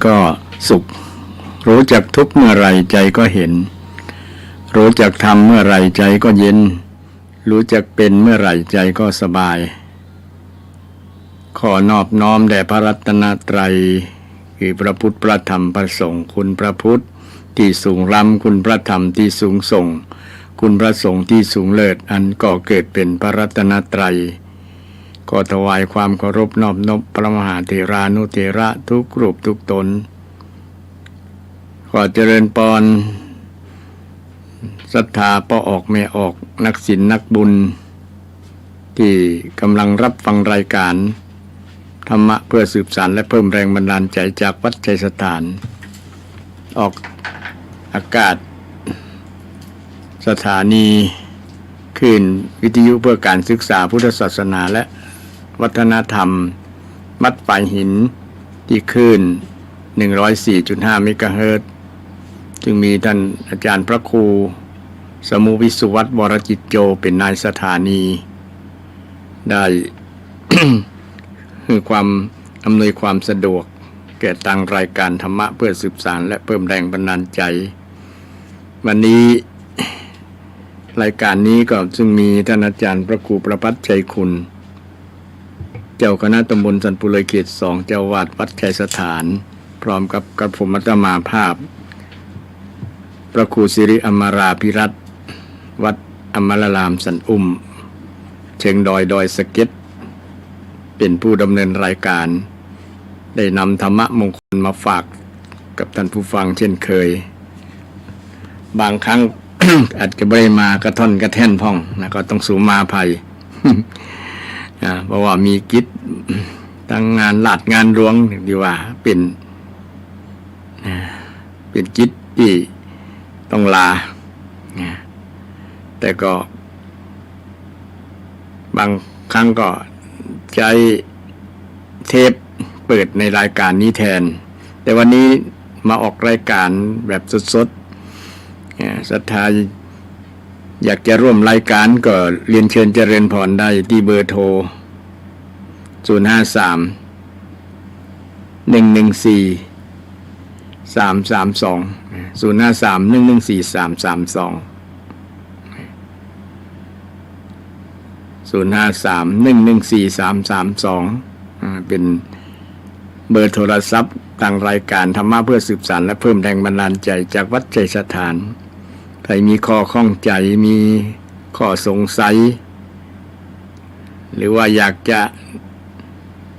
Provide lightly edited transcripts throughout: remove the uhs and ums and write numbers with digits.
ก็สุขรู้จักทุกข์เมื่อไรใจก็เห็นรู้จักธรรมเมื่อไรใจก็เย็นรู้จักเป็นเมื่อไรใจก็สบายขอนอบน้อมแด่พระรัตนตรัยคือพระพุทธพระธรรมพระสงฆ์คุณพระพุทธที่สูงล้ำคุณพระธรรมที่สูงส่งคุณพระสงฆ์ที่สูงเลิศอันก่อเกิดเป็นพระรัตนตรัยก็ถวายความเคารพนอบนบพระมหาเถรานุเถระทุกรูปทุกตนขอเจริญพรศรัทธาป้อออกไม่ออกนักศีลนักบุญที่กำลังรับฟังรายการธรรมะเพื่อสืบสานและเพิ่มแรงบันดาลใจจากวัดชัยสถานออกอากาศสถานีคลื่นวิทยุเพื่อการศึกษาพุทธศาสนาและวัฒนธรรมมัดปลายหินที่คลื่น 104.5 เมกะเฮิรตซ์จึงมีท่านอาจารย์พระครูสมุวิสุวัฒน์วรจิตโจเป็นนายสถานีได้ คือความอำนวยความสะดวกแก่ทางรายการธรรมะเพื่อสืบสานและเพิ่มแรงบันดาลใจวันนี้รายการนี้ก็ซึ่งมีท่านอาจารย์พระครูประภัสชัยคุณเจ้าคณะตำบลสันปุเลยเขต 2เจ้าวาดวัดชัยสถานพร้อมกับกระผมอาตมาภาพพระครูสิริอมราภิรัตน์วัดอมรรามสันอุ้มเชิงดอยสะเก็ดเป็นผู้ดำเนินรายการได้นำธรรมะมงคลมาฝากกับท่านผู้ฟังเช่นเคยบางครั้ง อาจจะไม่มากระท่อนกระแท่นพ่องนะก็ต้องสูมาภัย เพราะว่ามีกิจตั้งงานลาดงานหลวงดีว่าเป็นกิจที่ต้องลาแต่ก็บางครั้งก็ใช้เทปเปิดในรายการนี้แทนแต่วันนี้มาออกรายการแบบสดๆศรัทธาอยากจะร่วมรายการก็เรียนเชิญเจริญพรได้ที่เบอร์โทรเป็นเบอร์โทรศัพท์ทางรายการธรรมะเพื่อสืบสานและเพิ่มแรงบันดาลใจจากวัดชัยสถานใครมีข้อข้องใจมีข้อสงสัยหรือว่าอยากจะ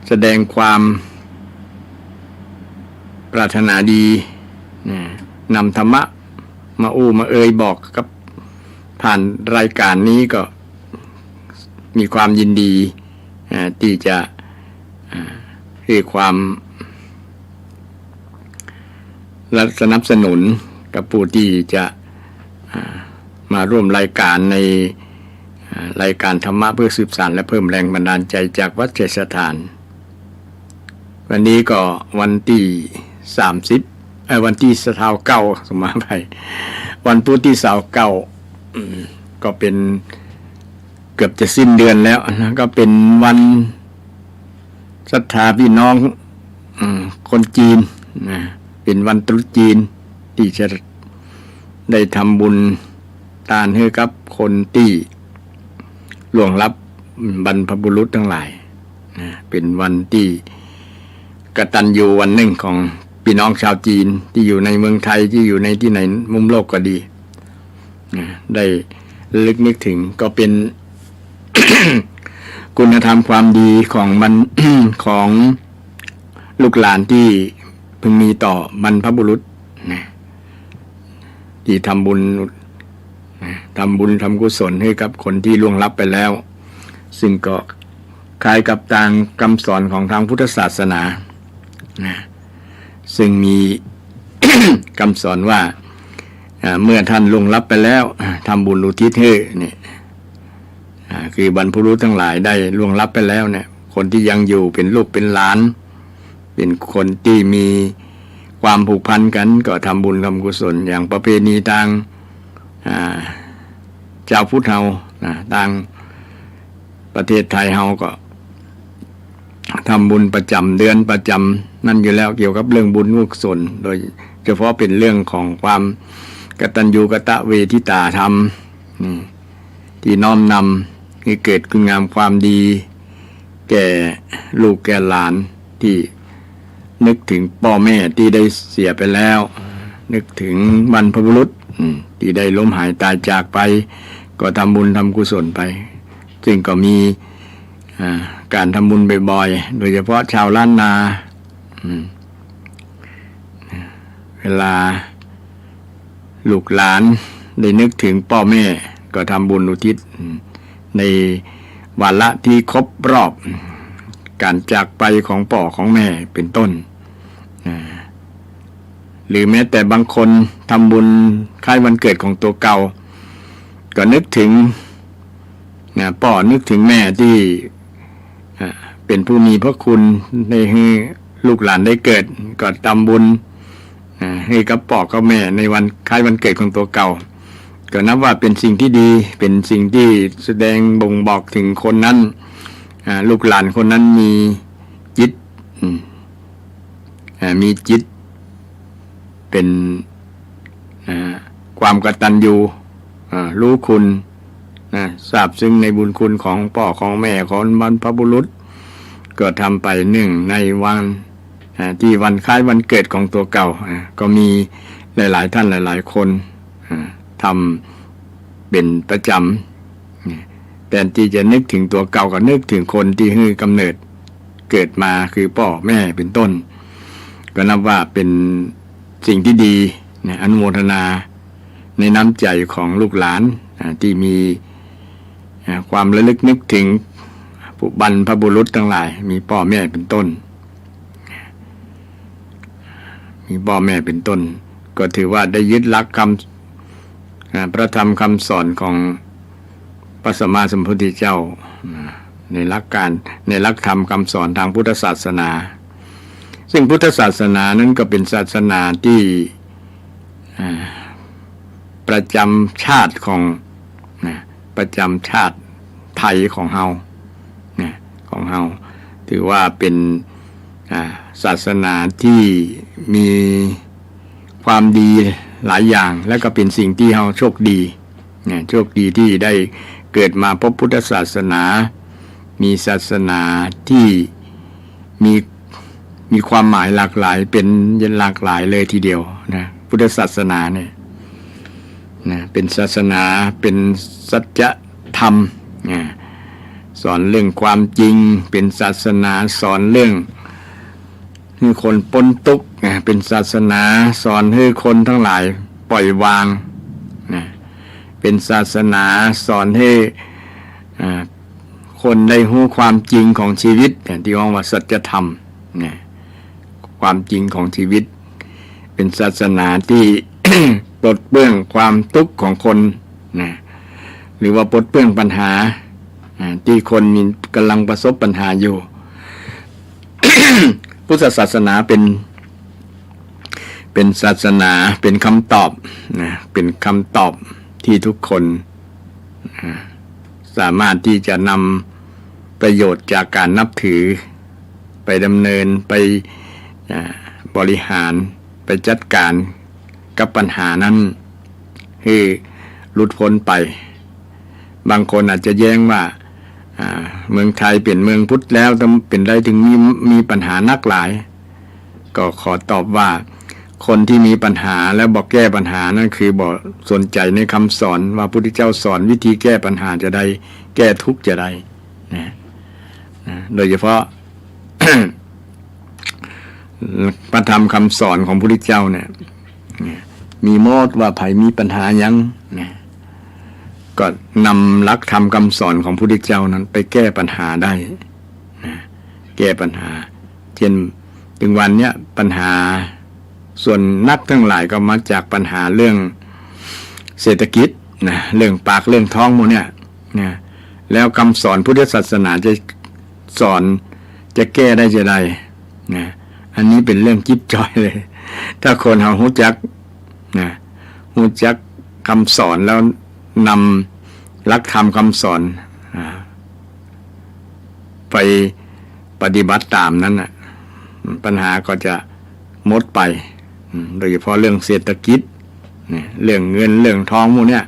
แสดงความปรารถนาดีนำธรรมะมามาเอ่ยบอกกับผ่านรายการนี้ก็มีความยินดีที่จะให้ความสนับสนุนกับผู้ที่จะมาร่วมรายการในรายการธรรมะเพื่อสืบสานและเพิ่มแรงบันดาลใจจากวัดชัยสถานวันนี้ก็วันที่30วันที่29สมมาไปวันพุธที่29ก็เป็นเกือบจะสิ้นเดือนแล้วนะก็เป็นวันศรัทธาพี่น้องคนจีนนะเป็นวันตรุษจีนที่จะได้ทำบุญทานให้กับคนที่ล่วงลับบรรพบุรุษทั้งหลายนะเป็นวันที่กตัญญูวันหนึ่งของพี่น้องชาวจีนที่อยู่ในเมืองไทยที่อยู่ในที่ไหนมุมโลกก็ดีนะได้ลึกนึกถึงก็เป็น คุณธรรมความดีของของลูกหลานที่พึงมีต่อบรรพบุรุษนะที่ทำบุญทำกุศลให้กับคนที่ล่วงลับไปแล้วซึ่งก็คล้ายกับทางคำสอนของทางพุทธศาสนานะซึ่งมี คำสอนว่าเมื่อท่านล่วงลับไปแล้วทำบุญอุทิศให้เนี่ยคือบรรพบุรุษทั้งหลายได้ล่วงลับไปแล้วเนี่ยคนที่ยังอยู่เป็นลูกเป็นหลานเป็นคนที่มีความผูกพันกันก็ทำบุญทำกุศลอย่างประเพณีทางชาวพุทธเฮาทางประเทศไทยเฮาก็ ทำบุญประจำเดือนประจำนั่นอยู่แล้วเกี่ยวกับเรื่องบุญกุศลโดยเฉพาะเป็นเรื่องของความกตัญญูกตเวทิตาธรรมที่น้อมนำให้เกิดคุณงามความดี แก่ลูกแก่หลานที่นึกถึงพ่อแม่ที่ได้เสียไปแล้ว นึกถึงบรรพบุรุษที่ได้ล้มหายตายจากไปก็ทำบุญทำกุศลไปซึ่งก็มีการทำบุญบ่อยๆโดยเฉพาะชาวล้านนาเวลาลูกหลานได้นึกถึงพ่อแม่ก็ทำบุญอุทิศในวาระที่ครบรอบการจากไปของพ่อของแม่เป็นต้นหรือแม้แต่บางคนทำบุญคล้ายวันเกิดของตัวเก่าก็นึกถึงพ่อนึกถึงแม่ที่เป็นผู้มีพระคุณในให้ลูกหลานได้เกิดก็ทำบุญให้กับพ่อกับแม่ในวันคล้ายวันเกิดของตัวเก่าก็นับว่าเป็นสิ่งที่ดีเป็นสิ่งที่แสดงบ่งบอกถึงคนนั้นลูกหลานคนนั้นมีจิตเป็นความกตัญญูรู้คุณทราบซึ้งในบุญคุณของพ่อของแม่ของบรรพบุรุษก็ทำไปหนึ่งในวันที่วันคล้ายวันเกิดของตัวเก่าก็มีหลายๆท่านหลายๆคนทำเป็นประจำแต่ที่จะนึกถึงตัวเก่าก็นึกถึงคนที่ให้กำเนิดเกิดมาคือพ่อแม่เป็นต้นก็นับว่าเป็นสิ่งที่ดีอนุโมทนาในน้ำใจของลูกหลานที่มีความระลึกนึกถึงผู้บรรพบุรุษทั้งหลายมีพ่อแม่เป็นต้นก็ถือว่าได้ยึดหลักคำพระธรรมคำสอนของพระสัมมาสัมพุทธเจ้าในหลักธรรมคำสอนทางพุทธศาสนาซึ่งพุทธศาสนานั้นก็เป็นศาสนาที่ประจำชาติของประจำชาติไทยของเฮาถือว่าเป็นศาสนาที่มีความดีหลายอย่างและก็เป็นสิ่งที่เฮาโชคดีที่ได้เกิดมาพบพุทธศาสนามีศาสนาที่มีความหมายหลากหลายเป็นหลากหลายเลยทีเดียวพุทธศาสนาเนี่ยเป็นศาสนาเป็นสัจธรรมสอนเรื่องความจริงเป็นศาสนาสอนเรื่องให้คนพ้นทุกข์เป็นศาสนาสอนให้คนทั้งหลายปล่อยวางเป็นศาสนาสอนให้คนได้รู้ความจริงของชีวิตที่เรียกว่าสัจธรรมความจริงของชีวิตเป็นศาสนาที่ ปลดเปลื้องความทุกข์ของคนหรือว่าปลดเปลื้องปัญหาที่คนมีกำลังประสบปัญหาอยู่ พุทธศาสนาเป็นศาสนาเป็นคำตอบเป็นคำตอบที่ทุกคนสามารถที่จะนำประโยชน์จากการนับถือไปดำเนินไปบริหารไปจัดการกับปัญหานั้นให้หลุดพ้นไปบางคนอาจจะแย้งว่าเมืองไทยเป็นเมืองพุทธแล้วเป็นไรถึงมีปัญหานักหลายก็ขอตอบว่าคนที่มีปัญหาแล้วบอกแก้ปัญหานั่นคือบอกสนใจในคำสอนว่าพระพุทธเจ้าสอนวิธีแก้ปัญหาจะได้แก้ทุกข์จะได้โดยเฉพาะ พระธรรมคำสอนของพระพุทธเจ้าเนี่ยมีโมดว่าไผมีปัญหายังก็นำหลักธรรมคำสอนของพระพุทธเจ้านั้นไปแก้ปัญหาได้แก้ปัญหาเช่นถึงวันเนี้ยปัญหาส่วนนักทั้งหลายก็มาจากปัญหาเรื่องเศรษฐกิจเรื่องปากเรื่องท้องหมดเนี่ยแล้วคำสอนพุทธศาสนาจะสอนจะแก้ได้จะได้อันนี้เป็นเรื่องจิ๊บจ้อยเลยถ้าคนเขารู้จักคำสอนแล้วนำหลักธรรมคำสอนไป ปฏิบัติตามนั้นน่ะปัญหาก็จะหมดไปโดยเฉพาะเรื่องเศรษฐกิจเรื่องเงินเรื่องทองพวกเนี้ย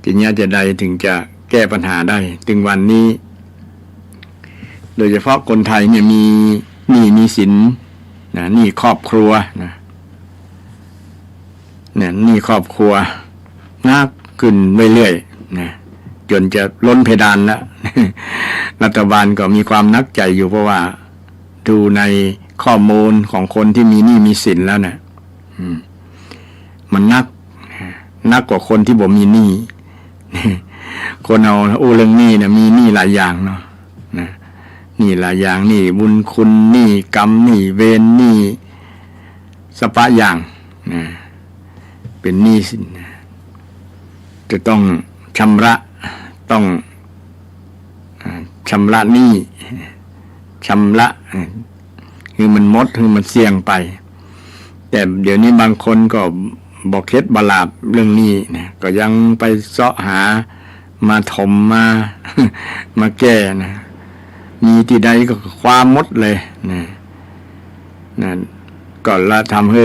ทีนี้จะใดถึงจะแก้ปัญหาได้ถึงวันนี้โดยเฉพาะคนไทยเนี่ยมีหนี้มีสินหนี้ครอบครัวเนี่ยหนี้ครอบครัวนักขึ้นเรื่อยๆจนจะล้นเพดานแล้ว รัฐบาลก็มีความนักใจอยู่เพราะว่าดูในข้อมูลของคนที่มีหนี้มีสินแล้วเนี่ยมันนักกว่าคนที่บ่มีหนี้ คนเอาเรื่องหนี้เนี่ยมีหนี้หลายอย่างเนาะหนี้หลายอย่างหนี้บุญคุณหนี้กรรมหนี้เวรหนี้สปะอย่างเป็นหนี้สินจะต้องชำระต้องชำระหนี้ชำระคือมันหมดคือมันเสี่ยงไปแต่เดี๋ยวนี้บางคนก็บอกเคล็ดบาลาบเรื่องนี้นะก็ยังไปเสาะหามาถมมาแก้นะมีที่ใดก็ความหมดเลยนะก็ละทำให้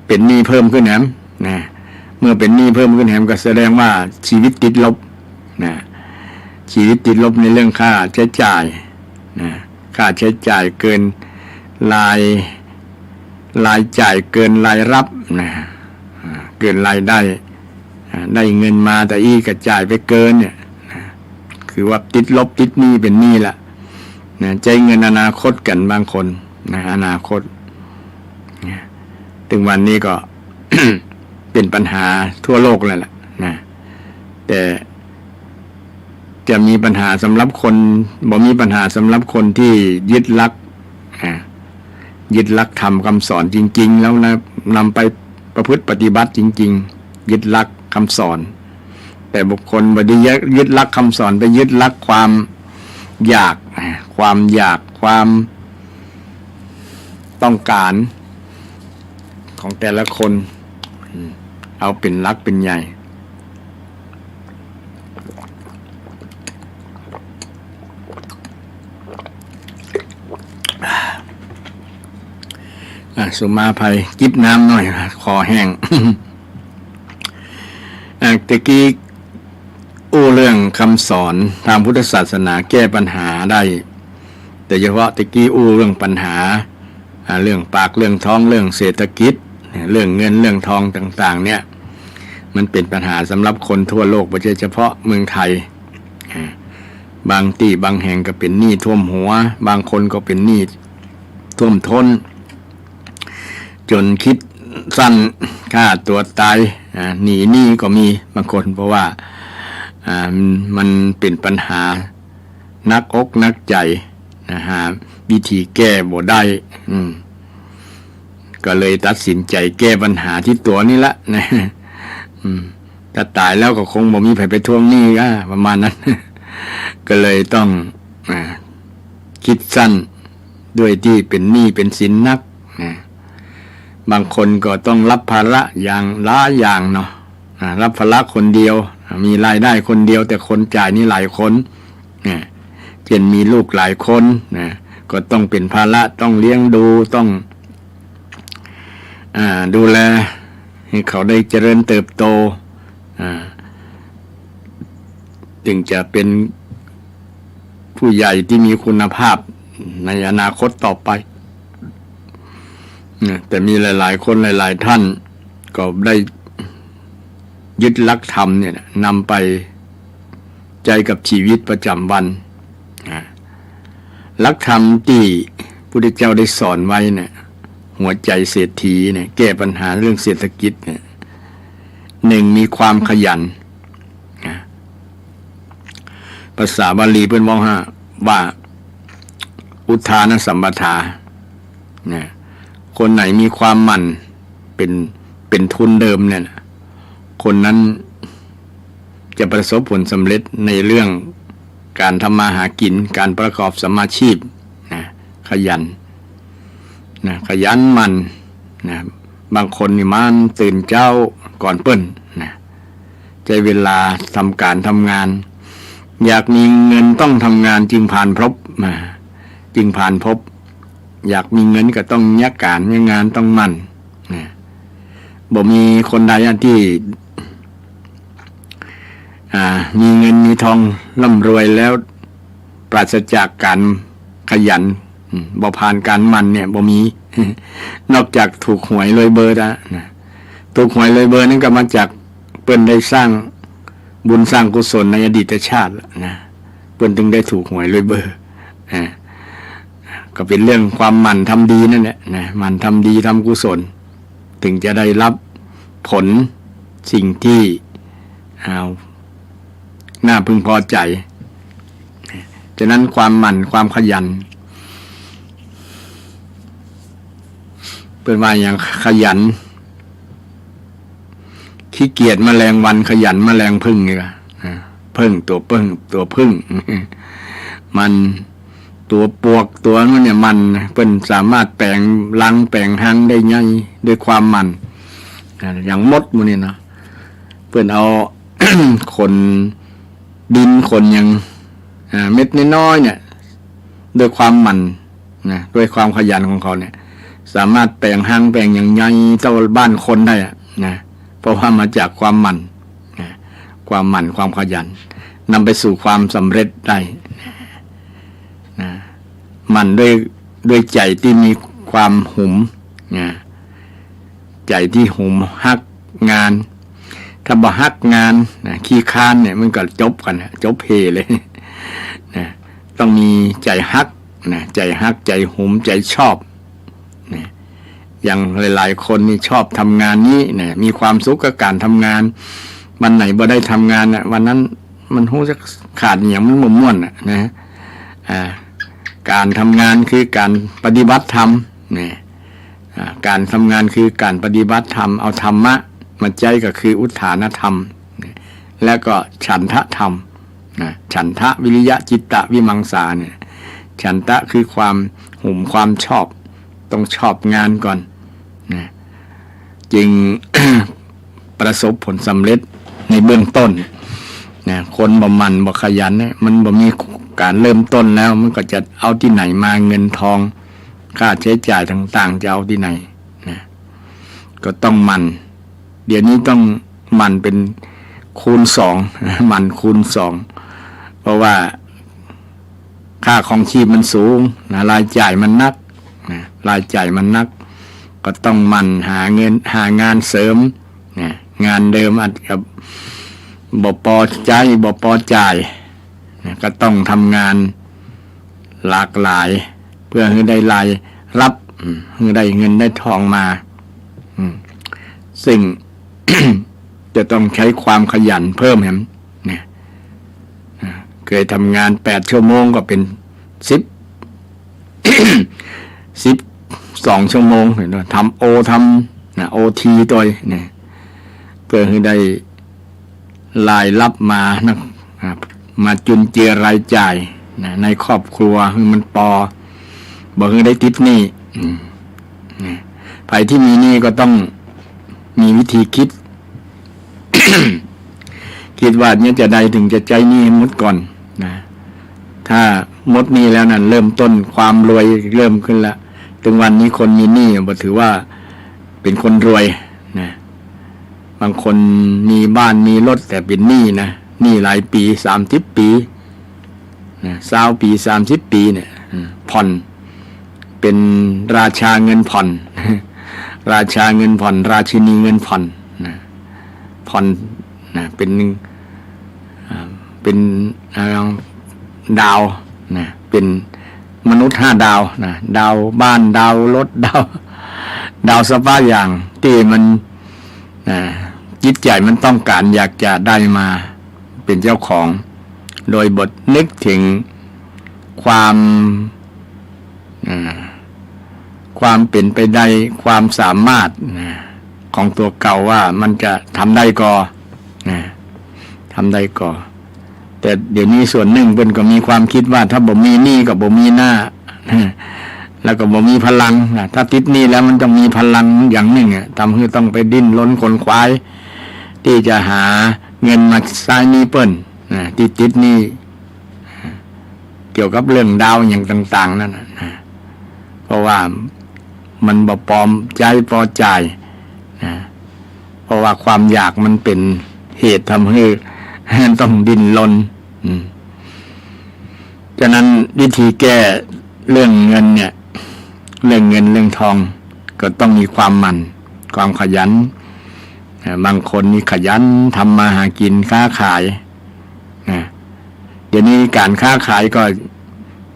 เป็นหนี้เพิ่มขึ้นนะเมื่อเป็นหนี้เพิ่มขึ้นก็แสดงว่าชีวิตติดลบนะชีวิตติดลบในเรื่องค่าใช้จ่ายนะค่าใช้จ่ายเกินรายจ่ายเกินรายรับนะเกินรายได้เงินมาแต่อีกระจ่ายไปเกินเนี่ยคือว่าติดลบติดหนี้เป็นหนี้ละใจเงินอนาคตกันบางคนอนาคตถึงวันนี้ก็ เป็นปัญหาทั่วโลกแล้วล่ะแต่จะมีปัญหาสำหรับคนบ่มีปัญหาสำหรับคนที่ยึดหลักธรรมคำสอนจริงๆแล้วนะนำไปประพฤติปฏิบัติจริงๆยึดหลักคำสอนแต่บุคคลบ่ได้ยึดหลักคำสอนไปยึดหลักความอยากความต้องการของแต่ละคนเอาเป็นหลักเป็นใหญ่สุมาภัยจิบน้ำหน่อยคอแห้ง ตะกี้เรื่องคำสอนทางพุทธศาสนาแก้ปัญหาได้แต่เฉพาะตะกี้เรื่องปัญหาเรื่องปากเรื่องท้องเรื่องเศรษฐกิจเรื่องเงินเรื่องทองต่างๆเนี่ยมันเป็นปัญหาสำหรับคนทั่วโลกไม่ใช่เฉพาะเมืองไทยบางที่บางแห่งก็เป็นหนี้ท่วมหัวบางคนก็เป็นหนี้ท่วมท้นจนคิดสั้นฆ่าตัวตายหนีหนี้ก็มีบางคนเพราะว่ามันเป็นปัญหานักอกนักใจหาวิธีแก้บ่ได้ก็เลยตัดสินใจแก้ปัญหาที่ตัวนี้ละนะถ้าตายแล้วก็คงบ่มีใครไปทวงหนี้ประมาณนั้น ก็เลยต้องคิดสั้นด้วยที่เป็นหนี้เป็นสินนักบางคนก็ต้องรับภาระอย่างหลายอย่างเนาะรับภาระคนเดียวมีรายได้คนเดียวแต่คนจ่ายนี่หลายคนเช่นมีลูกหลายคนก็ต้องเป็นภาระต้องเลี้ยงดูต้องดูแลให้เขาได้เจริญเติบโตจึงจะเป็นผู้ใหญ่ที่มีคุณภาพในอนาคตต่อไปแต่มีหลายๆคนหลายๆท่านก็ได้ยึดหลักธรรมเนี่ยนำไปใจกับชีวิตประจำวันหลักธรรมที่พระพุทธเจ้าได้สอนไว้เนี่ยหัวใจเศรษฐีเนี่ยแก้ปัญหาเรื่องเศรษฐกิจเนี่ยหนึ่งมีความขยันภาษาบาลีเพิ่นบอกว่าอุทานสัมปทาเนี่ยคนไหนมีความหมั่นเป็นทุนเดิมเนี่ยคนนั้นจะประสบผลสำเร็จในเรื่องการทำมาหากินการประกอบสมาชีพขยันขยันมันบางคนนี่มันตื่นเช้าก่อนเปิ้นใจเวลาทำการทำงานอยากมีเงินต้องทำงานจึงผ่านพบ มาจึงผ่านพบอยากมีเงินก็ต้องยักการงานต้องมั่นนะบ่มีคนใดที่มีเงินมีทองร่ำรวยแล้วปราศจากการขยันบ่ผ่านการมั่นเนี่ยบ่มี นอกจากถูกหวยรวยเบอร์นะถูกหวยรวยเบอร์นั่นก็มาจากเปิ้นได้สร้างบุญสร้างกุศลในอดีตชาตินะเปิ้นถึงได้ถูกหวยรวยเบอร์ก็เป็นเรื่องความหมั่นทำดีนั่นแหละนะหมั่นทำดีทำกุศลถึงจะได้รับผลสิ่งที่น่าพึงพอใจฉะนั้นความหมั่นความขยันเป็นว่าอย่างขยันขี้เกียจแมลงวันขยันแมลงพึ่งนี่ค่ะพึ่งตัวพึ่งมันตัวปวกตัวนั้นเนี่ยมันเป็นสามารถแปลงลังแปลงหังได้ง่ายด้วยความมันอย่างมดมันนี่นะเพื่อนเอา คนดินคนอย่างเม็ดน้อยๆเนี่ยด้วยความมันนะด้วยความขยันของเขาเนี่ยสามารถแปลงหังแปลงอย่างใหญ่เจ้าบ้านคนได้นะเพราะว่ามาจากความมันนะความมันความขยันนำไปสู่ความสำเร็จได้นะมันด้วยใจที่มีความหุมนะใจที่หุมฮักงานถ้าบ่ฮักงานนะขี้ค้านเนี่ยมันก็จบกันจบเพเลยนะต้องมีใจฮักนะใจฮักใจหุมใจชอบนะอย่างหลายๆคนนี่ชอบทำงานนี้นะมีความสุขกับการทำงานวันไหนบ่ได้ทำงานนะวันนั้นมันหู้จะขาดอย่างมันม่วนๆนะการทำงานคือการปฏิบัติธรรมนะการทำงานคือการปฏิบัติธรรมเอาธรรมะมาใจก็คืออุทธานธรรมแล้วก็ฉันทะธรรมฉันทะวิริยะจิตตะวิมังสาเนี่ยฉันทะคือความหุ่มความชอบต้องชอบงานก่อนนะจึง ประสบผลสำเร็จในเบื้องต้นนะคนบ่มันบ่ขยันเนี่ยมันบ่มีการเริ่มต้นแล้วมันก็จะเอาที่ไหนมาเงินทองค่าใช้จ่ายต่างๆจะเอาที่ไหนนะก็ต้องมันเดี๋ยวนี้ต้องมันเป็นคูณ2มันคูณ2เพราะว่าค่าของชีพมันสูงนะรายจ่ายมันนักนะรายจ่ายมันนักก็ต้องมันหาเงินหางานเสริมนะงานเดิมอาจจะบ่พอใจบ่พอจ่ายนะก็ต้องทำงานหลากหลายเพื่อให้ได้รายรับให้ได้เงินได้ทองมาซึ่ง จะต้องใช้ความขยันเพิ่มครับเนี่ยเคยทำงาน8 ชั่วโมงก็เป็น12 ชั่วโมงเห็นไหมทำโอทีตัวเนี่ยเพื่อให้ได้รายรับมานะมาจุนเจือรายจ่ายนะในครอบครัวให้มันบอกให้ได้ติดหนี้ภัยที่มีหนี้ก็ต้องมีวิธีคิด คิดว่าเนี่ยจะได้ถึงจะใจหนี้หมดก่อนนะถ้าหมดหนี้แล้วนั่นเริ่มต้นความรวยเริ่มขึ้นแล้วถึงวันนี้คนมีหนี้บ่ถือว่าเป็นคนรวยนะบางคนมีบ้านมีรถแต่เป็นหนี้นะหนี้หลายปี30 ปีนะ20 ปี30 ปีเนี่ยผ่อนเป็นราชาเงินผ่อน ราชาเงินผ่อนราชินีเงินผ่อนนะผ่อนนะเป็นดาวนะเป็นมนุษย์5 ดาวนะดาวบ้านดาวรถดาวสภาพอย่างที่มันจิตใจมันต้องการอยากจะได้มาเป็นเจ้าของโดยบทนึกถึงความเป็นไปได้ความสามารถของตัวเก่าว่ามันจะทำได้ก่อทำได้ก่อแต่เดี๋ยวนี้ส่วนหนึ่งเพิ่นก็มีความคิดว่าถ้าบ่มีหนี้ก็บ่มีหน้าแล้วก็บ่มีพลังถ้าติดหนี้แล้วมันต้องมีพลังอย่างหนึ่งทำให้ต้องไปดิ้นรนขนขวายที่จะหาเงินมาใช้หนี้เปิ้นที่ติดหนี้เก็ กี่ยวกับเรื่องดาวอย่างต่างๆนั่นนะเพราะว่ามันบ่ปลอมใจพอใจนะเพราะว่าความอยากมันเป็นเหตุทำให้ต้องดิ้นรนฉะนั้นวิธีแก้เรื่องเงินเนี่ยเรื่องเงินเรื่องทองก็ต้องมีความหมั่นความขยันบางคนนี่ขยันทำมาหากินค้าขายเดี๋ยวนี้การค้าขายก็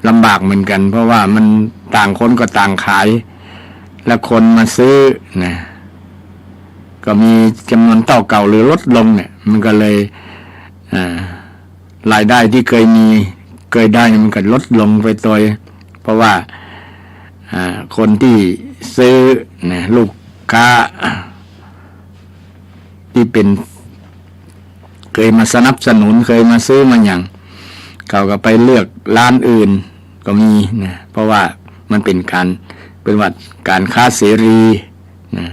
ลำบากเหมือนกันเพราะว่ามันต่างคนก็ต่างขายและคนมาซื้อนะก็มีจำนวนเท่าเก่าหรือลดลงเนี่ยมันก็เลยรายได้ที่เคยได้มันก็ลดลงไปตัวเพราะว่าคนที่ซื้อนะลูกค้าที่เป็นเคยมาสนับสนุนเคยมาซื้อมาอย่างเขาก็ไปเลือกร้านอื่นก็มีนะเพราะว่ามันเป็นการค้าเสรีนะ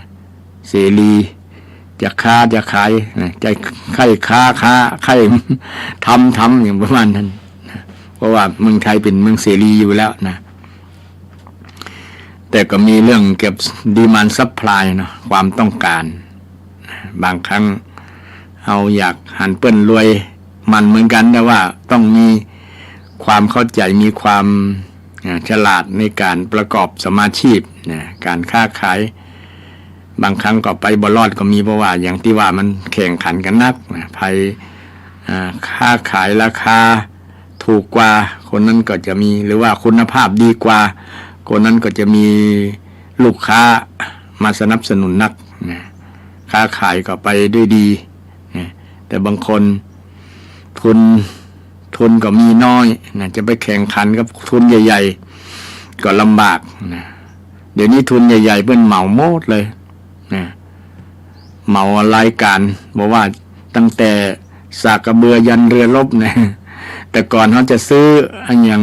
เสรีจะค้าจะขายนะจะใครค้าใครทำอย่างประมาณนั้นนะเพราะว่าเมืองไทยเป็นเมืองเสรีอยู่แล้วนะแต่ก็มีเรื่องเก็บดีมานด์ซัพพลายเนาะความต้องการบางครั้งเราอยากหันเปิ้นรวยมันเหมือนกันแต่ว่าต้องมีความเข้าใจมีความฉลาดในการประกอบสมาชีพนะการค้าขายบางครั้งก็ไปบ่รอดก็มีเพราะว่าอย่างที่ว่ามันแข่งขันกันนักนะภัยค้าขายราคาถูกกว่าคนนั้นก็จะมีหรือว่าคุณภาพดีกว่าคนนั้นก็จะมีลูกค้ามาสนับสนุนนักนะค้าขายก็ไปด้วยดีนะแต่บางคนทุนก็มีน้อยนะจะไปแข่งขันกับทุนใหญ่ๆก็ลำบากนะเดี๋ยวนี้ทุนใหญ่ๆเพิ่นเหมาหมดเลยนะเหมารายการบอกว่าตั้งแต่สากกระเบือยันเรือรบนะแต่ก่อนเขาจะซื้ออย่าง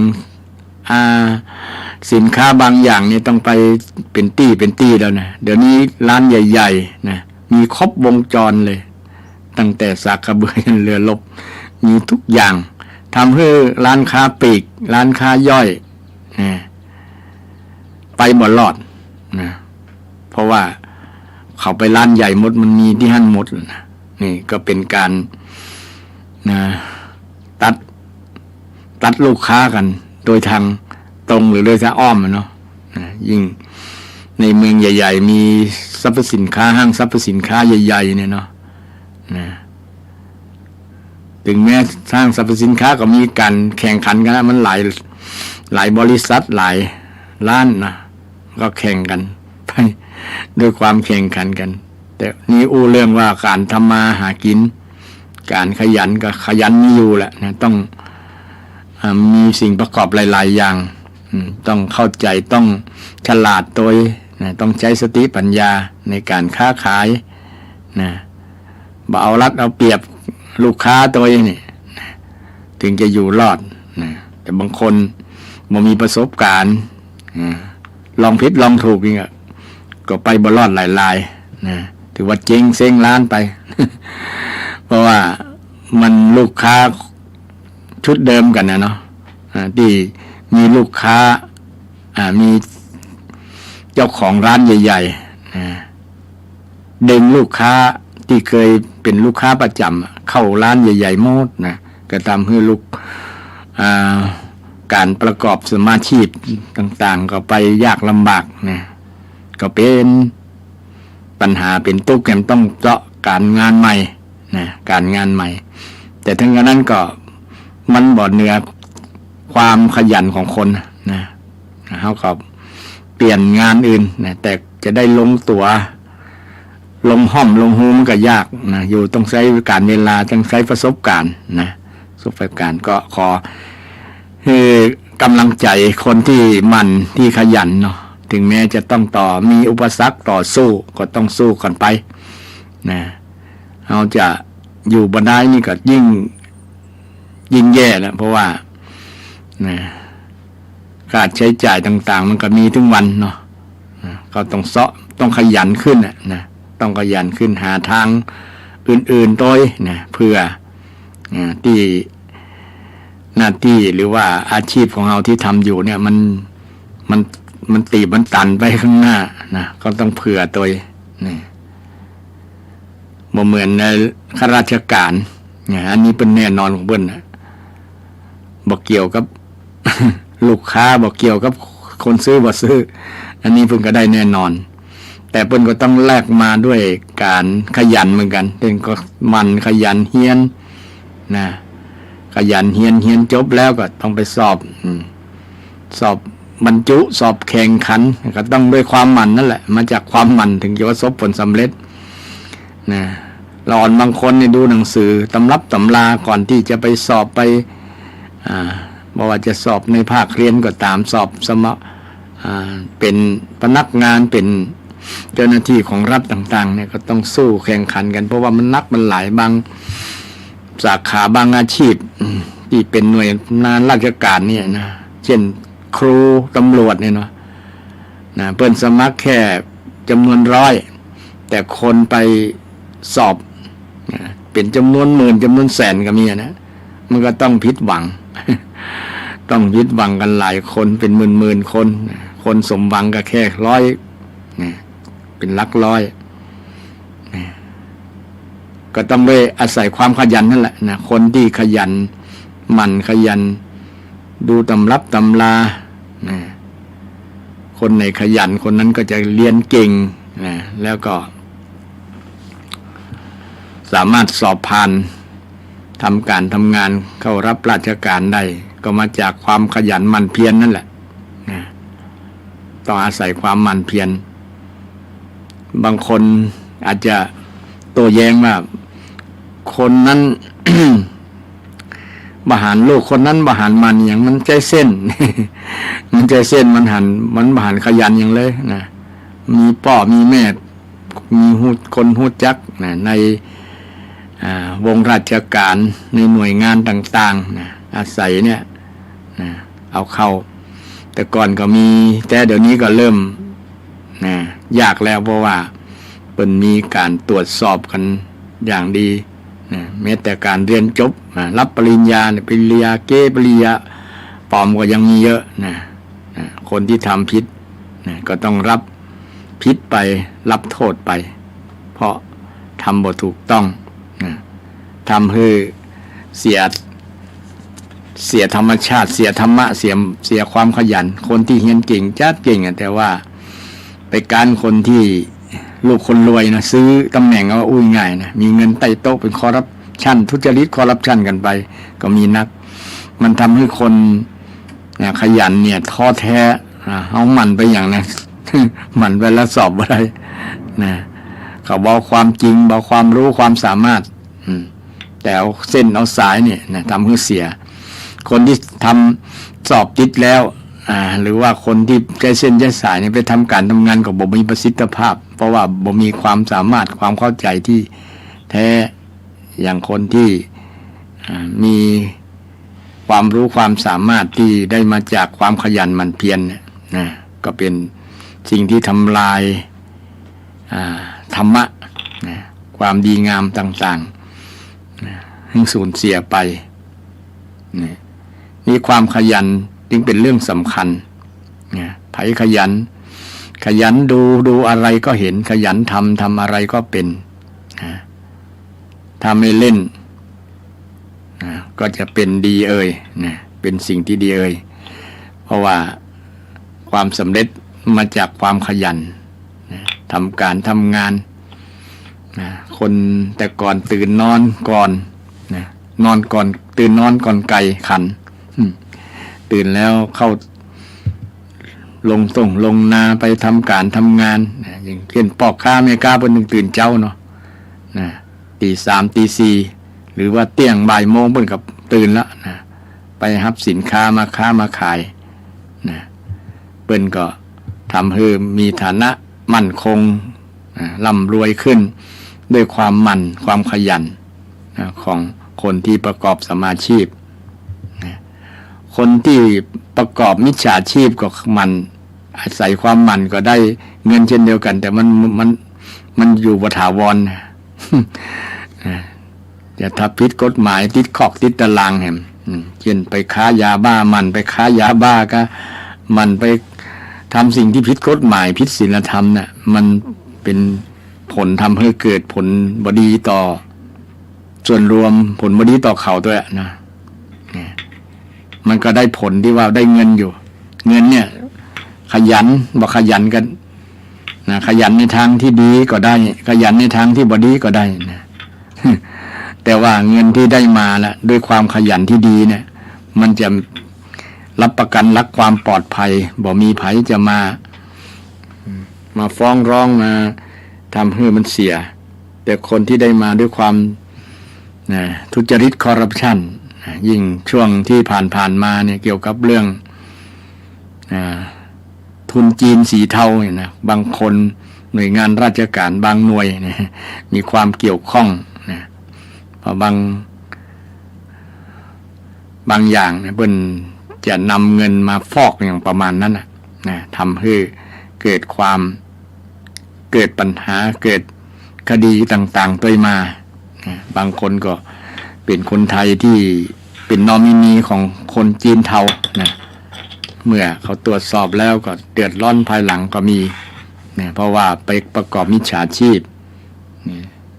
สินค้าบางอย่างนี่ต้องไปเป็นตี้แล้วนะเดี๋ยวนี้ร้านใหญ่ๆนะมีครบวงจรเลยตั้งแต่สากกระเบือยันเรือรบมีทุกอย่างทำให้ร้านค้าปลีกร้านค้าย่อยนะไปบ่รอดนะเพราะว่าเขาไปร้านใหญ่หมดมันมีที่หั่นหมดนะนี่ก็เป็นการนะตัดลูกค้ากันโดยทางตรงหรือโดยทางอ้อมเนาะยิ่งในเมืองใหญ่ๆมีสรรพสินค้าห้างสรรพสินค้าใหญ่ๆเนี่ยเนาะนะถึงแม้ห้างสรรพสินค้าก็มีการแข่งขันกันมันหลายบริษัทหลายร้านนะก็แข่งกันไปด้วยความแข่งขันกันแต่นี่เรื่องว่าการทำมาหากินการขยันก็ขยันมีอยู่แหละนะต้องมีสิ่งประกอบหลายๆอย่างต้องเข้าใจต้องฉลาดโดยนะต้องใช้สติปัญญาในการค้าขายนะบ่เอารัดเอาเปรียบลูกค้าตัวเองนี่ถึงจะอยู่รอดนะแต่บางคนบ่มีประสบการณ์ลองผิดลองถูกนี่ก็ไปบ่รอดหลายๆนะถือว่าเจ๊งเซ้งร้านไป เพราะว่ามันลูกค้าชุดเดิมกันนะเนาะที่มีลูกค้ามีเจ้าของร้านใหญ่ๆดึงลูกค้าที่เคยเป็นลูกค้าประจำเข้าร้านใหญ่ๆหมดนะก็ทำให้การประกอบสมาชีพต่างๆก็ไปยากลำบากนะก็เป็นปัญหาเป็นตุ๊กแกมต้องเจาะการงานใหม่นะการงานใหม่แต่ทั้งนั้นก็มันบ่เหนือความขยันของคนนะเขาก็เปลี่ยนงานอื่นนะแต่จะได้ลงตัวลงห้อมลงหูมันก็ยากนะอยู่ต้องใช้การเวลาต้องใช้ประสบการณ์นะประสบการณ์ก็ขอคือกำลังใจคนที่มันที่ขยันเนาะถึงแม้จะต้องมีอุปสรรคต่อสู้ก็ต้องสู้กันไปนะเราจะอยู่บ่ได้นี่ก็ยิ่งแย่แล้วเพราะว่านะค่าใช้จ่ายต่างๆมันก็มีทุกวันเนาะก็ต้องขยันขึ้นนะต้องขยันขึ้นหาทางอื่นๆโดยนะเพื่อที่ หน้าที่หรือว่าอาชีพของเราที่ทำอยู่เนี่ยมันตีมันตันไปข้างหน้านะก็ต้องเผื่อตัวนี่บ่เหมือนในข้าราชการเนี่ยอันนี้เป็นแน่นอนของเบิ้ลนะบ่เกี่ยวกับ ลูกค้าบ่เกี่ยวกับคนซื้อบ่ซื้ออันนี้เพิ่นก็ได้แน่นอนแต่เพิ่นก็ต้องแลกมาด้วยการขยันเหมือนกันเพิ่นก็มันขยันเฮียนนะขยันเฮียนจบแล้วก็ต้องไปสอบบรรจุสอบแข่งขันก็ต้องด้วยความมันนั่นแหละมาจากความมันถึงจะประสบผลสำเร็จนะเราอ่อนบางคนเนี่ยดูหนังสือตำรับตำราก่อนที่จะไปสอบไปบอกว่าจะสอบในภาคเรียนก็ตามสอบเป็นพนักงานเป็นเจ้าหน้าที่ของรัฐต่างๆเนี่ยก็ต้องสู้แข่งขันกันเพราะว่ามันนักมันหลายบางสาขาบางอาชีพที่เป็นหน่วยงานราชการเนี่ยนะเช่นครูตำรวจเนี่ยเนาะนะเพิ่นสมัครแค่จำนวน100แต่คนไปสอบเป็นจำนวนหมื่นจำนวนแสนก็มีนะมันก็ต้องผิดหวัง ต้องผิดหวังกันหลายคนเป็นหมื่นคนคนสมหวังก็แค่100เป็นหลักร้อยก็ต้องไปอาศัยความขยันนั่นแหละนะคนที่ขยันหมั่นขยันดูตำรับตำราคนไหนขยันคนนั้นก็จะเรียนเก่งนะแล้วก็สามารถสอบผ่านทำการทำงานเข้ารับราชการได้ก็มาจากความขยันหมั่นเพียร นั่นแหละนะต้องอาศัยความหมั่นเพียรบางคนอาจจะโต้แย้งว่าคนนั้น บหารลูกคนนั้นบหารมันอย่างมันใจเส้น มันใจเส้นมันบหารขยันอย่างเลยนะมีพ่อมีแม่มีคนฮู้จักนะในวงราชการในหน่วยงานต่างๆนะอาศัยเนี่ยนะเอาเข้าแต่ก่อนก็มีแต่เดี๋ยวนี้ก็เริ่มนะยากแล้วเพราะว่าเป็นมีการตรวจสอบกันอย่างดีนะแม้แต่การเรียนจบรับปริญญาปริญญาเก้ปริญญาปลอมก็ยังมีเยอะนะคนที่ทำผิดนะก็ต้องรับผิดไปรับโทษไปเพราะทำบ่ถูกต้องนะทำให้เสียธรรมชาติเสียธรรมะเสียความขยันคนที่เรียนเก่งจัดเก่งแต่ว่าไปการคนที่ลูกคนรวยนะซื้อตำแหน่งเอาอุ้ยง่ายนะมีเงินใต้โต๊ะเป็นคอร์รัปชันทุจริตคอร์รัปชันกันไปก็มีนักมันทำให้คนเนี่ยขยันเนี่ยท้อแท้เอาหมั่นไปอย่างนั้น หมั่นไปแล้วสอบอะไรนะเขาบอกความจริงบอกความรู้ความสามารถแต่เอาเส้นเอาสายเนี่ยนะทำให้เสียคนที่ทำสอบติดแล้วหรือว่าคนที่ใจเส้นใจสายเนี่ยไปทำการทำงานกับบ่มีประสิทธิภาพเพราะว่าบ่มีความสามารถความเข้าใจที่แท้อย่างคนที่มีความรู้ความสามารถที่ได้มาจากความขยันหมั่นเพียรเนี่ยนะก็เป็นสิ่งที่ทำลายธรรมะนะความดีงามต่างๆนะให้สูญเสียไปนี่ความขยันจึงเป็นเรื่องสำคัญไผขยันดูอะไรก็เห็นขยันทำอะไรก็เป็นถ้าไม่เล่นก็จะเป็นดีเป็นสิ่งที่ดีเพราะว่าความสำเร็จมาจากความขยันทำการทำงานคนแต่ก่อนตื่นนอนก่อนนอนก่อนตื่นนอนก่อนไก่ขันตื่นแล้วเข้าลงนาไปทำการทำงานอย่างเช่นปอกข้าแม่ก้าเป็นตื่นเจ้าเนาะตี 3 ตี 4หรือว่าเตี้ยงบ่ายโมงเพิ่นกับตื่นแล้วนะไปรับสินค้ามาค้ามาขายนะเพิ่นก็ทำให้มีฐานะมั่นคงร่ำรวยขึ้นด้วยความมั่นความขยันของคนที่ประกอบสมาชีพคนที่ประกอบมิจฉาชีพก็มันอาศัยความมันก็ได้เงินเช่นเดียวกันแต่มันอยู่บ่ถาวรจะถ้าผิดกฎหมายติดคอกติดตารางแหม เช่นไปค้ายาบ้ามันไปค้ายาบ้าก็มันไปทำสิ่งที่ผิดกฎหมายผิดศีลธรรมเนี่ยมันเป็นผลทำให้เกิดผลบดีต่อส่วนรวมผลบดีต่อเขาด้วยนะมันก็ได้ผลที่ว่าได้เงินอยู่เงินเนี่ยขยันบอกขยันกันนะขยันในทางที่ดีก็ได้ขยันในทางที่บดีก็ได้นะแต่ว่าเงินที่ได้มาละด้วยความขยันที่ดีเนี่ยมันจะรับประกันรักความปลอดภัยบ่มีไผจะมาฟ้องร้องมาทำให้มันเสียแต่คนที่ได้มาด้วยความทุจริตคอร์รัปชันยิ่งช่วงที่ผ่านมาเนี่ยเกี่ยวกับเรื่องทุนจีนสีเทาเนี่ยนะบางคนหน่วยงานราชการบางหน่วยเนี่ยมีความเกี่ยวข้องนะเพราะบางอย่างเนี่ยเพิ่นจะนำเงินมาฟอกอย่างประมาณนั้นนะทำให้เกิดปัญหาเกิดคดีต่างๆตัวมาบางคนก็เป็นคนไทยที่เป็นนอมินีของคนจีนเทานะเมื่อเขาตรวจสอบแล้วก็เดือดร้อนภายหลังก็มีเนี่ยเพราะว่าไปประกอบมิจฉาชีพ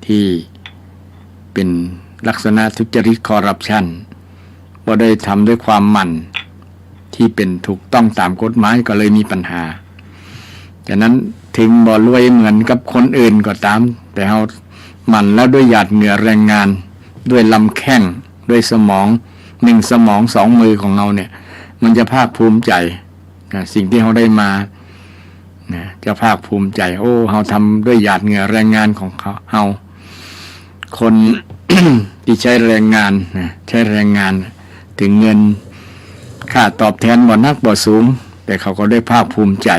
ที่เป็นลักษณะทุจริตคอร์รัปชันบ่ได้ทำด้วยความหมั่นที่เป็นถูกต้องตามกฎหมายก็เลยมีปัญหาฉะนั้นถึงบ่รวยเหมือนกับคนอื่นก็ตามแต่เราหมั่นแล้วด้วยหยาดเหงื่อแรงงานด้วยลำแข้งด้วยสมอง1 สมอง 2 มือของเราเนี่ยมันจะภาคภูมิใจสิ่งที่เราได้มาจะภาคภูมิใจโอ้เราทำด้วยหยาดเหงื่อแรงงานของเราคน ที่ใช้แรงงานใช้แรงงานถึงเงินค่าตอบแทนบ่นักบ่สูงแต่เขาก็ได้ภาคภูมิใจ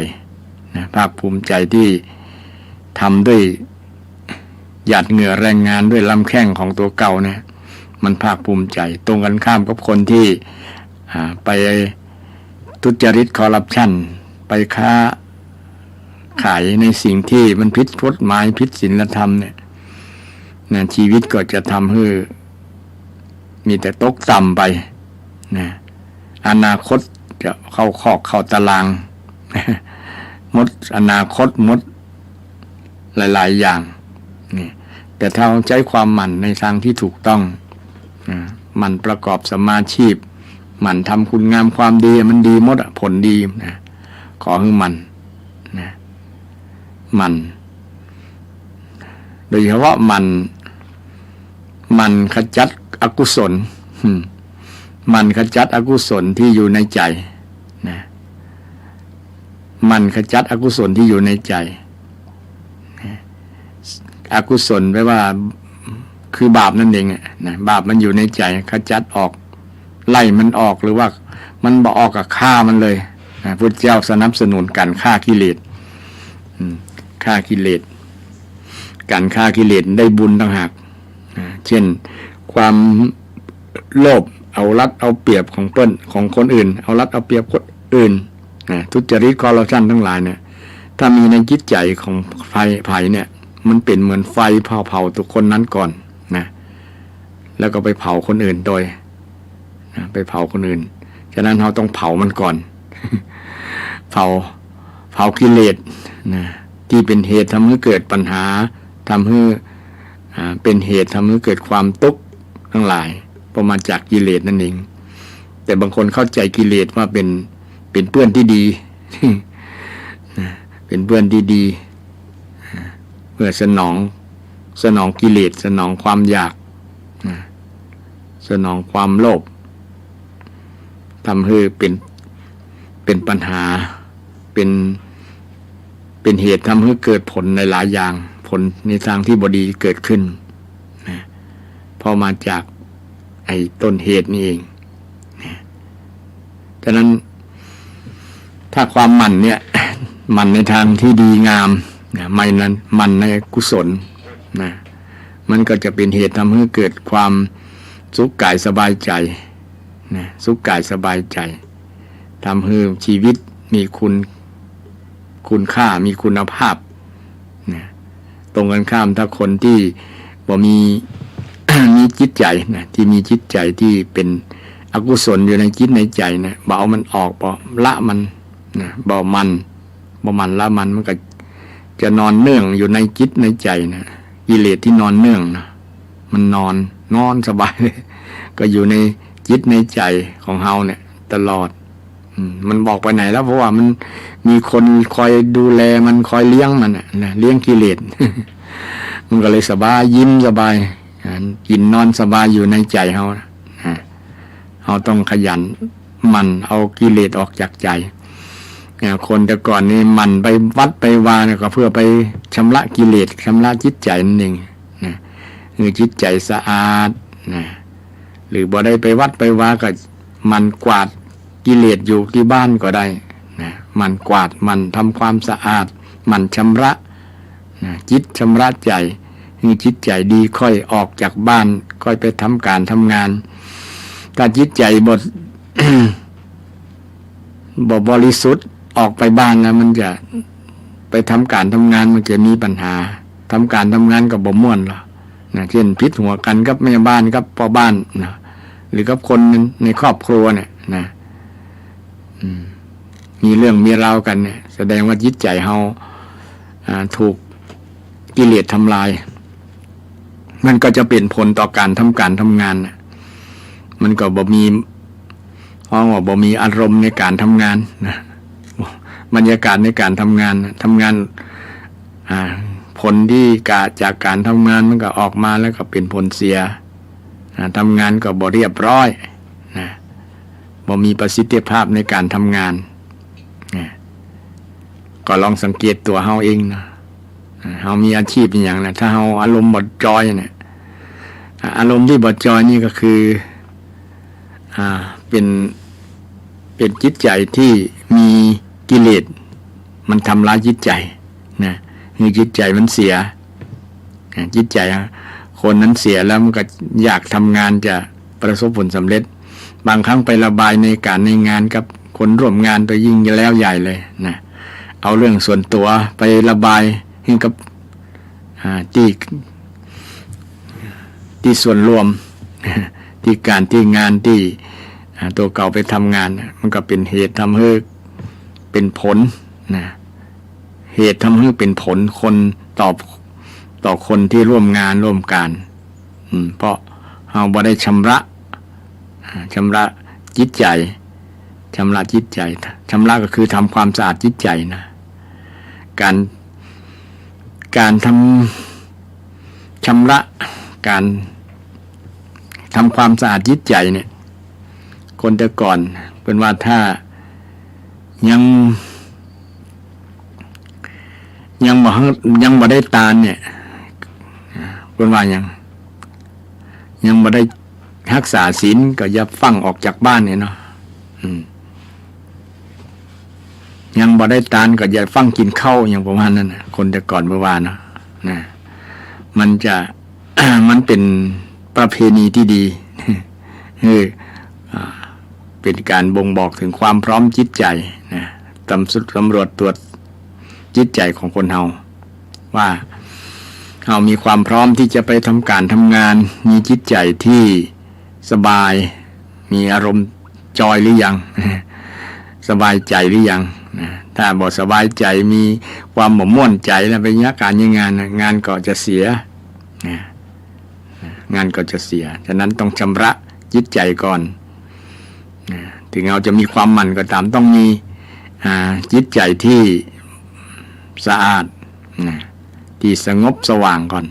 ภาคภูมิใจที่ทำด้วยหยาดเหงื่อแรงงานด้วยลำแข้งของตัวเก่าเนี่ยมันภาคภูมิใจตรงกันข้ามกับคนที่ไปทุจริตคอร์รัปชันไปค้าขายในสิ่งที่มันผิดกฎหมายผิดศีลธรรมเนี่ยชีวิตก็จะทำให้มีแต่ตกต่ำไปนะอนาคตจะเข้าคอกเข้าตารางหมดอนาคตหมดหลายๆอย่างนี่แต่ถ้าใช้ความหมั่นในทางที่ถูกต้องหมั่นประกอบสมาชีพหมั่นทำคุณงามความดีมันดีหมดผลดีนะขอให้มันนะมันโดยเฉพาะมันขจัดอกุศลมันขจัดอกุศลที่อยู่ในใจนะมันขจัดอกุศลที่อยู่ในใจอกุศลแปลว่าคือบาปนั่นเองนะบาปมันอยู่ในใจขจัดออกไล่มันออกหรือว่ามันบ่ออกกับฆ่ามันเลยนะพุทธเจ้าสนับสนุนการฆ่ากิเลสฆ่ากิเลสการฆ่ากิเลสได้บุญต่างหากเช่นความโลภเอารัดเอาเปรียบของเปิ้นของคนอื่นเอารัดเอาเปรียบคนอื่นทุจริตคอร์รัปชันทั้งหลายเนี่ยถ้ามีในจิตใจของไผ่เนี่ยมันเป็นเหมือนไฟเผาตัวคนนั้นก่อนนะแล้วก็ไปเผาคนอื่นโดยไปเผาคนอื่นฉะนั้นเราต้องเผามันก่อน เผากิเลสนะที่เป็นเหตุทำให้เกิดปัญหาทำให้เป็นเหตุทำให้เกิดความทุกข์ทั้งหลายเพราะมาจากกิเลสนั่นเองแต่บางคนเข้าใจกิเลสว่าเป็นเพื่อนที่ดี เป็นเพื่อนที่ดีเพื่อสนองกิเลสสนองความอยากสนองความโลภทำให้เป็นปัญหาเป็นเหตุทำให้เกิดผลในหลายอย่างผลในทางที่บดีเกิดขึ้นนะพอมาจากไอ้ต้นเหตุนี่เองนะฉะนั้นถ้าความหมั่นเนี่ย หมั่นในทางที่ดีงามนะไม่นั้นหมั่นในกุศลนะมันก็จะเป็นเหตุทำให้เกิดความสุขกายสบายใจนะสุขกายสบายใจทำให้ชีวิตมีคุณค่ามีคุณภาพนะตรงกันข้ามถ้าคนที่บ่มี มีจิตใจนะที่มีจิตใจที่เป็น อกุศลอยู่ในจิตในใจเนี่ยบ่เอามันออกบ่ละมันนะบ่มันละมันก็จะนอนเนื่องอยู่ในจิตในใจนะกิเลสที่นอนเนื่องนะมันนอนสบายเลยก็อยู่ในจิตในใจของเฮาเนี่ยตลอดมันบอกไปไหนแล้วเพราะว่ามันมีคนคอยดูแลมันคอยเลี้ยงมันนะเลี้ยงกิเลส มันก็เลยสบายยิ้มสบายกินนอนสบายอยู่ในใจเฮาเราต้องขยันมันเอากิเลสออกจากใจคนแต่ก่อนนี่มันไปวัดไปวาเนี่ยก็เพื่อไปชำระกิเลสชำระจิตใจนั่นเองนะคือจิตใจสะอาดนะหรือบ่ได้ไปวัดไปวาก็มันกวาดกิเลสอยู่ที่บ้านก็ได้นะมันกวาดมันทำความสะอาดมันชำระนะจิตชำระใจให้จิตใจดีค่อยออกจากบ้านค่อยไปทำการทำงานถ้าจิตใจบ่ บริสุทธิ์ออกไปบ้านนะมันจะไปทำการทำงานมันจะมีปัญหาทำการทำงานกับบ่ม่วนหรอกนะเช่นพิษหัวกันกับแม่บ้านกับพ่อบ้านนะหรือกับคนในครอบครัวเนี่ยนะมีเรื่องมีราวกันเนี่ยแสดงว่าจิตใจเฮาถูกกิเลสทำลายมันก็จะเป็นผลต่อการทำงานนะมันก็บ่มีเพราะว่าบ่มีอารมณ์ในการทำงานนะบรรยากาศในการทำงานผลที่จากการทำงานมันก็ออกมาแล้วก็เป็นผลเสียทำงานก็บ่เรียบร้อยนะบ่มีประสิทธิภาพในการทำงานก็ลองสังเกตตัวเฮาเองนะเฮามีอาชีพอย่างนะถ้าเฮาอารมณ์บ่จอยเนี่ยอารมณ์ที่บ่จอยนี่ก็คือเป็นจิตใจที่มีกิเลสมันทำร้ายจิตใจนะคือจิตใจมันเสียจิตใจคนนั้นเสียแล้วมันก็อยากทำงานจะประสบผลสำเร็จบางครั้งไประบายในงานกับคนร่วมงานตัวยิ่งแล้วใหญ่เลยนะเอาเรื่องส่วนตัวไประบายให้กับที่ส่วนรวมที่การที่งานที่ตัวเก่าไปทำงานมันก็เป็นเหตุทำให้เป็นผลนะเหตุทำให้เป็นผลคนต่อคนที่ร่วมงานร่วมการเพราะเราบ่ได้ชำระจิตใจชำระจิตใจชำระก็คือทำความสะอาดจิตใจนะการชำระการทำความสะอาดจิตใจเนี่ยคนแต่ก่อนเป็นว่าถ้ายังบ่ได้ตาลเนี่ยเป็นว่ายังบ่ได้รักษาศีลก็อย่าฟังออกจากบ้านเนี่ยเนาะยังบ่ได้ตาลก็อย่าฟังกินข้าวอย่างประมาณนั้นนะคนแต่ก่อนเมื่อวานนะมันจะ มันเป็นประเพณีที่ดี เป็นการบ่งบอกถึงความพร้อมจิตใจนะตำรวจตรวจจิตใจของคนเฮาว่าเฮามีความพร้อมที่จะไปทำการทำงานมีจิตใจที่สบายมีอารมณ์จอยหรือยัง สบายใจหรือยังถ้าบ่สบายใจมีความบ่ม่วนใจแล้วไปยักการยังงานก็จะเสียงานก็จะเสียฉะนั้นต้องชำระจิตใจก่อนถึงเราจะมีความมันก็ตามต้องมีจิตใจที่สะอาดที่สงบสว่างก่อน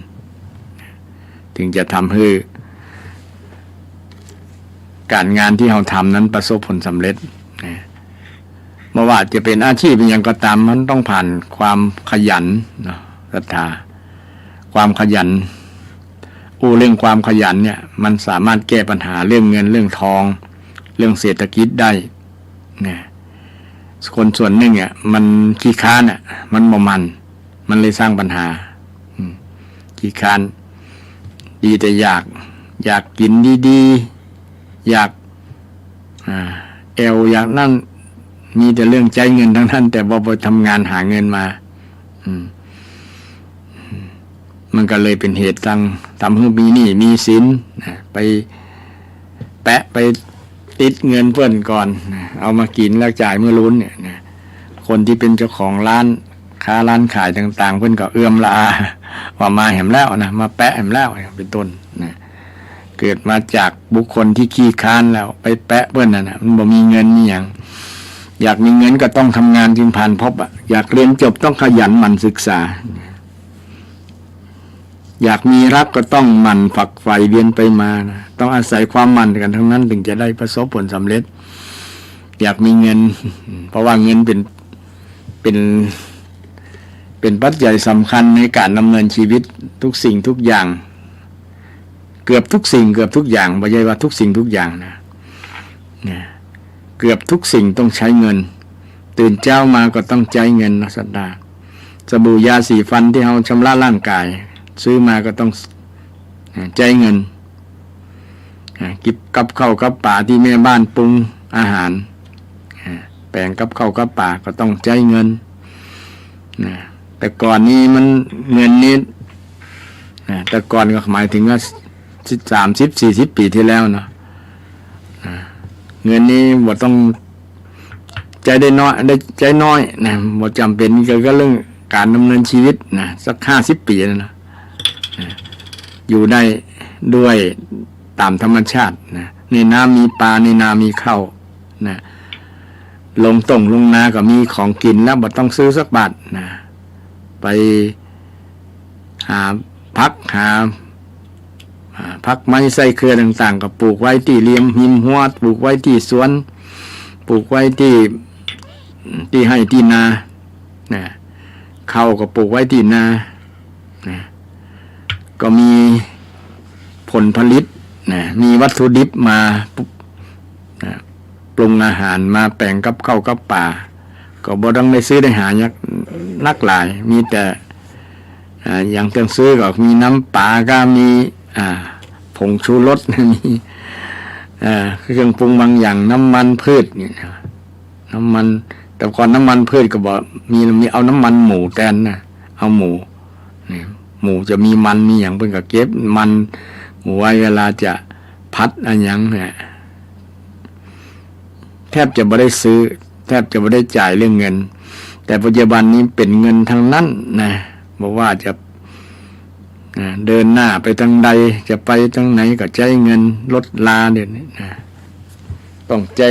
ถึงจะทำให้การงานที่เราทำนั้นประสบผลสำเร็จไม่ว่าจะเป็นอาชีพอย่างก็ตามมันต้องผ่านความขยันศรัทธาความขยันเรื่องความขยันเนี่ยมันสามารถแก้ปัญหาเรื่องเงินเรื่องทองเรื่องเศรษฐกิจได้เนี่ยคนส่วนหนึ่งเนี่ยมันขี้ค้านมันบ่มันเลยสร้างปัญหาขี้ค้านดีแต่อยากกินดีๆอยากอยากนั่นมีแต่เรื่องใจเงินทั้งนั้นแต่บ่ไปทำงานหาเงินมามันก็เลยเป็นเหตุทำให้มีหนี้มีสินไปแปะไป ติดเงินเพิ่นก่อนเอามากินแล้วจ่ายเมื่อลุ้นเนี่ยนะคนที่เป็นเจ้าของร้านค้าร้านขายต่างๆเพิ่นก็เอื้อมละอาว่ามาแหมแล้วนะมาแปะแหมแล้วเป็นต้นนะเกิดมาจากบุคคลที่ขี้ค้านแล้วไปแปะเพิ่นนะมันบ่มีเงินนี่อย่างอยากมีเงินก็ต้องทำงานจึงผ่านพบอยากเรียนจบต้องขยันหมั่นศึกษาอยากมีรักก็ต้องหมั่นฝักใฝ่เรียนไปมานะต้องอาศัยความหมั่นกันทั้งนั้นถึงจะได้ประสบผลสำเร็จอยากมีเงินเพราะว่าเงินเป็นปัจจัยสำคัญในการดำเนินชีวิตทุกสิ่งทุกอย่างเกือบทุกสิ่งเกือบทุกอย่างไม่ใช่ว่าทุกสิ่งทุกอย่างนะเกือบทุกสิ่งต้องใช้เงินตื่นเช้ามาก็ต้องใช้เงินนะสัตดาสบู่ยาสีฟันที่เราชำระร่างกายซื้อมาก็ต้องใช้เงินกิบกับข้าวกับป่าที่แม่บ้านปรุงอาหารแปลงกับข้าวกับป่าก็ต้องใช้เงินแต่ก่อนนี้มันเงินนี้แต่ก่อนก็หมายถึงว่า30-40 ปีที่แล้วเนาะเงินนี้บ่ต้องใจได้น้อยได้ใจน้อยนะบ่จำเป็นก็เรื่องการดำเนินชีวิตนะสัก50 ปีนะอยู่ได้ด้วยตามธรรมชาตินะในน้ำมีปลาในนามีข้าวนะลงนาก็มีของกินแล้วบ่ต้องซื้อสักบาทนะไปหาพักไม้ไส้เครือต่างๆก็ปลูกไว้ที่เลียมหิมหัวปลูกไว้ที่สวนปลูกไว้ที่ให้ที่นานะข้าวก็ปลูกไว้ที่นานะก็มีผลผลิตนะมีวัตถุดิบมานะปรุงอาหารมาแปลงกับข้าวกับป่าก็บ่ต้องได้ซื้อได้หานักหลายมีแต่อย่างเครื่องซื้อก็มีน้ำปลาก็มีผงชูรสมีเครื่องปรุงบางอย่างน้ำมันพืชนี่น้ำมันแต่ก่อนน้ำมันพืชก็บอกมีเอาน้ำมันหมูแทนนะเอาหมูนี่หมูจะมีมันมีอย่างเพิ่นก็เก็บมันหมูไว้เวลาจะพัดอันยังเนี่ยแทบจะไม่ได้ซื้อแทบจะไม่ได้จ่ายเรื่องเงินแต่ปัจจุบันนี้เป็นเงินทางนั้นนะบอกว่าจะเดินหน้าไปทางใดจะไปทางไหนก็ใช้เงินลดลาเดี๋ยวนี้นะต้องใช้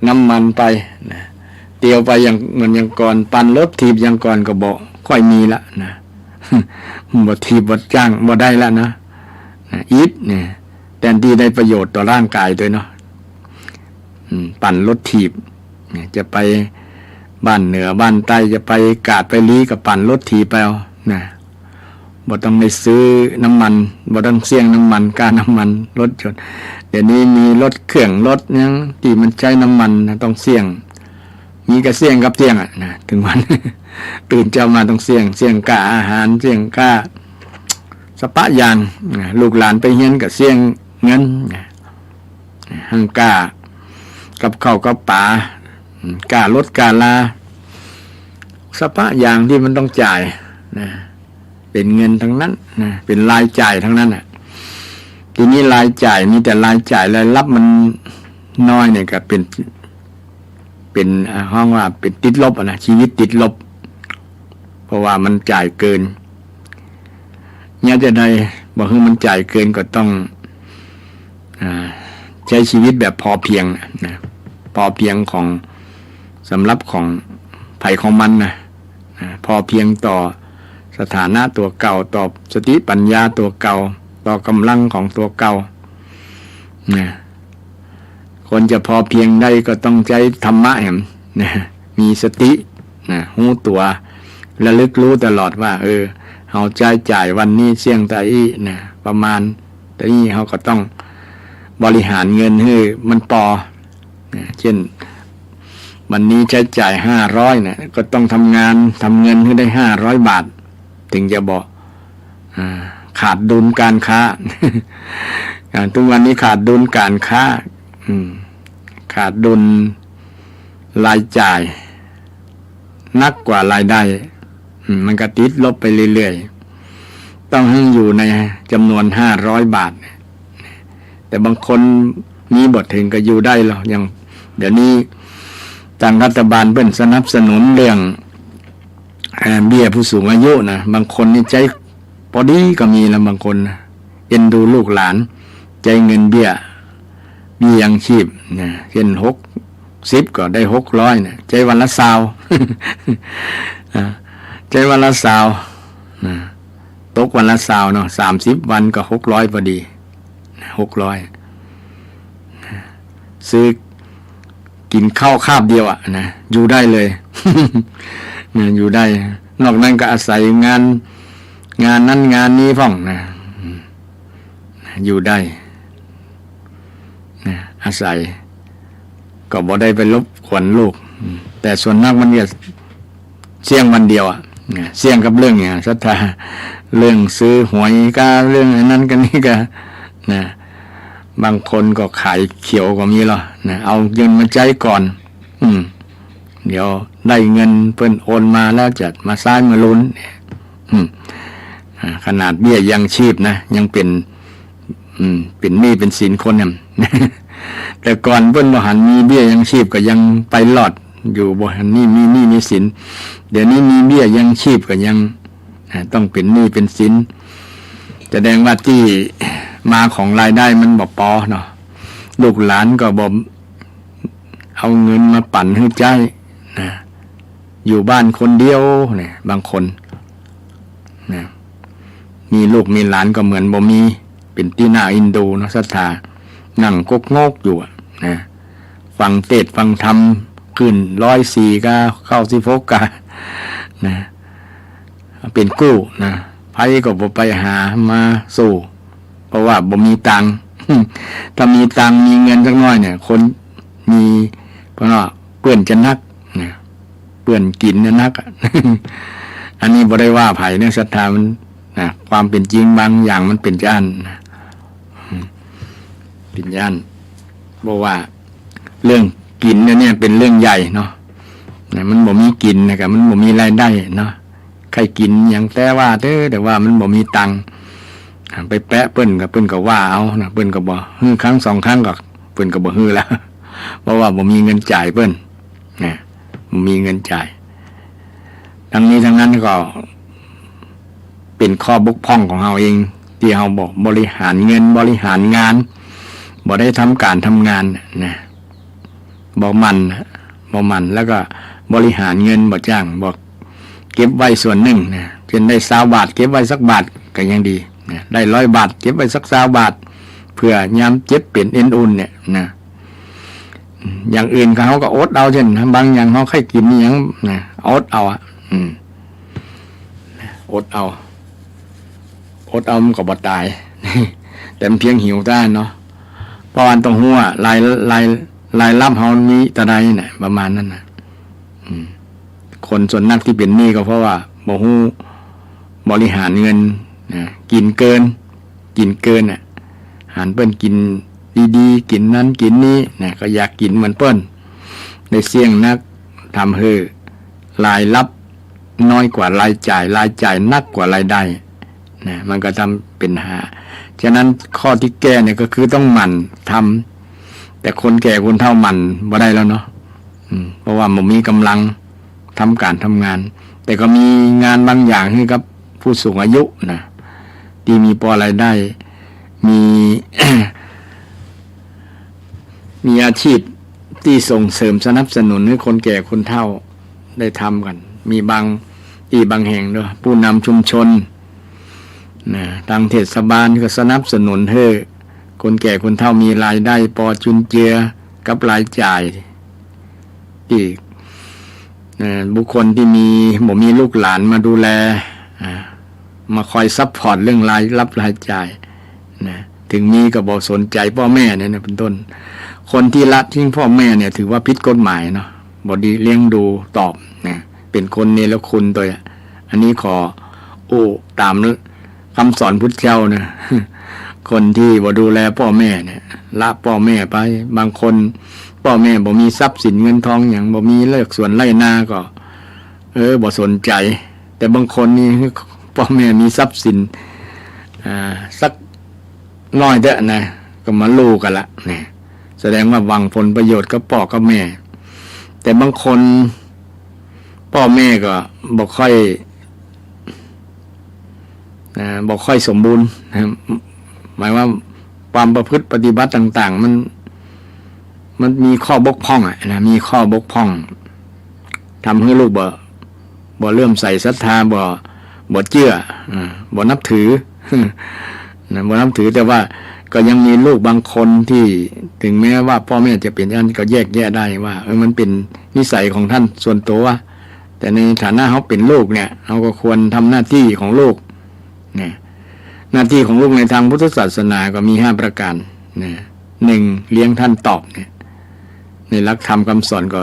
น้ำมันไปนะเตียวไปอย่างเหมือนอย่างก่อนปั่นรถถีบอย่างก่อนก็บอกค่อยมีละนะบ่ถีบบ่จ้างบ่ได้ละนะอีทเนี่ยแทนที่ได้ประโยชน์ต่อร่างกายด้วยเนาะปั่นรถถีบเนี่ยจะไปบ้านเหนือบ้านใต้จะไปกาดไปลี้กับปั่นรถถีบไปเอานะบ่ต้องไปซื้อน้ำมันบ่ต้องเสี่ยงน้ำมันการน้ำมันรถยนต์เดี๋ยวนี้มีรถเครื่องรถยังที่มันใช้น้ำมันนะต้องเสี่ยงมีก็เสี่ยงกับเสี่ยงนะถึงวัน ตื่นเช้ามาต้องเสี่ยงค่าอาหารเสี่ยงค่าสปะยางลูกหลานไปเฮียนก็เสี่ยงเงินหังก้ากับข้าวกับป่าการถกาลาสปะยางที่มันต้องจ่ายนะเป็นเงินทั้งนั้นนะเป็นรายจ่ายทั้งนั้นทีนี้รายจ่ายมีแต่รายจ่ายรายรับมันน้อยเนี่ยก็เป็นห้องว่าเป็นติดลบนะชีวิตติดลบเพราะว่ามันจ่ายเกินเนี่ยจะได้บอกว่ามันจ่ายเกินก็ต้องใช้ชีวิตแบบพอเพียงนะพอเพียงของสำหรับของไผ่ของมันนะพอเพียงต่อสถานะตัวเก่าต่อสติปัญญาตัวเก่าต่อกำลังของตัวเก่านะคนจะพอเพียงได้ก็ต้องใช้ธรรมะนะมีสตินะรู้ตัวระลึกรู้ตลอดว่าเอาจ่ายวันนี้เสี่ยงแต่อีนะประมาณแต่นี้เขาก็ต้องบริหารเงินให้มันพอนะเช่นวันนี้ใช้จ่าย500นะก็ต้องทำเงินให้ได้500 บาทถึงจะบอกขาดดุลการค้า ทุกวันนี้ขาดดุลการค้าขาดดุลรายจ่ายนักกว่ารายได้มันก็ติดลบไปเรื่อยๆต้องให้อยู่ในจำนวน500 บาทแต่บางคน มีบ่ถึงก็อยู่ได้หรอกอย่างเดี๋ยวนี้ทางรัฐบาลเพิ่นสนับสนุนเรื่องเบี้ยผู้สูงอายุนะบางคนนี่ใจพอดีก็มีแล้วบางคนนะเอ็นดูลูกหลานใจเงินเบี้ยยังชีพนะเช่น60ก็ได้600นะใจวันละ20ใจวันละ20นะตกวันละ20เนาะ30วันก็600พอดี600ซื้อกินข้าวคาบเดียวนะอยู่ได้เลย อยู่ได้นอกนั้นก็อาศัยงานนั้นงานนี้พ่องนะอยู่ได้นะอาศัยก็บ่ได้ไปรบกวนลูกแต่ส่วนมากมันจะเสี่ยงวันเดียวเสี่ยงกับเรื่องอย่างศรัทธาเรื่องซื้อหวยก็เรื่องนั้นกันนี่ก็นะบางคนก็ขายเขียวก็มีหรอนะเอาเงินมาใจก่อนเดี๋ยวได้เงินเพิ่นโอนมาแล้วจะมาซ้ายมาลุ้นขนาดเบี้ยยังชีพนะยังเป็นหนี้เป็นสินคนเนี่ย แต่ก่อนเพิ่นบ่หันมีเบี้ยยังชีพก็ยังไปรอดอยู่บ่หันนี่มีหนี้มีสินเดี๋ยวนี้มีเบี้ยยังชีพก็ยังต้องเป็นหนี้เป็นสินแสดงว่าที่มาของรายได้มันบ่พอเนาะลูกหลานก็บ่เอาเงินมาปั่นให้ใจนะอยู่บ้านคนเดียวเนี่ยบางคนนะมีลูกมีหลานก็เหมือนบ่มีเป็นที่น่าอินดูเนาะศรัทธานั่งกกงกอยู่นะฟังเทศน์ฟังธรรมขึ้น104ก็เข้า16ก็นะเป็นกู้นะไผก็บ่ไปหามาสู้เพราะว่าบ่มีตังค์ ถ้ามีตังค์มีเงินสักน้อยเนี่ยคนมีเพราะว่าเปื้อนจะนักนะเปื้อนกินนัก อันนี้บ่ได้ว่าไผเนี่ยศรัทธามันนะความเป็นจริงบางอย่างมันเป็นย่านนะเป็นย่านบอกว่าเรื่องกินเนี่ยเป็นเรื่องใหญ่เนาะนะมันบ่มีกินนะครับมันบ่มีรายได้เนาะใครกินอย่างแต่ว่าแต่ว่ามันบ่มีตังค์ไปแปะเปิ้นก็ว่าเอานะเปิ้นก็บ่ฮื้อครั้ง2ครั้งก็เปิ้นก็บ่ฮื้อแล้ว เพราะว่าบ่มีเงินจ่ายเปิ้นนะบ่มีเงินจ่ายทั้งนี้ทั้งนั้นก็เป็นข้อบกพร่องของเราเองที่เราบอกบริหารเงินบริหารงานบ่ได้ทำการทำงานนะบ่มันแล้วก็บริหารเงินบ่จ้างบอกเก็บไว้ส่วนหนึ่งนะเช่นได้20 บาทเก็บไว้สักบาทก็ยังดีนะได้100 บาทเก็บไว้สัก20 บาทเพื่อยามเจ็บเป็นเอ็นอุ่นเนี่ยนะอย่างอื่นเขาก็อดเอาเช่นบางอย่างเขาใครกินอย่างนะอดเอาอดเอามันก็บ่ตาย แต่มันเพียงหิวได้เนาะเพราะวันต้องหัวลายรับเฮามีตะไดน่ะประมาณนั้นน่ะคนส่วนนักที่เป็นหนี้ก็เพราะว่าบ่ฮู้บริหารเงินนะกินเกินน่ะหารเปิ้นกินดีๆกินนั้นกินนี้นะก็อยากกินเหมือนเปิ้นได้เสี่ยงนักทำให้รายรับน้อยกว่ารายจ่ายนักกว่ารายได้นะมันก็ทำเป็นหาฉะนั้นข้อที่แก้เนี่ยก็คือต้องหมั่นทำแต่คนแก่คนเฒ่าหมั่นบ่ได้แล้วเนาะเพราะว่าบ่มีกำลังทำการทำงานแต่ก็มีงานบางอย่างให้กับผู้สูงอายุนะที่มีพอรายได้มี มีอาชีพที่ส่งเสริมสนับสนุนให้คนแก่คนเฒ่าได้ทำกันมีบางแห่งด้วยผู้นำชุมชนนะทางเทศบาลก็สนับสนุนให้คนแก่คนเฒ่ามีรายได้พอจุนเจือกับรายจ่ายที่บุคคลที่บ่มีลูกหลานมาดูแลมาคอยซัพพอร์ตเรื่องรายจ่ายนะถึงมีก็บ่สนใจพ่อแม่เนี่ยนะเป็นต้นคนที่ละทิ้งพ่อแม่เนี่ยถือว่าผิดกฎหมายเนาะบ่ดีเลี้ยงดูตอบนะเป็นคนเนรคุณตัวอันนี้ขอตามคำสอนพุทธเจ้านะคนที่บ่ดูแลพ่อแม่เนี่ยละพ่อแม่ไปบางคนพ่อแม่บ่มีทรัพย์สินเงินทองอย่างบ่มีเลิกสวนไร่นาก็บ่สนใจแต่บางคนนี่พ่อแม่มีทรัพย์สินสักน้อยเด้อนะก็มาลูกกันละเนี่ย แสดงว่าหวังผลประโยชน์กับพ่อกับแม่แต่บางคนพ่อแม่ก็บ่ค่อยสมบูรณ์หมายว่าความประพฤติปฏิบัติต่างๆมันมีข้อบกพร่องมีข้อบกพร่องทำให้ลูกบ่เลื่อมใสศรัทธาบ่เชื่อบ่นับถือบ่นับถือแต่ว่าก็ยังมีลูกบางคนที่ถึงแม้ว่าพ่อแม่จะเป็นอย่างนั้นก็แยกแยะได้ว่ามันเป็นนิสัยของท่านส่วนตัวแต่ในฐานะเขาเป็นลูกเนี่ยเขาก็ควรทำหน้าที่ของลูกเนี่ยหน้าที่ของลูกในทางพุทธศาสนาก็มี5ประการเนี่ย1เลี้ยงท่านตอบเนี่ยในหลักธรรมคำสอนก็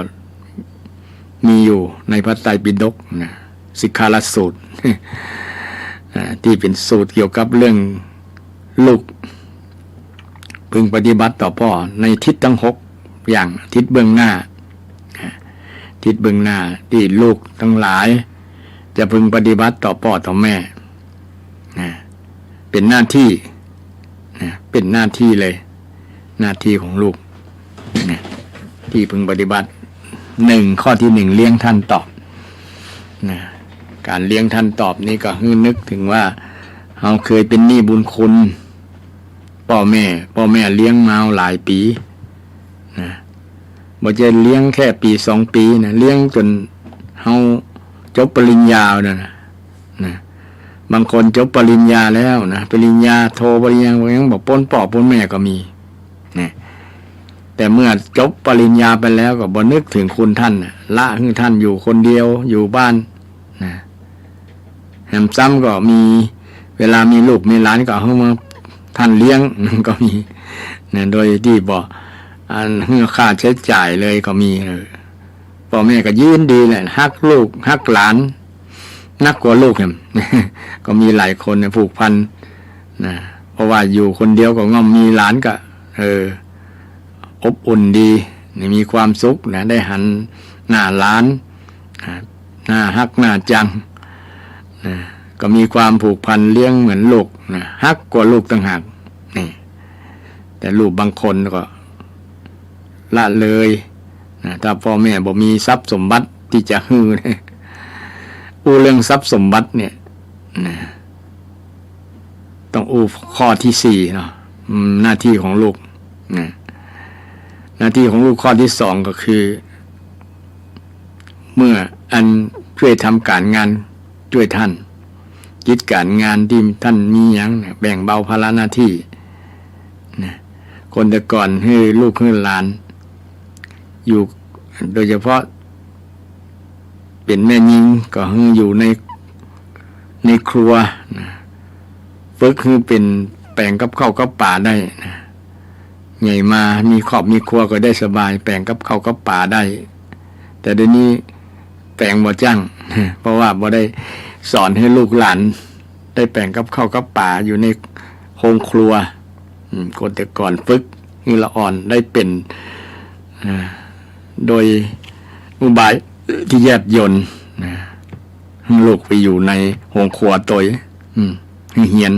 มีอยู่ในพระไตรปิฎกนะสิกขาลสูตร ที่เป็นสูตรเกี่ยวกับเรื่องลูกพึงปฏิบัติต่อพ่อในทิศทั้ง6อย่างทิศเบื้องหน้าทิศเบื้องหน้าที่ลูกทั้งหลายจะพึงปฏิบัติต่อพ่อต่อแม่เป็นหน้าที่เป็นหน้าที่เลยหน้าที่ของลูกที่พึงปฏิบัติข้อที่1เลี้ยงท่านตอบการเลี้ยงท่านตอบนี้ก็นึกถึงว่าเราเคยเป็นหนี้บุญคุณพ่อแม่เลี้ยงมาหลายปีบ่จะเลี้ยงแค่ปี2ปีเลี้ยงจนเฮาจบปริญญานะบางคนจบปริญญาแล้วปริญญาโทปริญญายังบอกปนพ่อปนแม่ก็มีแต่เมื่อจบปริญญาไปแล้วก็บ่นึกถึงคุณท่านละคือท่านอยู่คนเดียวอยู่บ้านแถมซ้ำก็มีเวลามีลูกมีหลานก็เอามาท่านเลี้ยงก็มีโดยที่บอกค่าใช้จ่ายเลยก็มีพ่อแม่ก็ยืนดีแหละฮักลูกฮักหลานนักกว่าลูกก็มีหลายคนผูกพันเพราะว่าอยู่คนเดียวก็ง่อมมีหลานก็อบอุ่นดีมีความสุขได้หันหน้าหลานหน้าฮักหน้าจังก็มีความผูกพันเลี้ยงเหมือนลูกฮักกว่าลูกต่างหากแต่ลูกบางคนก็ละเลยถ้าพ่อแม่บ่มีทรัพย์สมบัติที่จะฮื้อเรื่องทรัพย์สมบัติเนี่ยต้องข้อที่4เนาะหน้าที่ของลูกหน้าที่ของลูกข้อที่2ก็คือเมื่ออันช่วยทำการงานช่วยท่านกิจการงานที่ท่านมีอย่างแบ่งเบาภาระหน้าที่คนแต่ก่อนให้ลูกให้หลานอยู่โดยเฉพาะเป็นแม่ยิงก็อยู่ในครัวฝึกคือเป็นแปลงกับข้าวกับป่าได้ใหญ่มามีครอบมีครัวก็ได้สบายแปลงกับข้าวกับป่าได้แต่เดี๋ยวนี้แปลงบ่จังเพราะว่าบ่ได้สอนให้ลูกหลานได้แปลงกับข้าวกับป่าอยู่ในโรงครัวคนแต่ก่อนฝึกนี่ละอ่อนได้เป็นโดยอุบายที่แยบยลลูกไปอยู่ในโรงครัวตัวเฮียน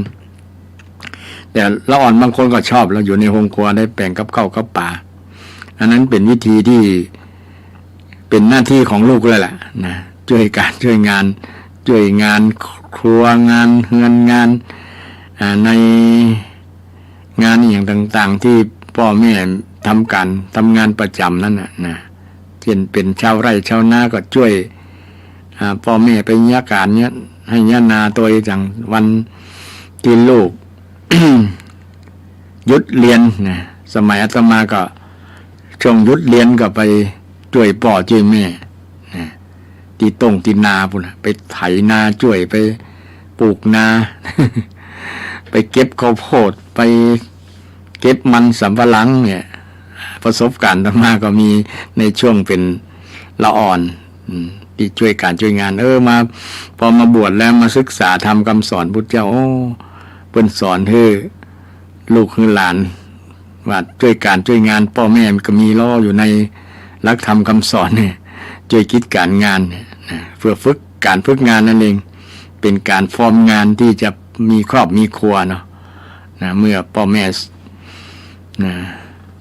แต่ละอ่อนบางคนก็ชอบเราอยู่ในโรงครัวได้แปลงกับข้าวกับป่าอันนั้นเป็นวิธีที่เป็นหน้าที่ของลูกเลยแหละช่วยการช่วยงานครัวงานเฮือนงานในงานอย่างต่างๆที่พ่อแม่ทำงานประจำนั่นนะเช่นเป็นชาวไร่ชาวนาก็ช่วยพ่อแม่ไปยาการเนี้ยให้ยานาตัวจังวันที่ลูก หยุดเรียนสมัยอาตมาก็ช่วงหยุดเรียนก็ไปช่วยพ่อช่วยแม่ตีนาพุ่นไปไถนาช่วยไปปลูกนา ไปเก็บข้าวโพดไปเก็บมันสำปะหลังเนี่ยประสบการณ์ต่อมาก็มีในช่วงเป็นละอ่อนที่ช่วยการช่วยงานมาพอมาบวชแล้วมาศึกษาทำคำสอนพุทธเจ้าเพิ่นสอนให้ลูกให้หลานว่าช่วยการช่วยงานพ่อแม่ก็มีล้ออยู่ในหลักธรรมคำสอนเนี่ยช่วยคิดการงานเพื่อฝึกงานนั่นเองเป็นการฟอร์มงานที่จะมีครอบมีครัวเนาะเมื่อพ่อแม่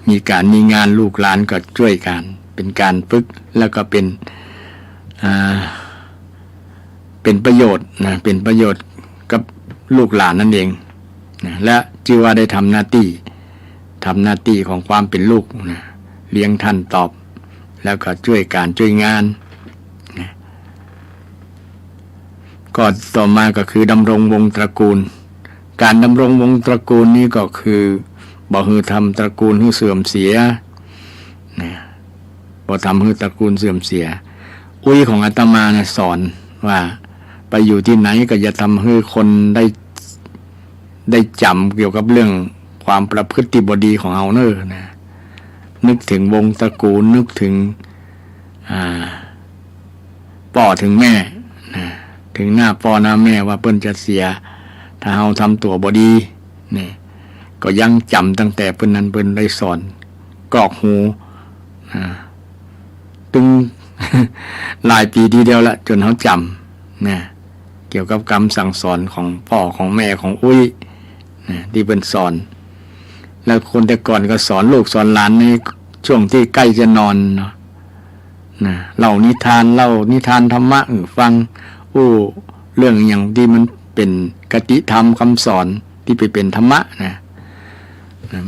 มีการมีงานลูกหลานก็ช่วยกันเป็นการฝึกแล้วก็เป็นประโยชน์นะเป็นประโยชน์กับลูกหลานนั่นเองนะและชื่อว่าได้ทำหน้าที่ของความเป็นลูกนะเลี้ยงท่านตอบแล้วก็ช่วยการช่วยงานนะก็ต่อมาก็คือดำรงวงศ์ตระกูลการดำรงวงศ์ตระกูลนี้ก็คือบ่ฮือทำตระกูลให้เสื่อมเสียนะบ่ทำให้ตระกูลเสื่อมเสียอุ้ยของอาตมานะสอนว่าไปอยู่ที่ไหนก็อย่าทำให้คนได้จำเกี่ยวกับเรื่องความประพฤติบดีของเอาเนอนะนึกถึงวงตระกูลนึกถึงพ่อถึงแม่นะถึงหน้าพ่อหน้าแม่ว่าเปิ้นจะเสียถ้าเราทำตัวบดีนี่ก็ยังจำตั้งแต่เปิ้นนั้นเปิ้นได้สอนกรอกหูตึง หลายปีทีเดียวละจนเขาจำนะเกี่ยวกับคำสั่งสอนของพ่อของแม่ของอุ้ยนะที่เป็นสอนแล้วคนแต่ก่อนก็สอนลูกสอนหลานในช่วงที่ใกล้จะนอนเนาะนะเล่านิทานธรรมะฟังเรื่องอย่างที่มันเป็นคติธรรมคำสอนที่ไปเป็นธรรมะนะ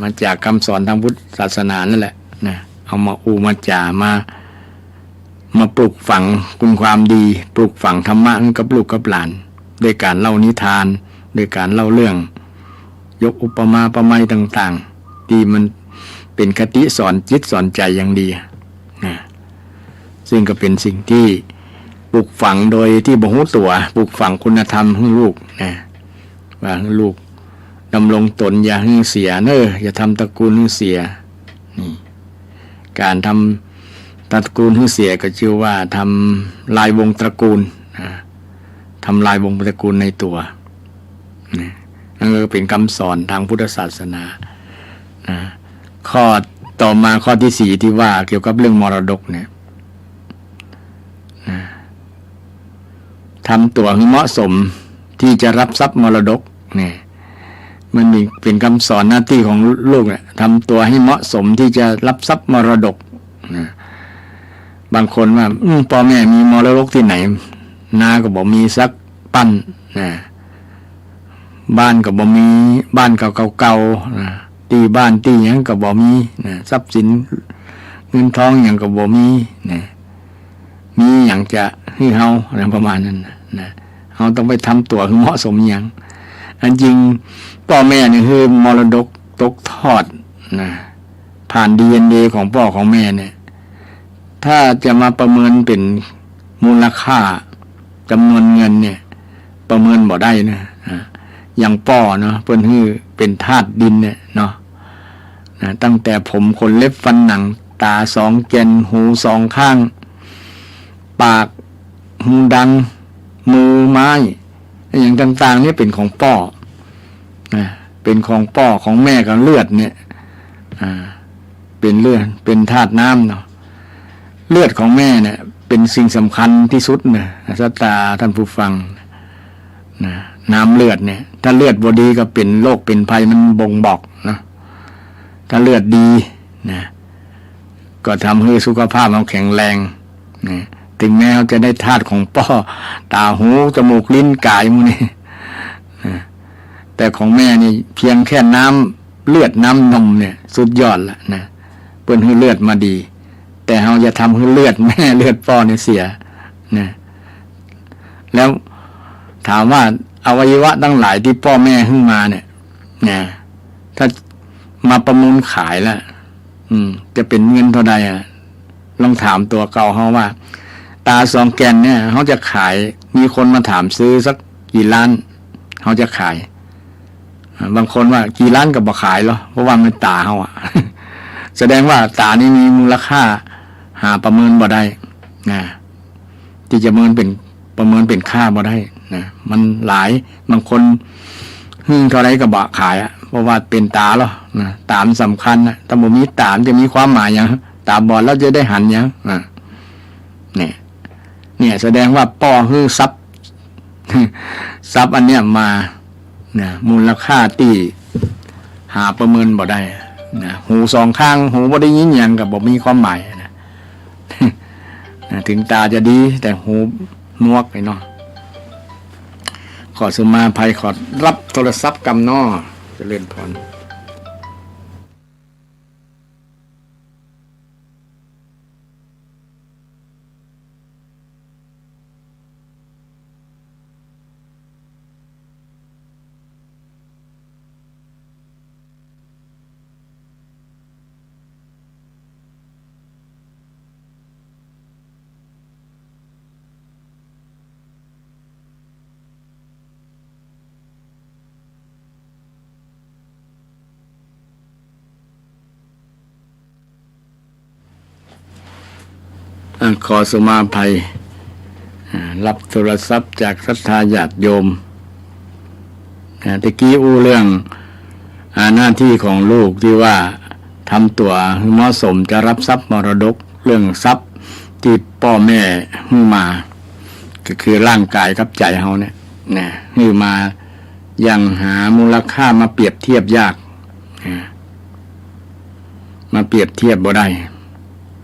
มาจากคำสอนทางพุทธศาสนานั่นแหละนะเอามามาจ่ามาปลูกฝังคุณความดีปลูกฝังธรรมะกับลูกกับหลานด้วยการเล่านิทานด้วยการเล่าเรื่องยกอุปมาประไมยต่างๆที่มันเป็นคติสอนจิตสอนใจอย่างดีนะซึ่งก็เป็นสิ่งที่ปลูกฝังโดยที่บ่ฮู้ตัวปลูกฝังคุณธรรมให้ลูกนะว่าให้ลูกดำรงตนอย่าให้เสียอย่าทำตระกูลให้เสียนี่การทำตระกูลให้เสียก็ชื่อว่าทำลายวงตระกูลทำลายวงตระกูลในตัวนั่นก็เป็นคำสอนทางพุทธศาสนาข้อต่อมาข้อที่ 4ที่ว่าเกี่ยวกับเรื่องมรดกเนี่ยทำตัวให้เหมาะสมที่จะรับทรัพย์มรดกเนี่ยมันมีเป็นคำสอนหน้าที่ของลูกเนี่ยทำตัวให้เหมาะสมที่จะรับทรัพย์มรดกนะบางคนว่าพ่อแม่มีมรดกที่ไหนนาก็บอกมีสักปั้นนะบ้านก็บอกมีบ้านเก่าๆนะตีบ้านตีหยังก็บอกมีนะทรัพย์สินเงินทองหยังก็บอกมีนะมีอย่างจะให้เฮาอะไรประมาณนั้นนะเฮาต้องไปทำตัวให้เหมาะสมอย่างอันจริงพ่อแม่นี่คือมรดกตกทอดนะผ่าน DNA ของพ่อของแม่เนี่ยถ้าจะมาประเมินเป็นมูลค่าจำนวนเงินเนี่ยประเมินบ่ได้นะอย่างพ่อเนาะเพิ่นคือเป็นธาตุดินเนี่ยเนาะตั้งแต่ผมขนเล็บฟันหนังตา2แกนหู2ข้างปากหูดังมือไม้อย่างต่างๆนี่เป็นของพ่อเป็นของพ่อของแม่กับเลือดเนี่ยเป็นเลือดเป็นธาตุน้ำเนาะเลือดของแม่เนี่ยเป็นสิ่งสำคัญที่สุดนะสัตตาท่านผู้ฟังนะน้ำเลือดเนี่ยถ้าเลือดบดีก็เป็นโรคเป็นภัยมันบ่งบอกนะถ้าเลือดดีนะก็ทำให้สุขภาพเราแข็งแรงนะถึงแม้เราจะได้ธาตุของพ่อตาหูจมูกลิ้นกายมันนี่แต่ของแม่นี่เพียงแค่น้ำเลือดน้ำนมเนี่ยสุดยอดละนะเปิ้นให้เลือดมาดีแต่เราจะทำให้เลือดแม่เลือดพ่อเนี่ยเสียนะแล้วถามว่าอวัยวะตั้งหลายที่พ่อแม่ขึ้นมาเนี่ยนะถ้ามาประมูลขายแล้วจะเป็นเงินเท่าใดลองถามตัวเก่าเขาว่าตา2แกนเนี่ยเขาจะขายมีคนมาถามซื้อสักกี่ล้านเขาจะขายบางคนว่ากี่ล้านก็บ่ขายหรอกเพราะว่ามันตาเขาแสดงว่าตานี่มีมูลค่าหาประเมินบ่ได้นะที่จะประเมินเป็นค่าบ่ได้นะมันหลายบางคนเท่าไรก็บ่ขายเพราะว่าเป็นตาหรอนะตามสำคัญนะถ้าบ่มีตามจะมีความหมายอย่างตาบอดแล้วจะได้หันอย่างเนี่ยแสดงว่าป้อคือทรัพย์อันเนี้ยมาเนี่ยมูลค่าที่หาประเมินบ่ได้ นะหูสองข้างหูบ่ได้ยินหยังกับบ่มีความหมายนะ ถึงตาจะดีแต่หูนวกไปเนาะขอสุมาภัยขอรับโทรศัพท์กำนอเจริญพรขอสุมาภัยรับโทรศัพท์จากศรัทธาญาติโยมตะกี้เรื่องหน้าที่ของลูกที่ว่าทำตัวเหมาะสมจะรับทรัพย์มรดกเรื่องทรัพย์ที่พ่อแม่ให้มาก็คือร่างกายกับใจเขาเนี่ยให้มายังหามูลค่ามาเปรียบเทียบยากมาเปรียบเทียบบ่ได้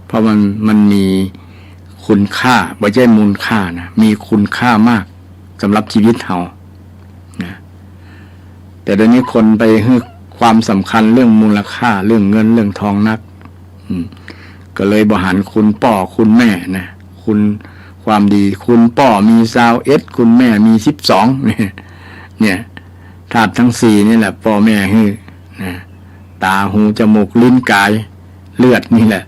เพราะมันมีคุณค่าไม่ใช่มูลค่านะมีคุณค่ามากสำหรับชีวิตเรานะแต่เดี๋ยวนี้คนไปให้ความสำคัญเรื่องมูลค่าเรื่องเงินเรื่องทองนักก็เลยบ่หันคุณพ่อคุณแม่นะคุณความดีคุณพ่อมี21คุณแม่มี12เนี่ยธาตุทั้ง4นี่แหละพ่อแม่ให้นะตาหูจมูกลิ้นกายเลือดนี่แหละ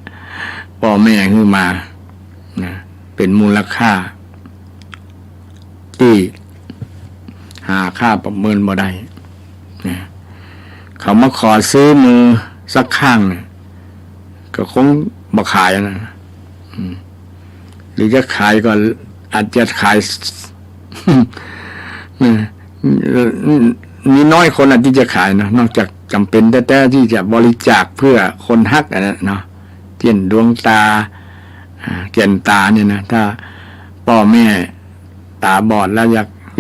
พ่อแม่ให้มานะเป็นมูลค่าที่หาค่าประเมินบ่ได้นะเขามาขอซื้อมือสักข้างเนี่ยก็คงบ่ขายนะหรือจะขายก็อาจจะขาย มีน้อยคนที่จะขายนะนอกจากจำเป็นแต่ที่จะบริจาคเพื่อคนฮักนะเนาะเช่นดวงตาแก่นตาเนี่ยนะถ้าพ่อแม่ตาบอดแล้ว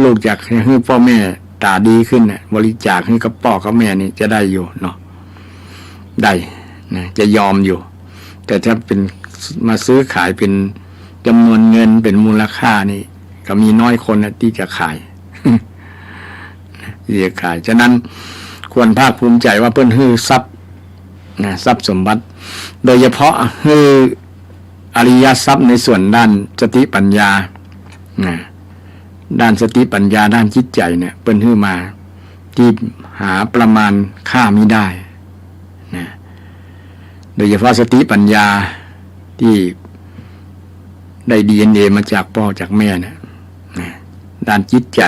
ลูกอยากให้พ่อแม่ตาดีขึ้นเนี่ยบริจาคให้กับพ่อกับแม่นี่จะได้อยู่เนาะได้นะจะยอมอยู่แต่ถ้าเป็นมาซื้อขายเป็นจำนวนเงินเป็นมูลค่านี่ก็มีน้อยคนนะที่จะขาย ที่จะขายฉะนั้นควรภาคภูมิใจว่าเพิ่นฮื้อทรัพย์นะทรัพย์สมบัติโดยเฉพาะฮื้ออริยทรัพย์ในส่วนด้านสติปัญญานะด้านสติปัญญาด้านจิตใจเนี่ยเพิ่นฮื้อมาที่หาประมาณค่าไม่ได้นะโดยเฉพาะสติปัญญาที่ได้ DNA มาจากพ่อจากแม่เนี่ยนะด้านจิตใจ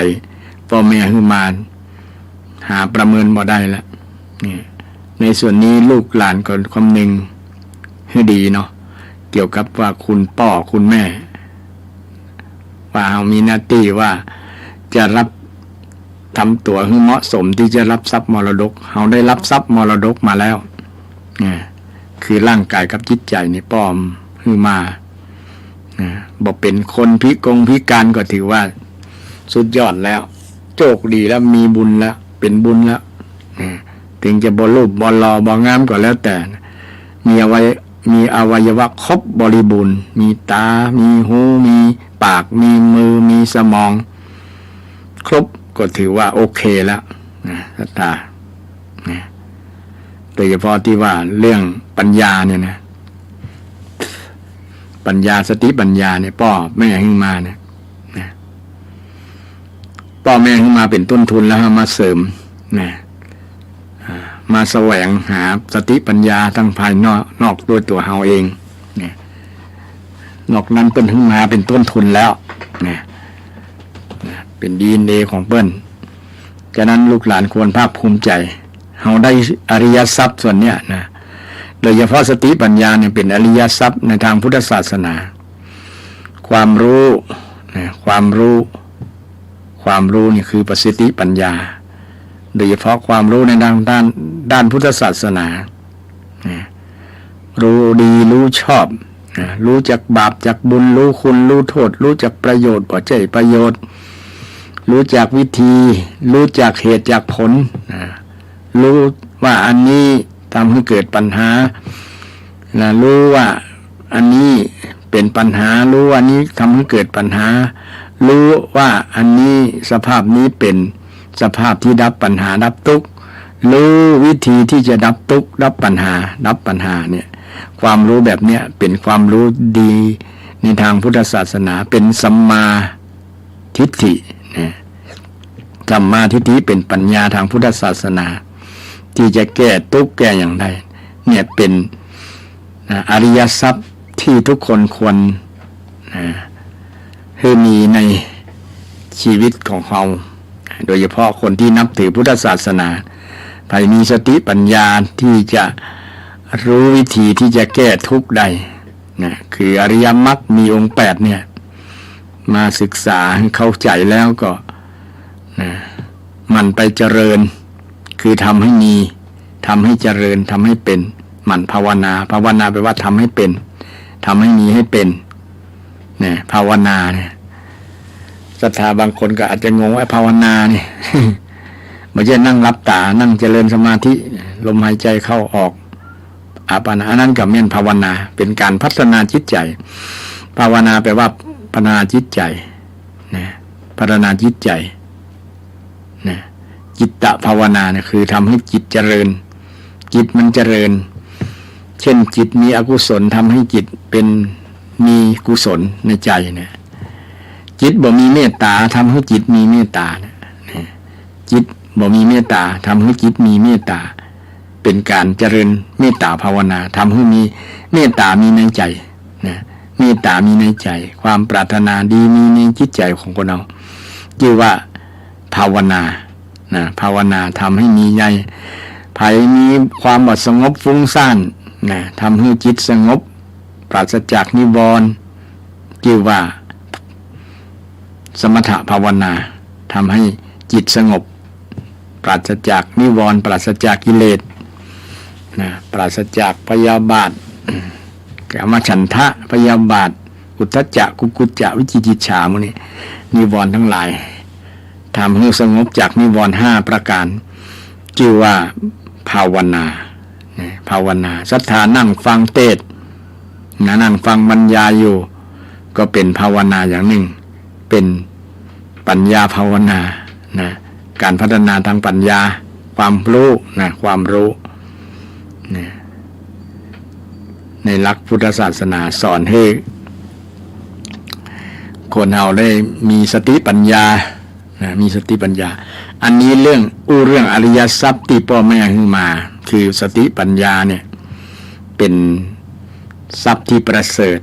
พ่อแม่ฮื้อมาหาประเมินบ่ได้แล้วนี่ในส่วนนี้ลูกหลานก็คำนึงให้ดีเนาะเกี่ยวกับว่าคุณพ่อคุณแม่ว่าเรามีหน้าที่ว่าจะรับทำตัวให้เหมาะสมที่จะรับทรัพย์มรดกเราได้รับทรัพย์มรดกมาแล้วเนี่ยคือร่างกายกับจิตใจนี่ป้อมให้มาบอกเป็นคนพิการก็ถือว่าสุดยอดแล้วโชคดีแล้วมีบุญแล้วเป็นบุญแล้วถึงจะบ่รูปบ่หล่อบ่งามก็แล้วแต่มีอวัยวะครบบริบูรณ์มีตามีหูมีปากมีมือมีสมองครบก็ถือว่าโอเคแล้วนะตาโดยเฉพาะที่ว่าเรื่องปัญญาเนี่ยนะปัญญาสติปัญญาเนี่ยพ่อแม่ให้มาเนี่ยพ่อแม่ให้มาเป็นต้นทุนแล้วมาเสริมนะมาแสวงหาสติปัญญาทั้งภายนอกด้วยตัวเฮาเองเนี่ยนอกนั้นเปิ้นขึ้นมาเป็นต้นทุนแล้วเนี่ยเป็น DNA ของเปิ้นฉะนั้นลูกหลานควรภาคภูมิใจเฮาได้อริยทรัพย์ส่วนเนี้ยนะโดยเฉพาะสติปัญญาเนี่ยเป็นอริยทรัพย์ในทางพุทธศาสนาความรู้นะความรู้นี่คือประสิทธิปัญญาโดยเฉพาะความรู้ในด้านพุทธศาสนารู้ดีรู้ชอบรู้จักบาปจักบุญรู้คุณรู้โทษรู้จักประโยชน์บ่ใช่ประโยชน์รู้จักวิธีรู้จักเหตุจากผลรู้ว่าอันนี้ ทำให้เกิดปัญหารู้ว่าอันนี้เป็นปัญหารู้ว่านี้ทำให้เกิดปัญหารู้ว่าอันนี้สภาพนี้เป็นสภาพที่ดับปัญหาดับทุกข์รู้วิธีที่จะดับทุกข์ดับปัญหาเนี่ยความรู้แบบเนี้ยเป็นความรู้ดีในทางพุทธศาสนาเป็นสัมมาทิฏฐินะสัมมาทิฏฐิเป็นปัญญาทางพุทธศาสนาที่จะแก้ทุกข์แก้อย่างไรเนี่ยเป็นอริยทรัพย์ที่ทุกคนควรให้มีในชีวิตของเราโดยเฉพาะคนที่นับถือพุทธศาสนาใครมีสติปัญญาที่จะรู้วิธีที่จะแก้ทุกข์ได้นะคืออริยมรรคมีองค์8เนี่ยมาศึกษาให้เข้าใจแล้วก็นะมันไปเจริญคือทำให้มีทำให้เจริญทำให้เป็นมันภาวนาแปลว่าทำให้เป็นทำให้มีให้เป็นเนี่ยภาวนาเนี่ยศรัทธาบางคนก็อาจจะงงว่าภาวนาเนี่ยไม่ใช่นั่งรับตานั่งเจริญสมาธิลมหายใจเข้าออกอาปานะอันนั้นก็เม่นภาวนาเป็นการพัฒนาจิตใจภาวนาแปลว่าพัฒนาจิตใจนะพัฒนาจิตใจนะจิตตภาวนาเนี่ยคือทำให้จิตเจริญจิตมันเจริญเช่นจิตมีอกุศลทำให้จิตเป็นมีกุศลในใจเนี่ยจิตบ่มีเมตตาทำให้จิตมีเมตตาเนี่ยจิตบ่มีเมตตาทำให้จิตมีเมตตาเป็นการเจริญเมตตาภาวนาทำให้มีเมตตามีในใจนะเมตตามีในใจความปรารถนาดีมีในจิตใจของคนเราชื่อว่าภาวนานะภาวนาทำให้มีใจภายมีความสงบฟุ้งซ่านนะทำให้จิตสงบปราศจากนิวรณ์ชื่อว่าสมถภาวนาทำให้จิตสงบปราศจากนิวรณ์ปราศจากกิเลสนะปราศจากพยาบาทกามฉันทะพยาบาทอุทธัจจะกุกุจจะวิจิกิจฉามุนี่นิวรณ์ทั้งหลายทำให้สงบจากนิวรณ์5ประการชื่อว่าภาวนาภาวนาศรัทธานั่งฟังเทศน์นั่งฟังบรรยายอยู่ก็เป็นภาวนาอย่างหนึ่งเป็นปัญญาภาวนานะการพัฒนาทางปัญญาความรู้นะความรู้นะในหลักพุทธศาสนาสอนให้คนเราได้มีสติปัญญานะมีสติปัญญาอันนี้เรื่องอริยทรัพย์ที่พ่อแม่ให้มาคือสติปัญญาเนี่ยเป็นทรัพย์ที่ประเสริฐ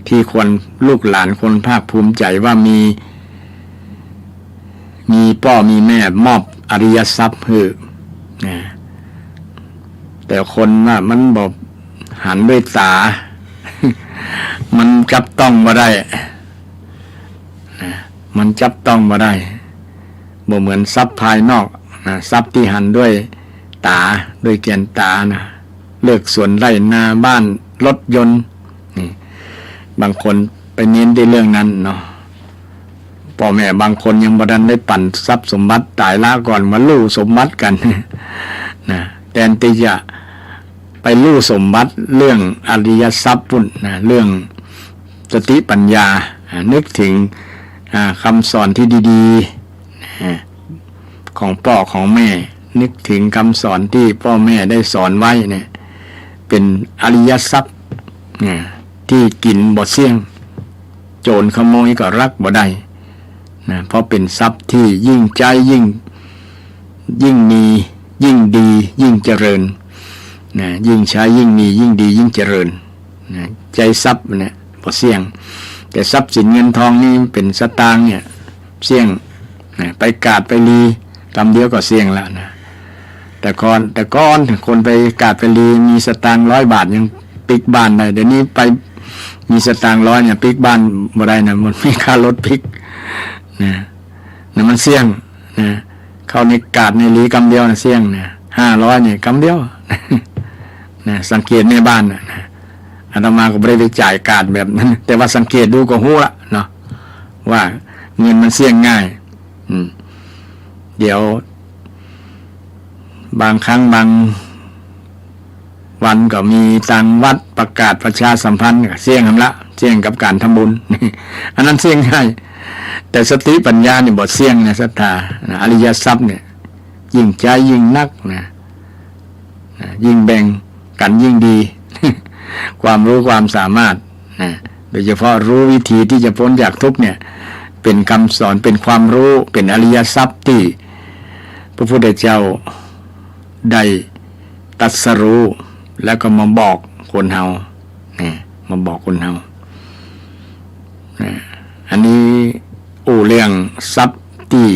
ที่ควรลูกหลานคนภาคภูมิใจว่ามีพ่อมีแม่มอบอริยทรัพย์ให้นะแต่คนว่ามันบอกหันด้วยตา มันจับต้องมาได้นะมันจับต้องมาได้บ่เหมือนทรัพย์ภายนอกนะทรัพย์ที่หันด้วยตาด้วยแกนตานะเลือกส่วนไร่นาบ้านรถยนต์นี่บางคนไปเน้นในเรื่องนั้นเนาะพ่อแม่บางคนยังบ่ทันได้ปั่นทรัพย์สมบัติตายละก่อนมาลู่สมบัติกัน นะแทนที่จะไปลู่สมบัติเรื่องอริยทรัพย์พุ่นนะเรื่องสติปัญญานึกถึงคำสอนที่ดีๆของพ่อของแม่นึกถึงคำสอนที่พ่อแม่ได้สอนไว้เนี่ยเป็นอริยทรัพย์ที่กินบ่เสี่ยงโจรขโมยก็รักบ่ได้นะเพราะเป็นทรัพย์ที่ยิ่งใจยิ่งมียิ่งดียิ่งเจริญนะยิ่งใช้ยิ่งมียิ่งดียิ่งเจริญนะใจทรัพย์เนี่ยบ่เสี่ยงแต่ทรัพย์สินเงินทองนี่เป็นสตางค์เนี่ยเสี่ยงนะไปกาดไปลีคำเดียวก็เสี่ยงแล้วนะแต่ก่อนคนไปกาดไปลีมีสตางค์100 บาทยังปิกบ้านได้เดี๋ยวนี้ไปมีสตางค์100เนี่ยปิกบ้านบ่ได้นะมันมีค่ารถปิกนะมันเสี่ยงนะเข้าในกาดในลีคำเดียวนะเสี่ยงนะ500เนี่ยคำเดียวนะสังเกตในบ้านนะอาตมาก็ไม่ได้ไปจ่ายกาดแบบนั้นแต่ว่าสังเกตดูก็รู้ละเนาะว่าเงินมันเสี่ยงง่ายเดี๋ยวบางครั้งบาง วันก็มีต่างวัดประกาศประชาสัมพันธ์เสี่ยงละเสี่ยงกับการทำบุญ อันนั้นเสี่ยงง่ายแต่สติปัญญาเนี่ยบทเสี่ยงนะศรัทธาอริยทรัพย์เนี่ยยิ่งใจยิ่งนักนะยิ่งแบ่งกันยิ่งดี ความรู้ความสามารถนะโดยเฉพาะรู้วิธีที่จะพ้นจากทุกข์เนี่ยเป็นคำสอนเป็นความรู้เป็นอริยทรัพย์ที่พระพุทธเจ้าได้ตรัสรู้แล้วก็มาบอกคนเฮามาบอกคนเฮาอันนี้เรื่องทรัพย์ที่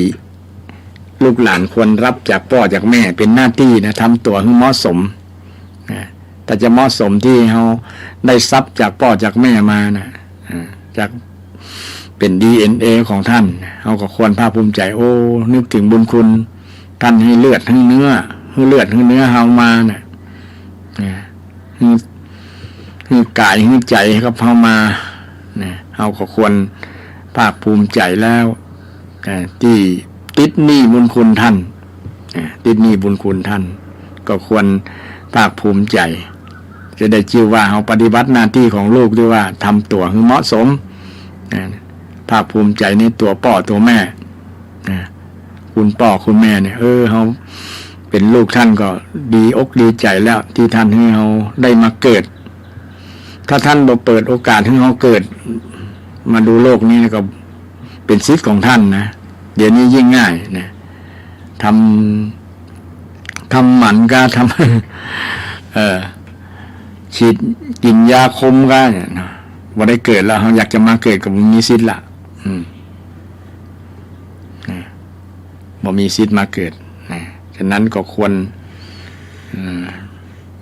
ลูกหลานควรรับจากพ่อจากแม่เป็นหน้าที่นะทำตัวให้เหมาะสมแต่จะเหมาะสมที่เขาได้ทรัพย์จากพ่อจากแม่มานะจากเป็น DNA ของท่านเขาก็ควรภาคภูมิใจนึกถึงบุญคุณท่านให้เลือดให้เนื้อเฮามานะให้กายให้ใจเขาเฮามาเขาก็ควรภาคภูมิใจแล้วที่ติดหนี้บุญคุณท่านติดหนี้บุญคุณท่านก็ควรภาคภูมิใจจะได้ชื่อว่าเขาปฏิบัติหน้าที่ของลูกด้วยว่าทำตัวให้เหมาะสมภาคภูมิใจในตัวพ่อตัวแม่คุณพ่อคุณแม่เนี่ยเขาเป็นลูกท่านก็ดีอกดีใจแล้วที่ท่านให้เขาได้มาเกิดถ้าท่านบ่เปิดโอกาสให้เขาเกิดมาดูโลกนี้ก็เป็นสิทธิ์ของท่านนะเดี๋ยวนี้ยิ่งง่ายนะทำหมันก็ทำฉีดกินยาคมก็เนี่ยนะว่าได้เกิดแล้วเขาอยากจะมาเกิดกับมีสิทธิ์ละบ่มีสิทธิ์มาเกิดนะฉะนั้นก็ควร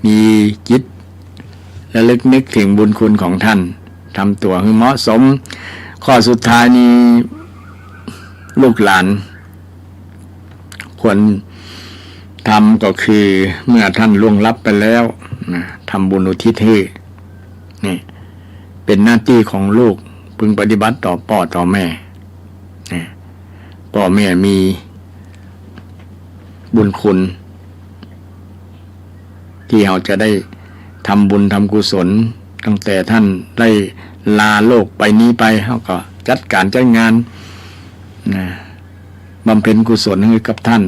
มีจิตและลึกนึกถึงบุญคุณของท่านทำตัวให้เหมาะสมข้อสุดท้ายนี้ลูกหลานควรทำก็คือเมื่อท่านล่วงลับไปแล้วทำบุญอุทิศให้นี่เป็นหน้าที่ของลูกพึงปฏิบัติต่อพ่อต่อแม่พ่อแม่มีบุญคุณที่เราจะได้ทำบุญทำกุศลตั้งแต่ท่านได้ลาโลกไปนี้ไปเขาก็จัดการจัดงานบำเพ็ญกุศลให้กับท่าน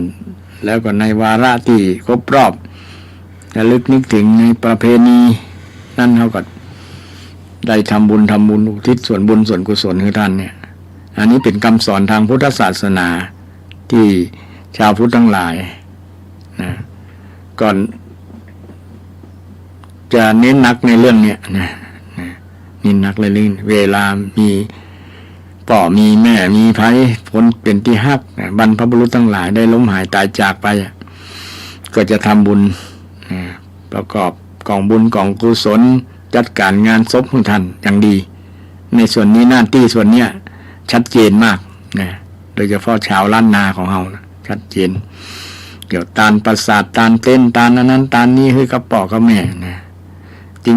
แล้วก็ในวาระที่ครบรอบระลึกนึกถึงในประเพณีนั่นเขาก็ได้ทำบุญอุทิศส่วนบุญส่วนกุศลให้ท่านเนี่ยอันนี้เป็นคำสอนทางพุทธศาสนาที่ชาวพุทธทั้งหลายนะก่อนจะเน้นหนักในเรื่องเนี้ยนี่หนักเลยเวลามีพ่อมีแม่มีไผพ้นเป็นที่ฮักบรรพบุรุษทั้งหลายได้ล้มหายตายจากไปก็จะทำบุญประกอบกองบุญกองกุศลจัดการงานศพของท่านอย่างดีในส่วนนี้หน้าที่ส่วนเนี้ยชัดเจนมากนะโดยเฉพาะชาวล้านนาของเรานะชัดเจนเกี่ยวตาลประสาทตาลเต้นตาลนั้นตาลนี้คือกระป๋อกับแม่นะจริง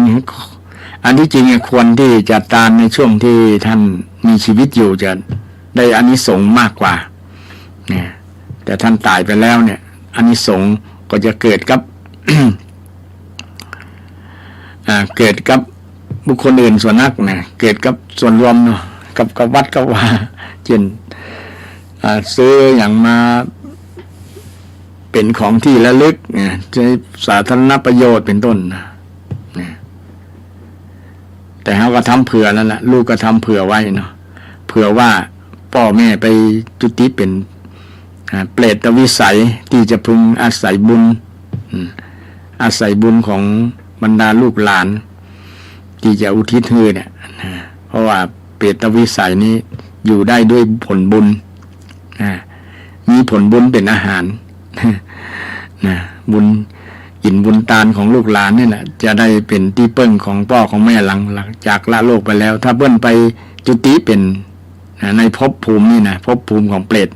อันที่จริงควรที่จะตาลในช่วงที่ท่านมีชีวิตอยู่จะได้อานิสงส์มากกว่าเนี่ยแต่ท่านตายไปแล้วเนี่ยอานิสงส์ก็จะเกิดกับ เกิดกับบุคคลอื่นส่วนนักนะเกิดกับส่วนรวมเนาะกับวัดกับว่าเช่นซื้ออย่างมาเป็นของที่ระลึกเนี่ยใช้สาธารณประโยชน์เป็นต้นนะแต่เขาก็ทำเผื่อแล้วล่ะลูกก็ทำเผื่อไว้เนาะเผื่อว่าพ่อแม่ไปจุติเป็นเปรตวิสัยที่จะพึงอาศัยบุญของบรรดาลูกหลานที่จะอุทิศให้เนี่ยเพราะว่าเปรตวิสัยนี้อยู่ได้ด้วยผลบุญมีผลบุญเป็นอาหารบุญอินบุญตาลของลูกหลานนี่แหละจะได้เป็นที่เปิ้งของพ่อของแม่หลังจากละโลกไปแล้วถ้าเปิ้นไปจุติเป็นในภพภูมินี่นะภพภูมิของเปรต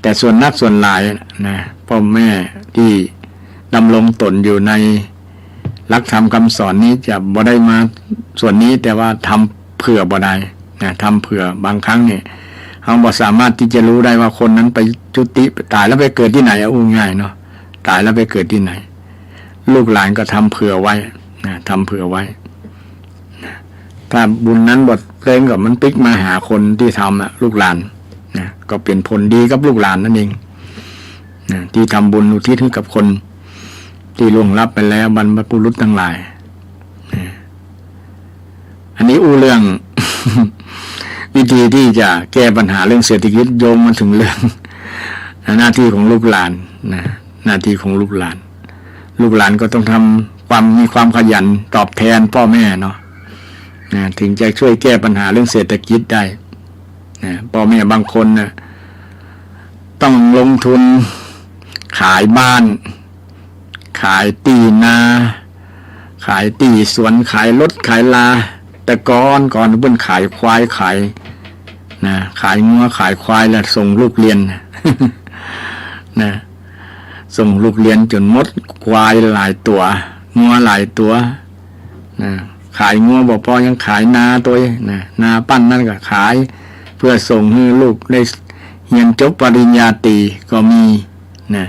แต่ส่วนนักส่วนหลายนะพ่อแม่ที่ดำรงตนอยู่ในหลักธรรมคำสอนนี้จะบ่ได้มาส่วนนี้แต่ว่าทำเผื่อบ่ได้นะทำเผื่อบางครั้งเนี่ยเราบ่สามารถที่จะรู้ได้ว่าคนนั้นไปจุติตายแล้วไปเกิดที่ไหนง่ายเนาะตายแล้วไปเกิดที่ไหน ลูกหลานก็ทำเผื่อไว้นะทำเผื่อไว้นะถ้าบุญนั้นบทเพลงกับมันปิ๊กมาหาคนที่ทำลูกหลานนะก็เป็นผลดีกับลูกหลานนั่นเองนะที่ทำบุญอุทิศให้กับคนที่ล่วงลับไปแล้วบรรพบุรุษทั้งหลายนะอันนี้เรื่อง วิธีที่จะแก้ปัญหาเรื่องเศรษฐกิจโยงมาถึงเรื่องหน้าที่ของลูกหลานนะหน้าที่ของลูกหลานลูกหลานก็ต้องทำมีความขยันตอบแทนพ่อแม่เนาะนะถึงจะช่วยแก้ปัญหาเรื่องเศรษฐกิจได้นะพ่อแม่บางคนนะต้องลงทุนขายบ้านขายตีนาขายตีสวนขายรถขายลาแต่ก่อนเพิ่นขายควายขายนะขายงัวขายควายแล้วส่งลูกเรียน นะส่งลูกเรียนจนหมดควายหลายตัวงัวหลายตัวนะขายงัวบ่พอยังขายนาตัวนะนาปั้นนั่นก็ขายเพื่อส่งให้ลูกได้เรียนจบปริญญาตรีก็มีนะ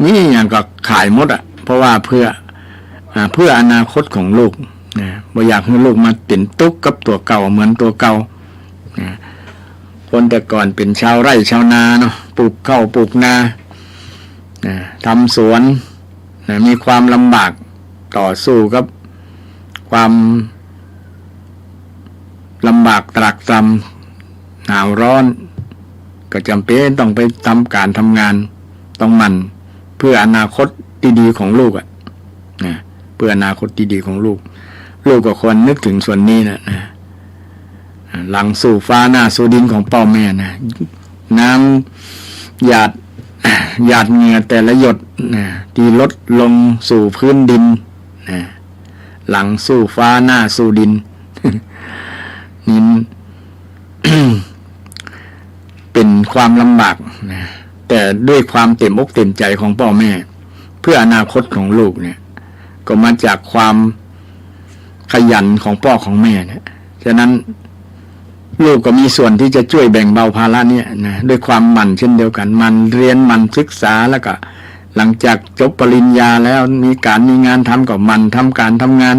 นี่อย่างก็ขายหมดเพราะว่าเพื่ออนาคตของลูกนะบ่อยากให้ลูกมาติดตุ๊กกับตัวเก่าเหมือนตัวเก่านะคนแต่ก่อนเป็นชาวไร่ชาวนาเนาะปลูกข้าวปลูกนานะทำสวนนะมีความลำบากต่อสู้กับความลำบากตรากตรำหนาวร้อนก็จำเป็นต้องไปทำการทำงานต้องมันเพื่ออนาคตที่ดีของลูกนะเพื่ออนาคตที่ดีของลูกก็ควรนึกถึงส่วนนี้นะหลังสู่ฟ้าหน้าสู่ดินของพ่อแม่นะน้ำหยาดเหงื่อแต่ละหยดนะที่ลดลงสู่พื้นดินนะหลังสู่ฟ้าหน้าสู่ดิน นี่ เป็นความลำบากนะแต่ด้วยความเต็มอกเต็มใจของพ่อแม่เพื่ออนาคตของลูกเนี่ยก็มาจากความขยันของพ่อของแม่เนี่ยฉะนั้นลูกก็มีส่วนที่จะช่วยแบ่งเบาภาระเนี่ยนะด้วยความหมั่นเช่นเดียวกันมันเรียนมันศึกษาแล้วก็หลังจากจบปริญญาแล้วมีงานทำกับมันทำการทำงาน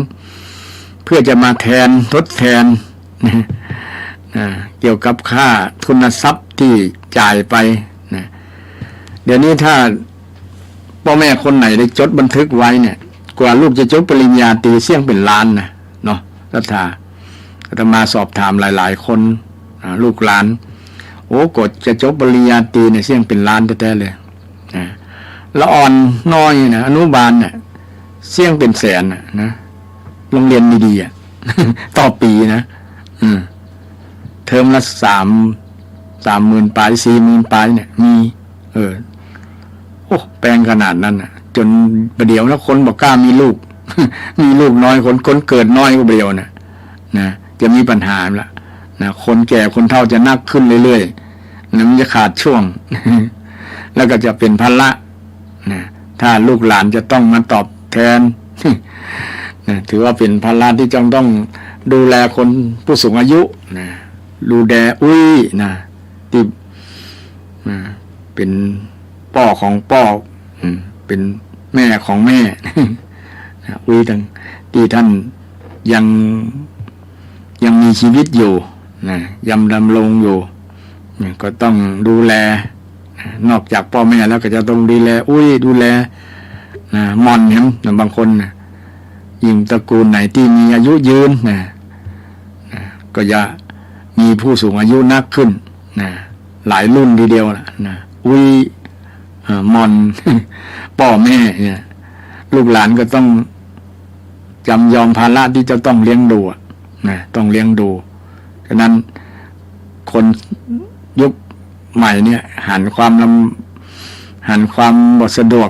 เพื่อจะมาทดแทนนะเกี่ยวกับค่าทุนทรัพย์ที่จ่ายไปนะเดี๋ยวนี้ถ้าพ่อแม่คนไหนได้จดบันทึกไว้เนี่ยกว่าลูกจะจบปริญญาตรีเสี่ยงเป็นล้านนะเนาะรัฐาจะมาสอบถามหลายๆคนลูกหลานโอ้กดจะจบปริญญาตรีเนี่ยเสี่ยงเป็นล้านแท้ๆเลยนะละอ่อนน้อยนะอนุบาลเนี่ยเสี่ยงเป็นแสนนะโรงเรียนดีๆต่อปีนะเทอมละ30,000 ปลาย 40,000 ปลายเนี่ยมีโอ้แปลงขนาดนั้นจนประเดี๋ยวแล้วคนบอกกล้ามีลูก มีลูกน้อยคนเกิดน้อยก็เดียวนะจะมีปัญหาละนะคนแก่คนเฒ่าจะนักขึ้นเรื่อยๆนะมันจะขาดช่วง แล้วก็จะเป็นภาระนะถ้าลูกหลานจะต้องมาตอบแทน นะถือว่าเป็นภาระที่ต้องดูแลคนผู้สูงอายุนะดูแลนะที่เป็นพ่อของพ่อเป็นแม่ของแม่ ทั้งที่ท่านยังมีชีวิตอยู่นะยังดำรงอยู่ก็ต้องดูแลนอกจากพ่อแม่แล้วก็จะต้องดูแลดูแลมอนครับบางคนยิ่งตระกูลไหนที่มีอายุยืนก็จะมีผู้สูงอายุนักขึ้นหลายรุ่นทีเดียวนะมอน พ่อแม่เนี่ยลูกหลานก็ต้องจำยอมภาระที่จะต้องเลี้ยงดูต้องเลี้ยงดูฉะนั้นคนยุคใหม่เนี่ยหันความบ่สะดวก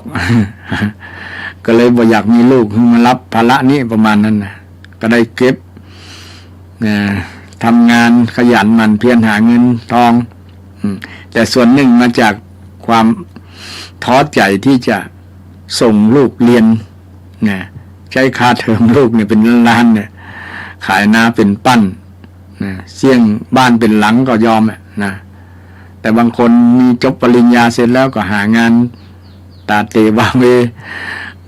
ก็เลยบ่อยากมีลูกมารับภาระนี้ประมาณนั้นนะก็ได้เก็บทำงานขยันหมั่นเพียรหาเงินทองแต่ส่วนหนึ่งมาจากความท้อใจที่จะส่งลูกเรียนใช้ค่าเทอมลูกเนี่ยเป็นล้านเนี่ยขายนาเป็นปั้นเสี่ยงบ้านเป็นหลังก็ยอมนะแต่บางคนมีจบปริญญาเสร็จแล้วก็หางานตาเตบาเว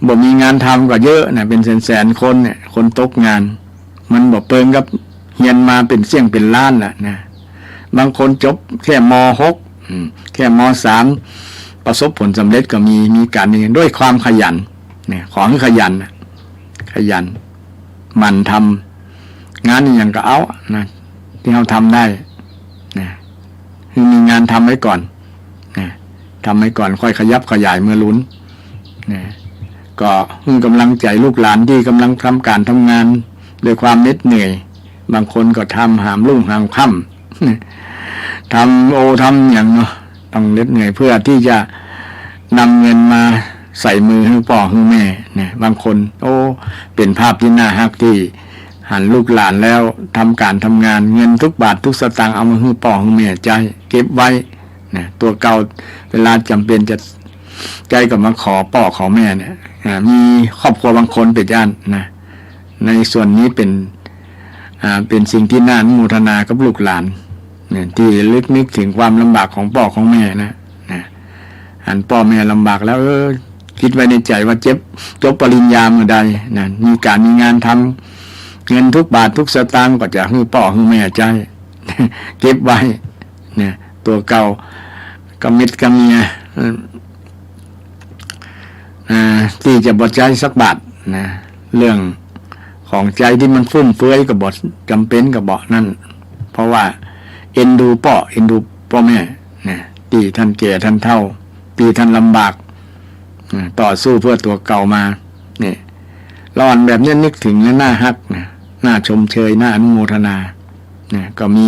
บ่มีงานทำก็เยอะนะเป็นแสนๆคนเนี่ยคนตกงานมันบ่เปิงกับเรียนมาเป็นเสี่ยงเป็นล้านล่ะนะบางคนจบแค่ม.6 แค่ม.3 ประสบผลสำเร็จก็มีการนี้ด้วยความขยันเนี่ยขอให้ขยันมันทำงานอย่างก็เอานะที่เราทำได้นะคือมีงานทำไว้ก่อนนะทำไว้ก่อนค่อยขยับขยายเมื่อลุ้นนะก็ให้กำลังใจลูกหลานที่กำลังทำการทำงานด้วยความเหน็ดเหนื่อยบางคนก็ทำหามรุ่งหามค่ำทำอย่างเนาะต้องเหน็ดเหนื่อยเพื่อที่จะนำเงินมาใส่มือให้พ่อให้แม่เนี่ยบางคนเป็นภาพที่น่าฮักที่หันลูกหลานแล้วทำการทำงานเงินทุกบาททุกสตางค์เอามาให้พ่อให้แม่ใจเก็บไว้เนี่ยตัวเก่าเวลาจำเป็นจะใจกับมาขอพ่อขอแม่เนี่ยมีครอบครัวบางคนเป็นญาตินะในส่วนนี้เป็นสิ่งที่น่าอนุโมทนากับลูกหลานเนี่ยที่ลึกนึกถึงความลำบากของพ่อของแม่นะหันพ่อแม่ลำบากแล้วคิดไว้ในใจว่าจบปริญญาเมื่อใดนะมีงานทำเงินทุกบาททุกสตางค์ก็จะให้พ่อให้แม่ใจ เก็บไว้เนี่ยตัวเก่ากำมิดกำเมียที่จะบ่ใจสักบาทนะเรื่องของใจที่มันฟุ่มเฟือยกับบ่จำเป็นกับบ่นั่นเพราะว่าเอ็นดูพ่อแม่เนี่ยที่ท่านแก่ท่านเฒ่าที่ท่านลำบากต่อสู้เพื่อตัวเก่ามาเนี่ยเราอ่านแบบนี้นึกถึงแล้วน่าฮักนะน่าชมเชยน่าอนุโมทนาเนี่ยก็มี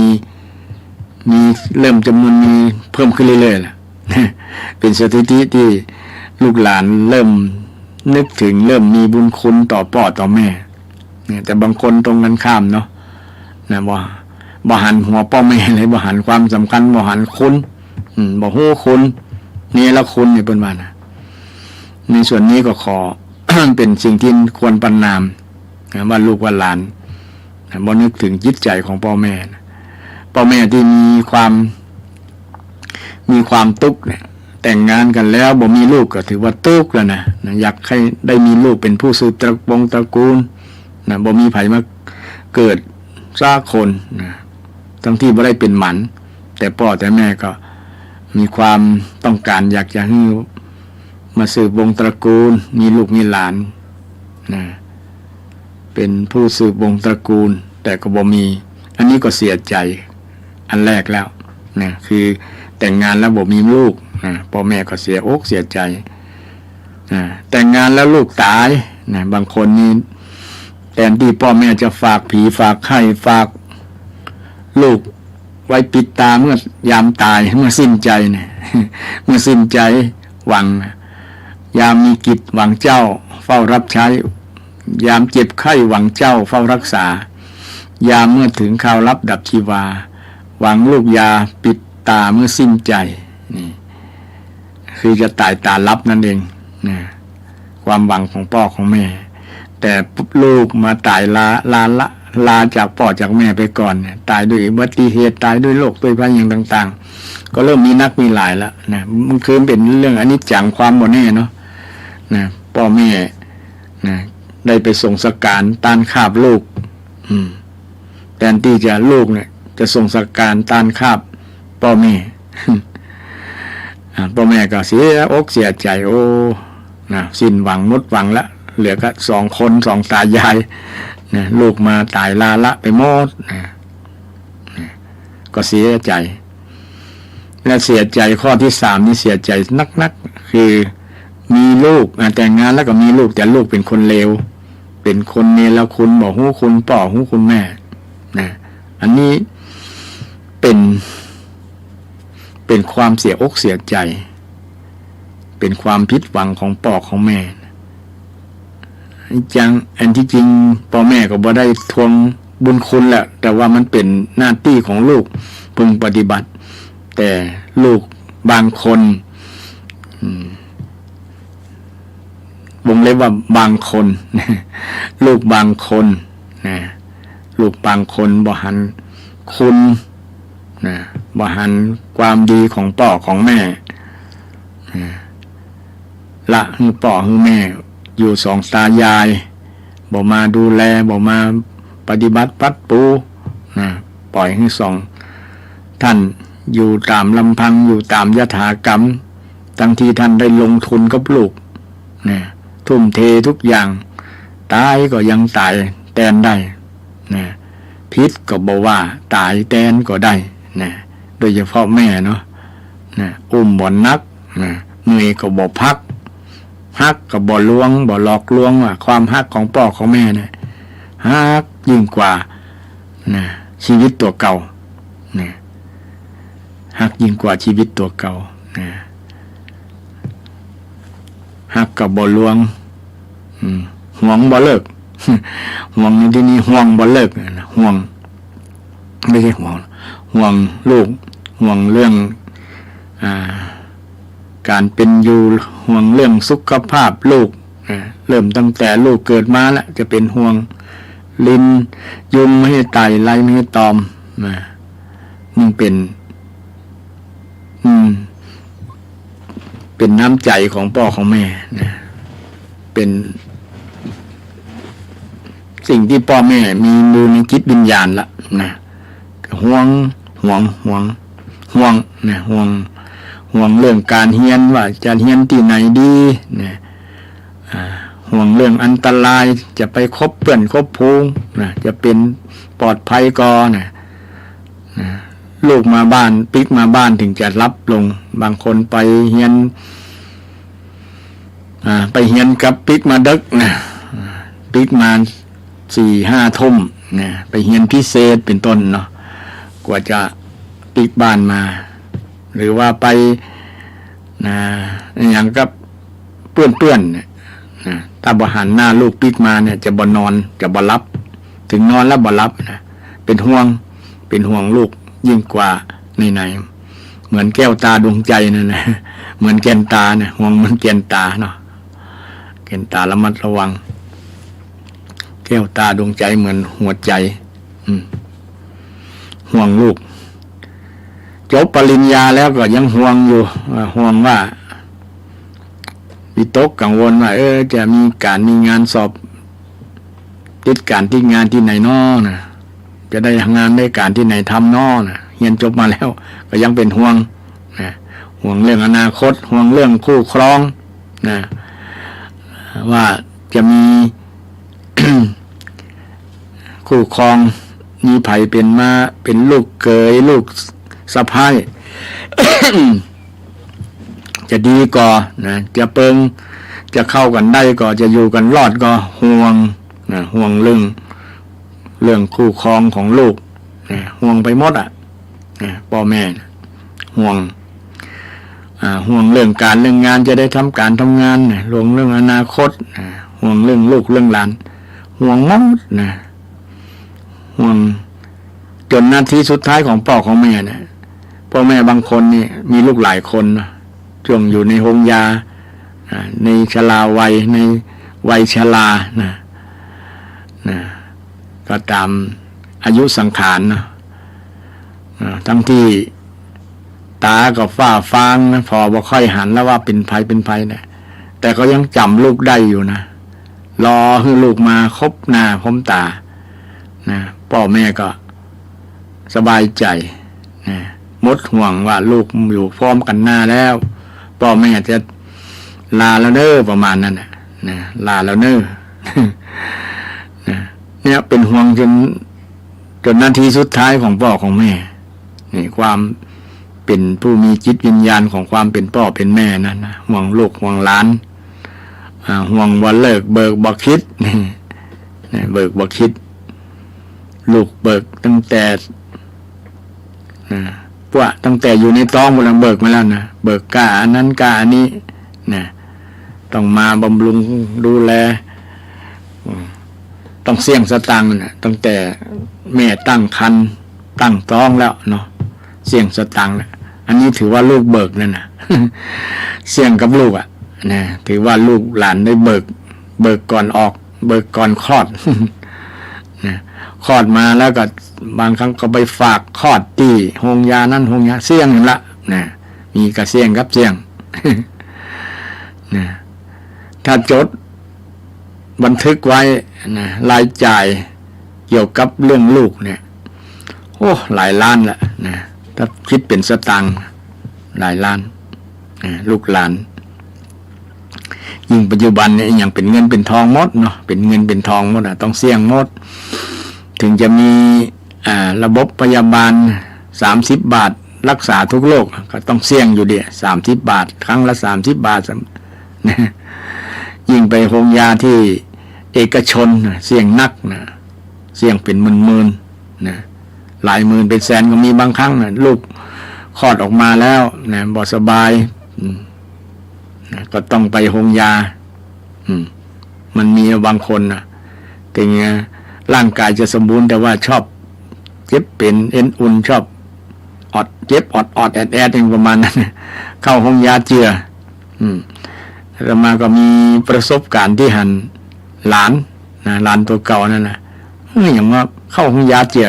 เริ่มจำนวนมีเพิ่มขึ้นเรื่อยๆล่ะ เป็นสถิติที่ลูกหลานเริ่มนึกถึงเริ่มมีบุญคุณต่อพ่อต่อแม่เนี่ยแต่บางคนตรงกันข้ามเนาะนะบ่หันหัวพ่อแม่เลยบ่หันความสำคัญบ่หันคุณบ่ฮู้คุณนี่ละคุณเนี่ยเป็นว่านะในส่วนนี้ก็ขอ เป็นสิ่งที่ควรประณามว่าลูกว่าหลานบ่นึกถึงจิตใจของพ่อแม่พ่อแม่ที่มีความทุกข์เนี่ยแต่งงานกันแล้วบ่มีลูกก็ถือว่าทุกข์แล้วนะอยากให้ได้มีลูกเป็นผู้สืบตระกูลนะบ่มีไผมาเกิดสักคนนะทั้งที่บ่ได้เป็นหมันแต่พ่อแต่แม่ก็มีความต้องการอยากจะให้มาสืบวงตระกูลมีลูกมีหลานนะเป็นผู้สืบวงตระกูลแต่ก็บ่มีอันนี้ก็เสียใจอันแรกแล้วนะคือแต่งงานแล้วบ่มีลูกนะพ่อแม่ก็เสียอกเสียใจนะแต่งงานแล้วลูกตายนะบางคนนี่แทนที่พ่อแม่จะฝากผีฝากไข่ฝากลูกไว้ปิดตาเมื่อยามตายเมื่อสิ้นใจเนี่ย เมื่อสิ้นใจหวังยามมีกิจหวังเจ้าเฝ้ารับใช้ยามเจ็บไข้หวังเจ้าเฝ้ารักษายามเมื่อถึงข่าวรับดับชีวาหวังลูกยาปิดตาเมื่อสิ้นใจนี่คือจะตายตาลับนั่นเองนะความหวังของพ่อของแม่แต่ลูกมาตายลาจากพ่อจากแม่ไปก่อนเนี่ยตายด้วยอุบัติเหตุตายด้วยโรคด้วยภัยอย่างต่างๆก็เริ่มมีนักมีหลายแล้วนะมันคือเป็นเรื่องอนิจจังความบ่แน่เนาะนะพ่อแม่นะได้ไปส่งสการต้านคาบลูกแทนที่จะลูกเนี่ยจะส่งสการต้านคาบพ่อแม่ พ่อแม่ก็เสียอกเสียใจนะสิ้นหวังหมดหวังละเหลือก็2 ตายายนะลูกมาตายละไปหมดนะก็เสียใจและเสียใจข้อที่3นี่เสียใจนักคือมีลูกแต่งงานแล้วก็มีลูกแต่ลูกเป็นคนเลวเป็นคนเนรคุณบ่ฮู้คุณพ่อฮู้คุณแม่นะอันนี้เป็นความเสียอกเสียใจเป็นความผิดหวังของพ่อของแม่อันที่จริงพ่อแม่ก็บ่ได้ทวงบุญคุณแหละแต่ว่ามันเป็นหน้าที่ของลูกพึงปฏิบัติแต่ลูกบางคนวงเล็บว่าบางคน ลูกบางคนนะลูกบางคนบ่หันคุณนะบ่หันความดีของพ่อของแม่ละให้พ่อให้แม่ อยู่สองตายายบ่มาดูแลบ่มาปฏิบัติปัดปูนะปล่อยให้สองท่านอยู่ตามลำพังอยู่ตามยถากรรมทั้งที่ท่านได้ลงทุนกับลูกนะทุ่มเททุกอย่างตายก็ยังตายแทนได้นะพิษก็บอกว่าตายแทนก็ได้นะโดยเฉพาะแม่เนาะนะอุ้มบ่นักนะเหนื่อยก็บ่พักฮักก็บ่ลวงบ่หลอกลวงว่าความฮักของพ่อของแม่เนี่ยฮักยิ่งกว่านะชีวิตตัวเก่านะฮักยิ่งกว่าชีวิตตัวเก่านะฮักก็บ่ลวงห่วงบ่เลิก ห่วงในที่นี้ห่วงบ่เลิกนะห่วงไม่ใช่ห่วงลูกห่วงเรื่องการเป็นอยู่ห่วงเรื่องสุขภาพลูกเริ่มตั้งแต่ลูกเกิดมาแล้วจะเป็นห่วงลิ้นยุงไม่ให้ไตไล่ไม่ให้ตอมมันเป็นน้ำใจของพ่อของแม่นะเป็นสิ่งที่พ่อแม่มีดูในจิตวิญญาณละนะห่วงนะห่วงเรื่องการเรียนว่าจะเรียนที่ไหนดีนะห่วงเรื่องอันตรายจะไปคบเพื่อนคบพูงนะจะเป็นปลอดภัยก่อนนะลูกมาบ้านปิ๊กมาบ้านถึงจะรับลงบางคนไปเรียนกับปิ๊กมาดึกนะปิ๊กมา4-5 ทุ่มนะไปเรียนพิเศษเป็นต้นเนาะกว่าจะปิ๊กบ้านมาหรือว่าไปอย่างกับเปื้อนนะถ้าบ่หันหน้าลูกปิ๊กมาเนี่ยจะบ่นอนจะบ่รับถึงนอนแล้วบ่รับนะเป็นห่วงลูกยิ่งกว่าไหนเหมือนแก้วตาดวงใจนั่นนะเหมือนแก้นตาเนี่ยห่วงเหมือนแก้นตาเนาะแก้นตาระมัดระวังแก้วตาดวงใจเหมือนหัวใจห่วงลูกจบปริญญาแล้วก็ยังห่วงอยู่ห่วงว่าวิตกกังวลว่าจะมีงานสอบติดการที่งานที่ไหนน้อนะจะได้ทำงานได้การที่ไหนทำน้อนะเรียนจบมาแล้วก็ยังเป็นห่วงนะห่วงเรื่องอนาคตห่วงเรื่องคู่ครองนะว่าจะมี คู่ครองมีไผเป็นลูกเขยลูกสะใภ้ จะดีก่อนะจะเปิงจะเข้ากันได้ก่อจะอยู่กันรอดก็ห่วงนะห่วงเรื่องคู่ครองของลูกนะห่วงไปหมดนะพ่อแม่ห่วงเรื่องการเรื่องงานจะได้ทำการทำงานนะห่วงเรื่องอนาคตนะห่วงเรื่องลูกเรื่องหลานห่วงหมดนะห่วงจนนาทีสุดท้ายของพ่อของแม่นะพ่อแม่บางคนนี่มีลูกหลายคนนะช่วงอยู่ในโรงยาในชราวัยในวัยชรานะก็ตามอายุสังขารนะทั้งที่ตาก็ฝ้าฟางนะพอบ่ค่อยหันแล้วว่าเป็นภัยนะแต่ก็ยังจำลูกได้อยู่นะรอให้ลูกมาคบหน้าพบตานะพ่อแม่ก็สบายใจนะหมดห่วงว่าลูกอยู่พร้อมกันหน้าแล้วพ่อแม่จะลาแล้วเน้อประมาณนั้นนะลาแล้วเน้อ เนี่ยเป็นห่วงจนนาทีสุดท้ายของพ่อของแม่นี่ความเป็นผู้มีจิตวิญญาณของความเป็นพ่อเป็นแม่นั่นนะห่วงลูกห่วงหลานห่วงบ่เลิกเบิกบ่คิดนี่เบิกบ่คิดลูกเบิกตั้งแต่ตั้งแต่อยู่ในท้องมันเบิกมาแล้วนะเบิกกะอันนั้นกะอันนี้นะต้องมาบำรุงดูแลต้องเสี่ยงสตังค์นะตั้งแต่แม่ตั้งครรภ์ตั้งท้องแล้วเนาะเสี่ยงสตังค์นะอันนี้ถือว่าลูกเบิกนั่นนะ เสี่ยงกับลูกนะถือว่าลูกหลานได้เบิกก่อนออกเบิกก่อนคลอด นะคลอดมาแล้วก็บางครั้งก็ไปฝากคลอดที่โรงยานั่นโรงยาเสี่ยงอยู่ละนะมีกระเสี่ยงกับเสี่ยง นะถ้าจด บันทึกไว้นะรายจ่ายเกี่ยวกับเรื่องลูกเนี่ยโอ้หลายล้านละนะถ้าคิดเป็นสตางค์หลายล้านลูกหลานยิ่งปัจจุบันเนี่ยอย่างเป็นเงินเป็นทองหมดเนาะเป็นเงินเป็นทองหมดต้องเสี่ยงหมดถึงจะมีระบบพยาบาล30 บาทรักษาทุกโรคก็ต้องเสี่ยงอยู่เดีย30 บาทครั้งละ30 บาทนะยิ่งไปโรงยาที่เอกชนเสี่ยงนักนะเสี่ยงเป็นหมื่นๆนะหลายหมื่นเป็นแสนก็มีบางครั้งนะลูกคลอดออกมาแล้วนะบ่สบายนะก็ต้องไปโรงยามันมีบางคนนะถึงร่างกายจะสมบูรณ์แต่ว่าชอบเจ็บเป็นเอ็นอุ่นชอบอดเจ็บอดแอดอย่างประมาณนั้นเข้าห้องยาเจือแล้วมาก็มีประสบการณ์ที่หันหลานตัวเก่านั่นนะอย่างว่าเข้าห้องยาเจือ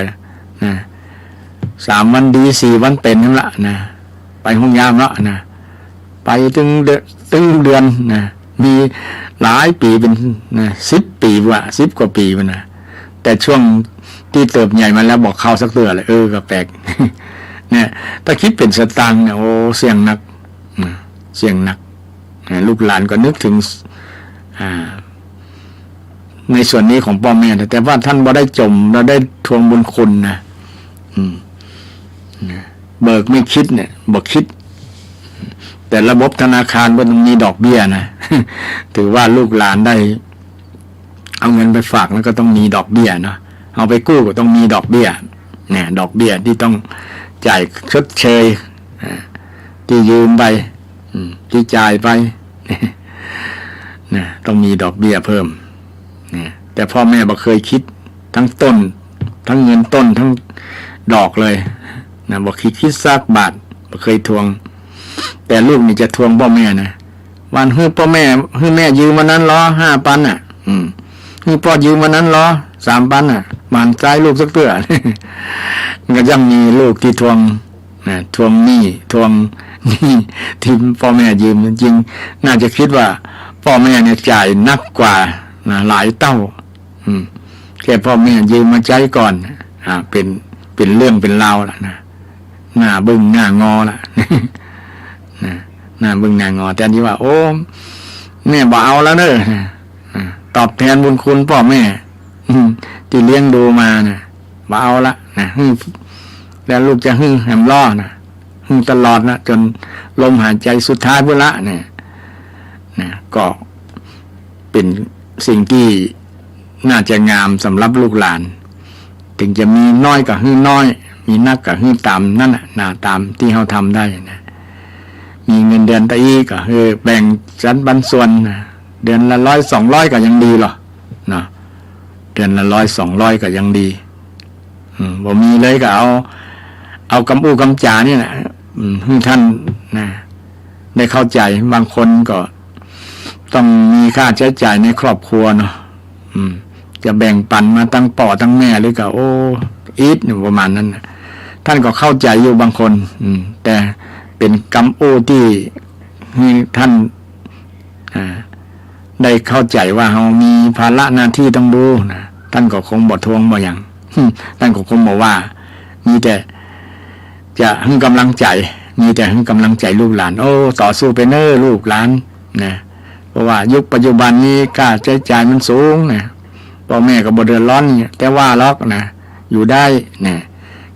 นะ3 วันดี4 วันเป็นนั่นละนะไปห้องยามละนะไปถึงเดือนนะมีหลายปีเป็นนะ10 ปีว่ะ10 กว่าปีมันนะแต่ช่วงที่เติบใหญ่มาแล้วบอกเข้าสักเตือเลยก็แปลกเนี่ยถ้าคิดเป็นสตางค์เนี่ยโอ้เสี่ยงนักเสี่ยงนักลูกหลานก็นึกถึงในส่วนนี้ของพ่อแม่แต่ว่าท่านบ่ได้จมเราได้ทวงบุญคุณนะเบิกไม่คิดเนี่ยบอกคิดแต่ระบบธนาคารมันมีดอกเบี้ยนะถือว่าลูกหลานได้เอาเงินไปฝากแล้วก็ต้องมีดอกเบี้ยเนาะเอาไปกู้ก็ต้องมีดอกเบี้ยเนี่ยดอกเบี้ยที่ต้องจ่ายชดเชยที่ยืมไปที่จ่ายไปเนี่ยต้องมีดอกเบี้ยเพิ่มเนี่ยแต่พ่อแม่บ่เคยคิดทั้งต้นทั้งเงินต้นทั้งดอกเลยนะบ่คิดสักบาทบ่เคยทวงแต่ลูกนี่จะทวงพ่อแม่นะวันให้พ่อแม่ให้แม่ยืมวันนั้นล้อ5,000ให้พ่อยืมวันนั้นล้อ3,000มันใจลูกสักเตื้อก็ยังมีลูกที่ทวงทวงหนี้ทวงนี่ที่พ่อแม่ยืมจริงน่าจะคิดว่าพ่อแม่เนี่ยจ่ายนักกว่าหลายเท่าแค่พ่อแม่ยืมมาใจก่อนเป็นเรื่องเป็นราวล่ะนะหน้าบึ้งหน้างอล่ะหน้าบึ้งหน้างอแต่ที่ว่าโอ้แม่บ่เอาแล้วเนอะตอบแทนบุญคุณพ่อแม่ที่เลี้ยงดูมานะบ่เอาละนะแล้วลูกจะแหมล้อนะตลอดนะจนลมหายใจสุดท้ายพุ่นละเนี่ยก็เป็นสิ่งที่น่าจะงามสำหรับลูกหลานถึงจะมีน้อยก็น้อยมีนักก็ตามนั่นน่ะตามที่เขาทำได้นะมีเงินเดือนตะอีก็แบ่งชั้นบรรส่วนนะเดือนละ100 200ก็ยังดีหรอนะเดือนละ100 200ก็ยังดีบ่มีเลยก็เอากำอู้กำจานี่แหละให้ท่านนะได้เข้าใจบางคนก็ต้องมีค่าใช้จ่ายในครอบครัวเนาะจะแบ่งปันมาตั้งป่อตั้งแม่หรือก็โอ้อีทประมาณนั้นนะท่านก็เข้าใจอยู่บางคนแต่เป็นกำอู้ที่ท่านได้เข้าใจว่าเรามีภาระหน้าที่ต้องดูนะท่านก็คงบ่ทวงบ่อย่างท่านก็คงบอกว่ามีแต่จะให้กำลังใจมีแต่ให้กำลังใจลูกหลานโอ้ต่อสู้ไปเน้อลูกหลานนะเพราะว่ายุคปัจจุบันนี้ค่าใช้จ่ายมันสูงนะพ่อแม่ก็บ่เดือดร้อนแต่ว่าล็อกนะอยู่ได้นะ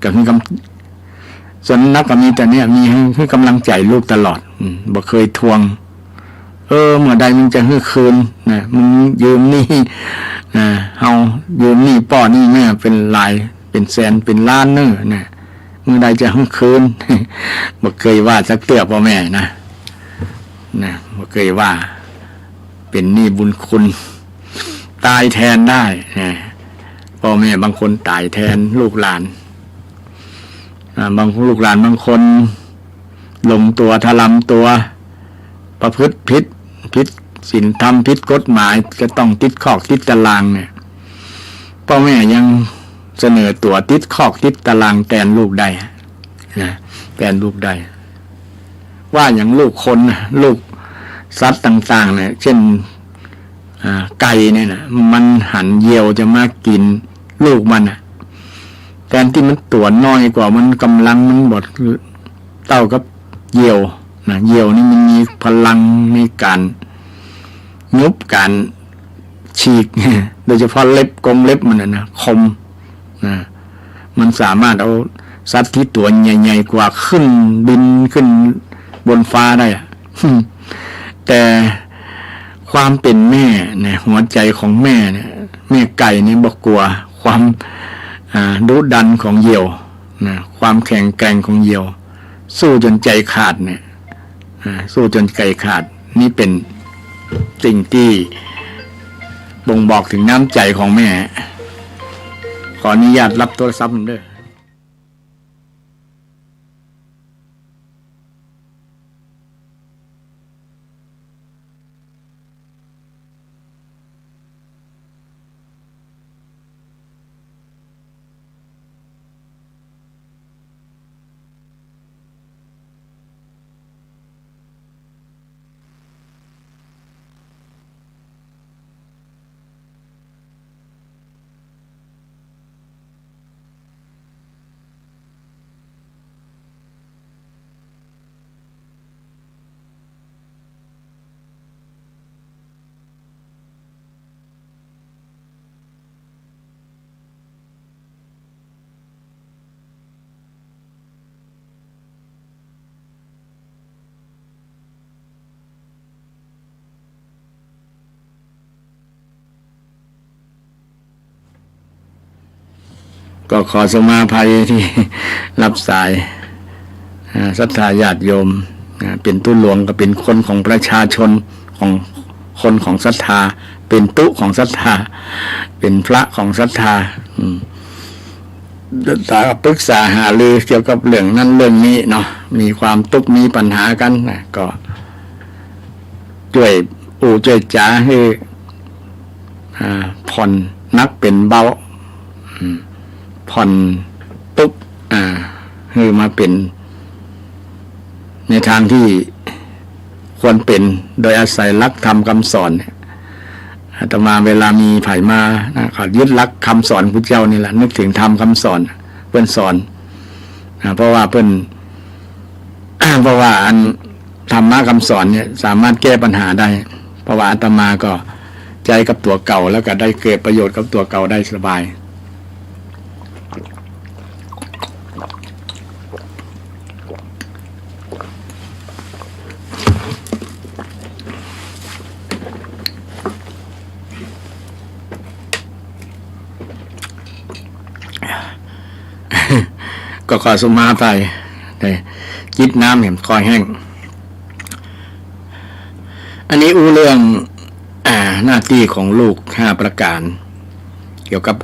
ก็คือกส่วนนักก็มีแต่เนี่ยมีให้กำลังใจลูกตลอดบ่เคยทวงเมื่อใดมึงจะให้คืนนะมึงยืมนี่เฮายืมนี่ป้อนี่แม่เป็นหลายเป็นแสนเป็นล้านเน้อนะเมื่อใดจะให้คืนบ่เคยว่าสักเตื้อพ่อแม่นะบ่เคยว่าเป็นหนี้บุญคุณตายแทนได้นะพ่อแม่บางคนตายแทนลูกหลานบางลูกหลานบางคนลงตัวทะลำตัวประพฤติผิดศีลธรรมผิดกฎหมายจะต้องติดคอกติดตารางเนี่ยพ่อแม่ยังเสนอตัวติดคอกติดตารางแทนลูกได้นะแทนลูกได้ว่าอย่างลูกคนลูกสัตว์ต่างๆเนี่ยเช่น ไก่เนี่ยนะมันหันเหยี่ยวจะมากินลูกมันแทนที่มันตัวน้อยกว่ามันกำลังมันบดเท่ากับเหยี่ยวนะเหยี่ยวนี่มันมีพลังในการยุบการฉีกโดยเฉพาะเล็บกรงเล็บมันนะคมนะมันสามารถเอาสัตว์ที่ตัวใหญ่ๆกว่าขึ้นบินขึ้นบนฟ้าได้แต่ความเป็นแม่เนี่ยหัวใจของแม่เนี่ยแม่ไก่เนี่ยบอกกลัวความดุดันของเหยี่ยวนะความแข็งแกร่งของเหยี่ยวสู้จนใจขาดเนี่ยสู้จนใจขาดนี่เป็นสิ่งที่บ่งบอกถึงน้ำใจของแม่ขออนุญาตรับโทรศัพท์เด้อก็ขอสมาภัยที่รับสายศรัทธาญาติโยมเป็นตุหลวงก็เป็นคนของประชาชนของคนของศรัทธาเป็นตุของศรัทธาเป็นพระของศรัทธาปรึกษาหารือเกี่ยวกับเรื่องนั้นเรื่องนี้เนาะมีความทุกข์มีปัญหากันก็ช่วยช่วยจ๋าให้ผ่อนนักเป็นเบาผ่อนตุ๊บคือมาเป็นในทางที่ควรเป็นโดยอาศัยหลักธรรมคำสอนอาตมาเวลามีไผ่มาเขายึดหลักคำสอนพุทธเจ้านี่แหละนึกถึงธรรมคำสอนเพื่อนสอนเพราะว่าเพื่อนเพราะว่าอันธรรมะคำสอนเนี่ยสามารถแก้ปัญหาได้เพราะว่าอาตมาก็ใจกับตัวเก่าแล้วก็ได้เกิดประโยชน์กับตัวเก่าได้สบายก็ขอสมาไปจิบน้ำเห็นคอยแห้งอันนี้เรื่องหน้าที่ของลูก5ประการเกี่ยวกับ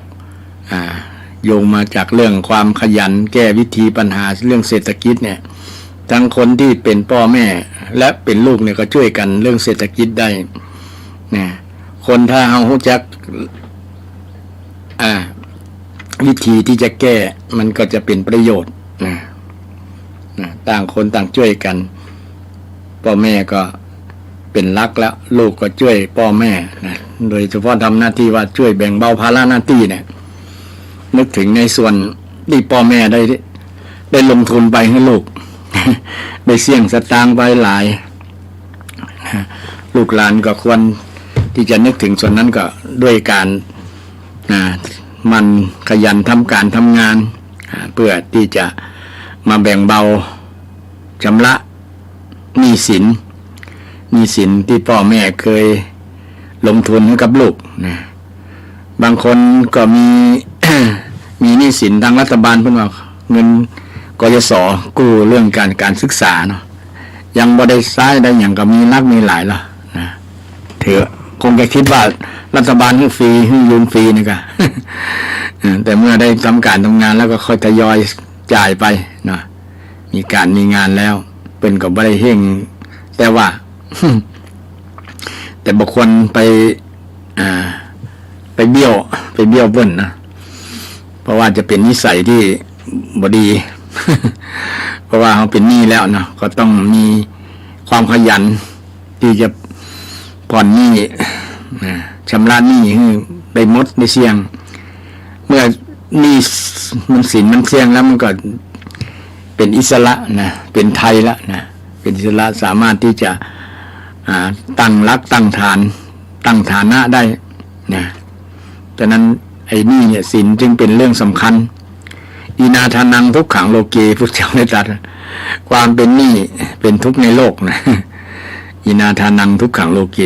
โยงมาจากเรื่องความขยันแก้วิธีปัญหาเรื่องเศรษฐกิจเนี่ยทั้งคนที่เป็นพ่อแม่และเป็นลูกเนี่ยก็ช่วยกันเรื่องเศรษฐกิจได้นะคนถ้าเอารู้จักวิธีที่จะแก้มันก็จะเป็นประโยชน์นะต่างคนต่างช่วยกันพ่อแม่ก็เป็นรักแล้วลูกก็ช่วยพ่อแม่นะโดยเฉพาะทำหน้าที่ว่าช่วยแบ่งเบาภาระหน้าที่เนี่ยนึกถึงในส่วนที่พ่อแม่ได้ลงทุนไปให้ลูก ได้เสี่ยงสตางค์ไปหลายลูกหลานก็ควรที่จะนึกถึงส่วนนั้นก็ด้วยการมันขยันทำการทำงานเพื่อที่จะมาแบ่งเบาชำระหนี้สินที่พ่อแม่เคยลงทุนให้กับลูกนะบางคนก็มี มีหนี้สินทางรัฐบาลเพิ่นว่าเงินกยศกู้เรื่องการศึกษาเนาะยังบ่ได้ใช้ได้อย่างก็มีนักมีหลายละนะเถอะคงจะคิดว่ารัฐบาลให้ฟรีให้ยืมฟรีนี่ก็ แต่เมื่อได้ทำการทำงานแล้วก็ค่อยทยอยจ่ายไปนะมีการมีงานแล้วเป็นก็บ่ได้เฮงแต่ว่า แต่บางคนไปเบี้ยวเบิ้นนะเพราะว่าจะเป็นนิสัยที่บ่ดี เพราะว่าเขาเป็นหนี้แล้วนะก็ต้องมีความขยันที่จะผ่อนหนี้ นะชำระหนี้ให้ได้หมดได้เสี่ยงเมื่อหนี้มันสินมันเสี่ยงแล้วมันก็เป็นอิสระนะเป็นไทยละนะเป็นอิสระสามารถที่จะตั้งรักตั้งฐานตั้งฐานะได้นะฉะนั้นไอ้นี่เนี่ยศีลจึงเป็นเรื่องสำคัญอินาทานังทุกขังโลเกพุทธเจ้าได้ตรัสความเป็นหนี้เป็นทุกข์ในโลกนะอินาทานังทุกขังโลเก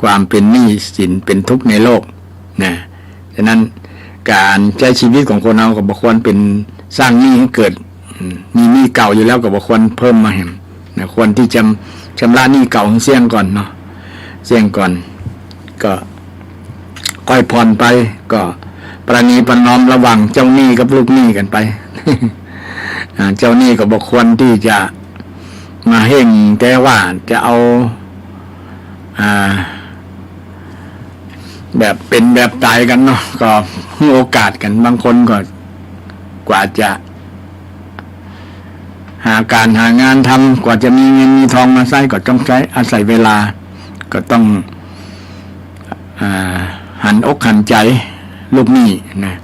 ความเป็นหนี้สินเป็นทุกข์ในโลกนะฉะนั้นการใช้ชีวิตของคนเราก็บ่ควรเป็นสร้างหนี้ให้เกิดมีหนี้เก่าอยู่แล้วก็บ่ควรเพิ่มมาเห็นนะควรที่จะชำระหนี้เก่าให้เสี่ยงก่อนเนาะเสี่ยงก่อนก็ค่อยผ่อนไปก็ประนีประนอมระหว่างเจ้าหนี้กับลูกหนี้กันไป เจ้าหนี้ก็บ่ควรที่จะมาเห่งแต่ว่าจะเอาแบบเป็นแบบตายกันเนาะก็ให้โอกาสกันบางคนก็กว่าจะหาการหางานทำกว่าจะมีเงินมีทองมาใช้ก็ต้องใช้อาศัยเวลาก็ต้องหันอกหันใจลูกหนี้นะ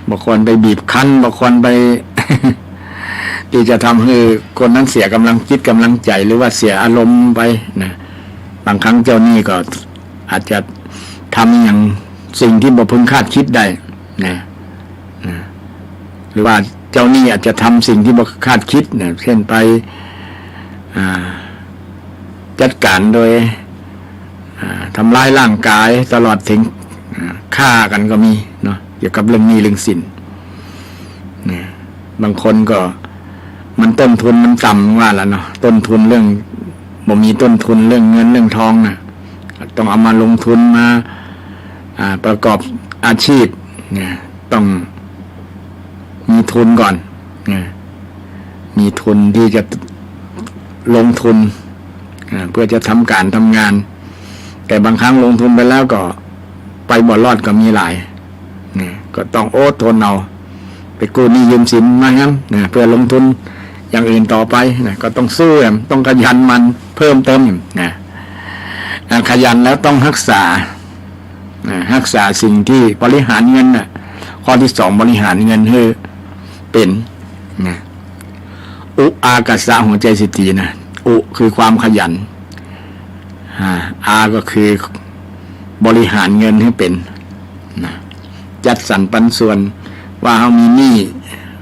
บางคนไปบีบคั้นบางคนไป ที่จะทำให้คนนั้นเสียกำลังจิตกำลังใจหรือว่าเสียอารมณ์ไปนะบางครั้งเจ้าหนี้ก็อาจจะทำอย่างสิ่งที่บ่พึงคาดคิดได้นะหรือว่าเจ้าหนี้อาจจะทำสิ่งที่บ่คาดคิดนะเช่นไปจัดการโดยทำร้ายร่างกายตลอดถึงฆ่ากันก็มีเนาะเกี่ยวกับเรื่องหนี้เรื่องสินนะบางคนก็มันต้นทุนมันต่ำว่าแล้วเนาะต้นทุนเรื่องบ่มีต้นทุนเรื่องเงินเรื่องทองนะต้องเอามาลงทุนมาประกอบอาชีพเนี่ยต้องมีทุนก่อนเนี่ยมีทุนที่จะลงทุนเพื่อจะทำการทำงานแต่บางครั้งลงทุนไปแล้วก็ไปบ่รอดก็มีหลายเนี่ยก็ต้องอดทนเอาไปกู้หนี้ยืมสินมาครับเนี่ยเพื่อลงทุนอย่างอื่นต่อไปนะก็ต้องสู้ต้องขยันมันเพิ่มเติมนะขยันแล้วต้องรักษาสิ่งที่บริหารเงินนะข้อที่สองบริหารเงินให้เป็นนะอุอากาสะหัวใจสิทธินะอุคือความขยันอาก็คือบริหารเงินให้เป็นนะจัดสรรปันส่วนว่าเรามีหนี้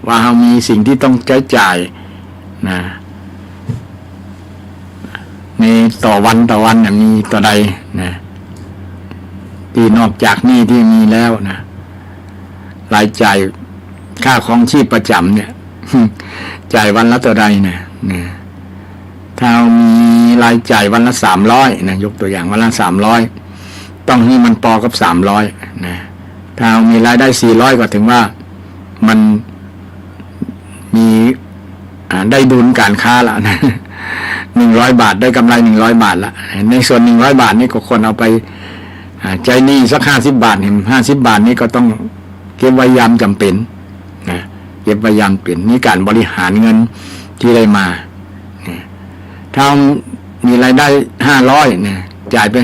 ว่าเรามีสิ่งที่ต้องใช้จ่ายนะในต่อวันอย่างมีต่อใดนะที่นอกจากหนี้ที่มีแล้วนะรายจ่ายค่าครองชีพประจำเนี่ย จ่ายวันละต่อใดนะถ้ามีรายจ่ายวันละ300นะยกตัวอย่างวันละ300ต้องให้มันพอกับ300นะถ้ามีรายได้400ก็ถึงว่ามันมีได้ดุลการค้าละนะ100 บาทได้กำไร100 บาทละในส่วน100 บาทนี่ก็ควรเอาไปใจหนี้สัก50 บาทเห็น50 บาทนี่ก็ต้องเก็บไว้ยามจำเป็นนะเก็บไว้ยามเป็นนี่การบริหารเงินที่ได้มาถ้ามีรายได้500เนี่ยจ่ายไป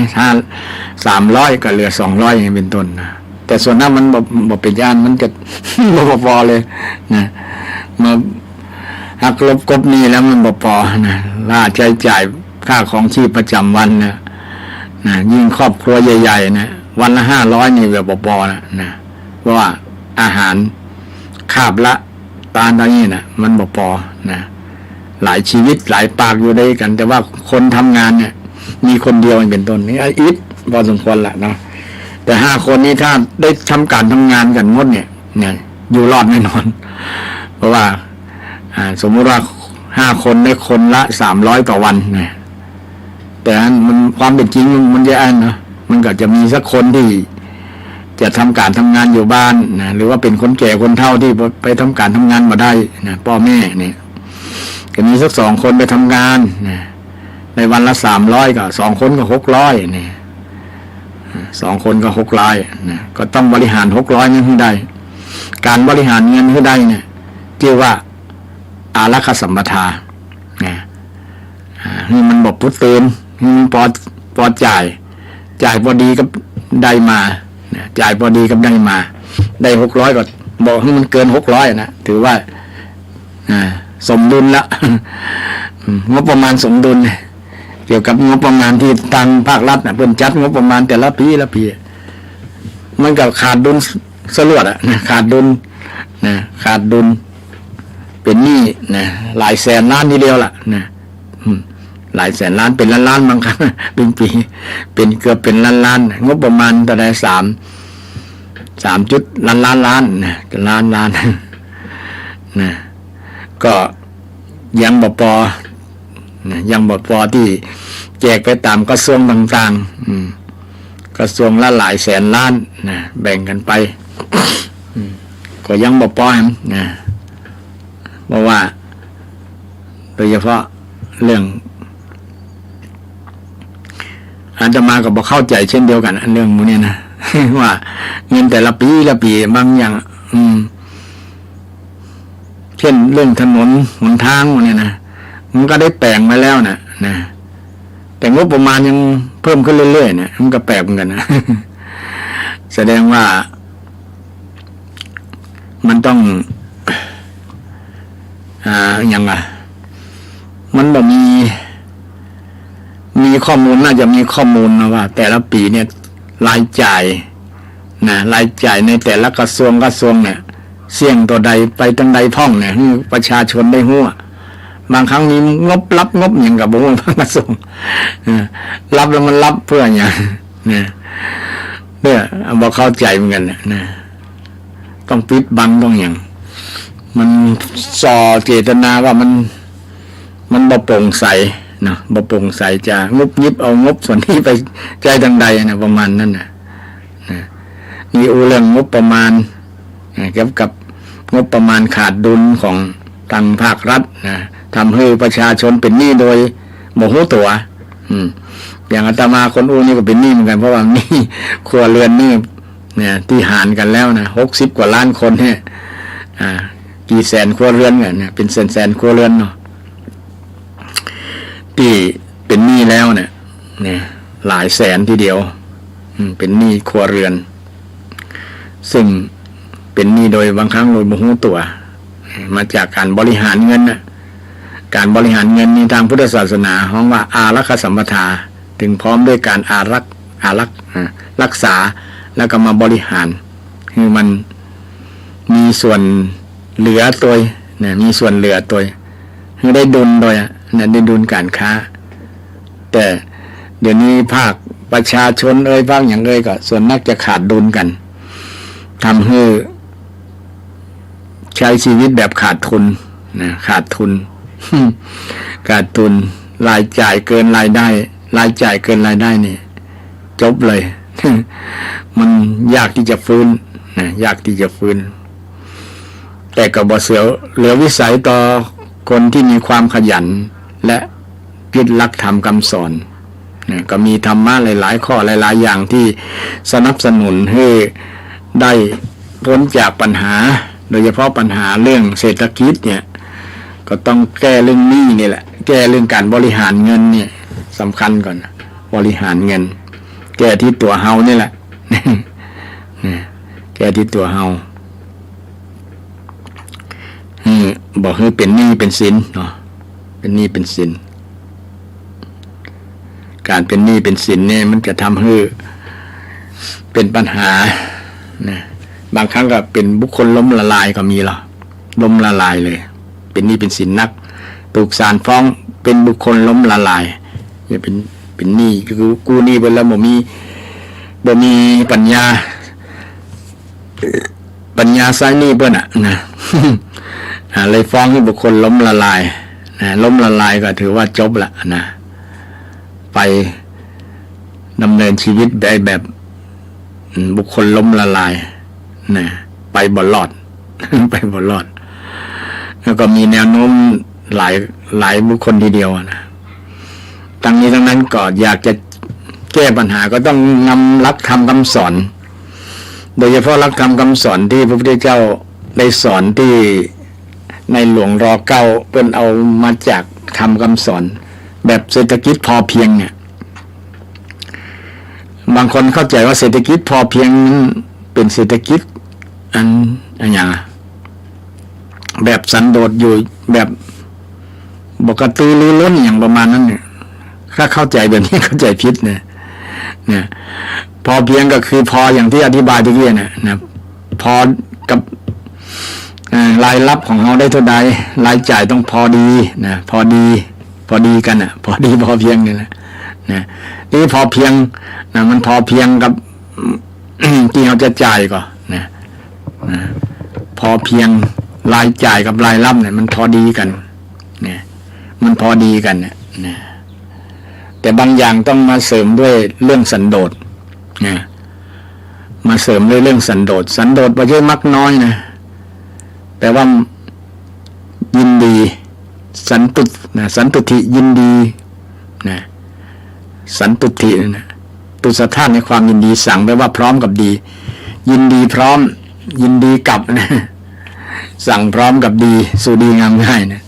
300ก็เหลือ200อย่างเป็นต้นนะแต่ส่วนนั้นมันบ่เป็นย่านมันจะ บ่พอเลยนะมาหักลบกบหนี้แล้วมันบ่พอนะค่าใช้จ่ายค่าของชีพประจำวันนะยิ่งครอบครัวใหญ่ๆนะวันละ500นี่แบบบ่พอนะเพราะว่าอาหารคาบละตาลตอนนี้นะมันบ่พอนะหลายชีวิตหลายปากอยู่ด้วยกันแต่ว่าคนทำงานเนี่ยมีคนเดียวเป็นต้นนี่อิดพอสมควรแหละเนาะแต่5 คนนี้ถ้าได้ทำการทำงานกันหมดเนี่ยอยู่รอดแน่นอนเพราะว่าสมมุติว่า5 คนได้คนละ300ต่อวันนะแต่มันความเป็นจริงมันแย่นะมันก็จะมีสักคนที่จะทำการทำงานอยู่บ้านนะหรือว่าเป็นคนแก่คนเฒ่าที่ไปทำการทำงานมาได้นะพ่อแม่เนี่ยก็มีสัก2 คนไปทำงานนะในวันละ300ก็2 คนก็600เนี่ย2 คนก็600นะก็ต้องบริหาร600นี้ให้ได้การบริหารเงินให้ได้เนี่ยเรียกว่าอารักขสัมปทานี่มันบอกพุทธเตือนมันพอจ่าย จ่ายพอดีกับได้มาจ่ายพอดีกับได้มาได้600ก็บอกให้มันเกิน600นะถือว่าสมดุลละงบประมาณสมดุลเกี่ยวกับงบประมาณที่ทางภาครัฐเพิ่นจัดงบประมาณแต่ละปีมันก็ขาดดุลสลวดขาดดุลขาดดุลเป็นหนี้หลายแสนล้านทีเดียวล่ะหลายแสนล้านเป็นล้านบางครั้งเป็นปีเป็นเกือบเป็นล้านงบประมาณต่อได้3 จุดล้านล้านก็ยังบ่พอที่แจกไปตามกระทรวงต่างๆกระทรวงละหลายแสนล้านแบ่งกันไปก็ยังบ่พอเพราะว่าโดยเฉพาะเรื่องอาตมาก็บอกเข้าใจเช่นเดียวกันเรื่องพวกนี้นะว่าเงินแต่ละปีบางอย่างเช่นเรื่องถนนหนทางพวกนี้นะมันก็ได้แปลงมาแล้วนะแต่งบประมาณยังเพิ่มขึ้นเรื่อยๆเนี่ยมันก็แปลกเหมือนกันนะ แสดงว่ามันต้องอย่างไรมันแบบมีข้อมูลน่าจะมีข้อมูลนะว่าแต่ละปีเนี่ยรายจ่ายในแต่ละกระทรวงเนี่ยเสี่ยงตัวใดไปทางใดพ่องเนี่ยให้ประชาชนได้หัวบางครั้งมีงบรับงบอย่างกับบุ้งบางกระทรวงรับแล้วมันรับเพื่ออย่างเนี่ยบอกเข้าใจเหมือนกันนะต้องปิดบังต้องอย่างมันส่อเจตนาว่ามันบ่โปร่งใสนะบ่โปร่งใสจะงบยิบเอางบส่วนนี้ไปใจทางใดนะประมาณนั้นนะมีเรื่องงบประมาณเกี่ยวกับงบประมาณขาดดุลของทางภาครัฐทำให้ประชาชนเป็นหนี้โดยโมโหตัวอย่างอาตมาคนนี่ก็เป็นหนี้เหมือนกันเพราะว่านี่ครัวเรือนนี่เนี่ยที่หารกันแล้วนะ60 กว่าล้านคนเนี่ยกี่แสนครัวเรือนเนี่ยเป็นแสนครัวเรือนเนาะที่เป็นหนี้แล้วเนี่ยหลายแสนทีเดียวเป็นหนี้ครัวเรือนซึ่งเป็นหนี้โดยบางครั้งโดยโมโหตัวมาจากการบริหารเงินการบริหารเงินในทางพุทธศาสนาเรียกว่าอารักขสัมปทาถึงพร้อมด้วยการรักษาแล้วก็มาบริหารคือมันมีส่วนเหลือตัวมีส่วนเหลือตัวคือได้ดุลโดยได้ดุลการค้าแต่เดี๋ยวนี้ภาคประชาชนภาคอย่างก็ส่วนนักจะขาดดุลกันทำให้ใช้ชีวิตแบบขาดทุนขาดทุน ขาดทุนรายจ่ายเกินรายได้นี่จบเลย มันยากที่จะฟื้นยากที่จะฟื้นแต่ก็บ่เหลือวิสัยต่อคนที่มีความขยันและยึดหลักธรรมคำสอนก็มีธรรมะหลายๆข้อหลายๆอย่างที่สนับสนุนให้ได้พ้นจากปัญหาโดยเฉพาะปัญหาเรื่องเศรษฐกิจเนี่ยก็ต้องแก้เรื่องหนี้นี่แหละแก้เรื่องการบริหารเงินเนี่ยสำคัญก่อนบริหารเงินแก้ที่ตัวเฮานี่แหละ แก้ที่ตัวเฮาบอกให้เป็นหนี้เป็นสินเนาะเป็นหนี้เป็นสินการเป็นหนี้เป็นสินเนี่ยมันจะทำให้เป็นปัญหาบางครั้งก็เป็นบุคคลล้มละลายก็มีหรอล้มละลายเลยเป็นหนี้เป็นสินนักถูกศาลฟ้องเป็นบุคคลล้มละลายจะเป็นหนี้คือกู้หนี้ไปแล้วบ่มีปัญญาใช้หนี้เพิ่นนะเลยฟ้องให้บุคคลล้มละลายล้มละลายก็ถือว่าจบละนะไปดำเนินชีวิตได้แบบบุคคลล้มละลายไปบ่รอด ไปบ่รอดแล้วก็มีแนวโน้มหลายบุคคลทีเดียวนะทั้งนี้ทั้งนั้นก็อยากจะแก้ปัญหาก็ต้องนำหลักธรรมคำสอนโดยเฉพาะหลักธรรมคำสอนที่พระพุทธเจ้าได้สอนที่ในหลวงร.9เพิ่นเอามาจากธรรมคำสอนแบบเศรษฐกิจพอเพียงเนี่ยบ างคนเข้าใจว่าเศรษฐกิจพอเพียงเป็นเศรษฐกิจอันอย่างแบบสันโดษอยู่แบบบกระตือรือร้นอย่างประมาณนั้นเนี่ยถ้าเข้าใจแบบนี้เข้าใจผิดเนี่ยพอเพียงก็คือพออย่างที่อธิบายตะกี้นะพอกับรายรับของเราได้เท่าใดรายจ่ายต้องพอดีนะพอดีกันพอดีพอเพียงนี่แหละนะนี่พอเพียงนะมันพอเพียงกับที่เราจะจ่ายก่อนนะพอเพียงรายจ่ายกับรายรับเนี่ยมันพอดีกันเนี่ยมันพอดีกันเนี่ยแต่บางอย่างต้องมาเสริมด้วยเรื่องสันโดษนะมาเสริมด้วยเรื่องสันโดษไม่ใช่มักน้อยนะแต่ว่ายินดีสันตุทิยินดีนะสันตุทินะตุสธาตุในความยินดีสั่งแปลว่าพร้อมกับดียินดีพร้อมยินดีกับนะสั่งพร้อมกับดีสู่ดีงามง่ายนะ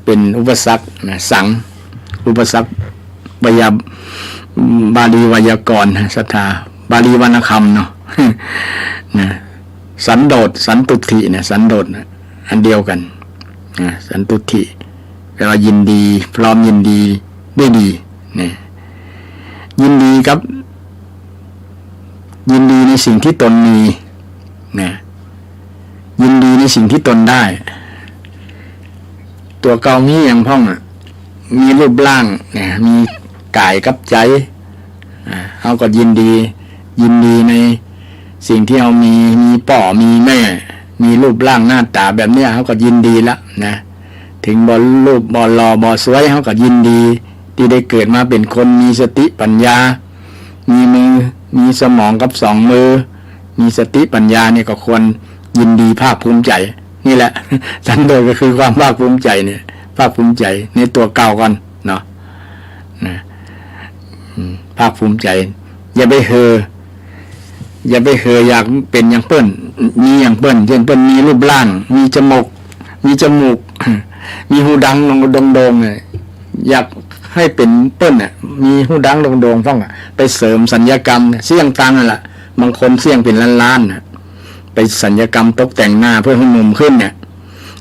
เป็นอุปสรรคนะสั่งอุปสรรคบาลีไวยากรณ์ศรัทธาบาลีวรรณคำเนาะนะสันโดษสันตุทิเนี่ยสันโดษนะอันเดียวกันนะสันตุทิแปลว่ายินดีพร้อมยินดีด้วยดีเนี่ยยินดีครับยินดีในสิ่งที่ตนมีนะยินดีในสิ่งที่ตนได้ตัวเก่ามีอย่างพ่องมีรูปร่างนะมีกายกับใจเขาก็ยินดีในสิ่งที่เขามีป่อมีแม่มีรูปร่างหน้าตาแบบเนี้ยเขาก็ยินดีละนะถึงบ่รูปบ่หล่อบ่สวยเขาก็ยินดีที่ได้เกิดมาเป็นคนมีสติปัญญามีมือมีสมองกับสองมือมีสติปัญญาเนี่ยก็ควรยินดีภาคภูมิใจนี่แหละสันโดษก็คือความภาคภูมิใจเนี่ยภาคภูมิใจในตัวเก่าก่อนเนาะนะภาคภูมิใจอย่าไปเฮออยากเป็นอย่างเปิ้นมีอย่างเปิ้นเช่นเปิ้นมีรูปร่างมีจมูกมีหูดังโด่งเนี่ยอยากให้เป็นเปิ้นมีหูดังโด่งต้องไปเสริมสัญญกรรมเสี่ยงตังนั่นแหละบางคนเสี่ยงเป็นล้านไปสัญญกรรมตกแต่งหน้าเพื่อให้หนุ่มขึ้นเนี่ย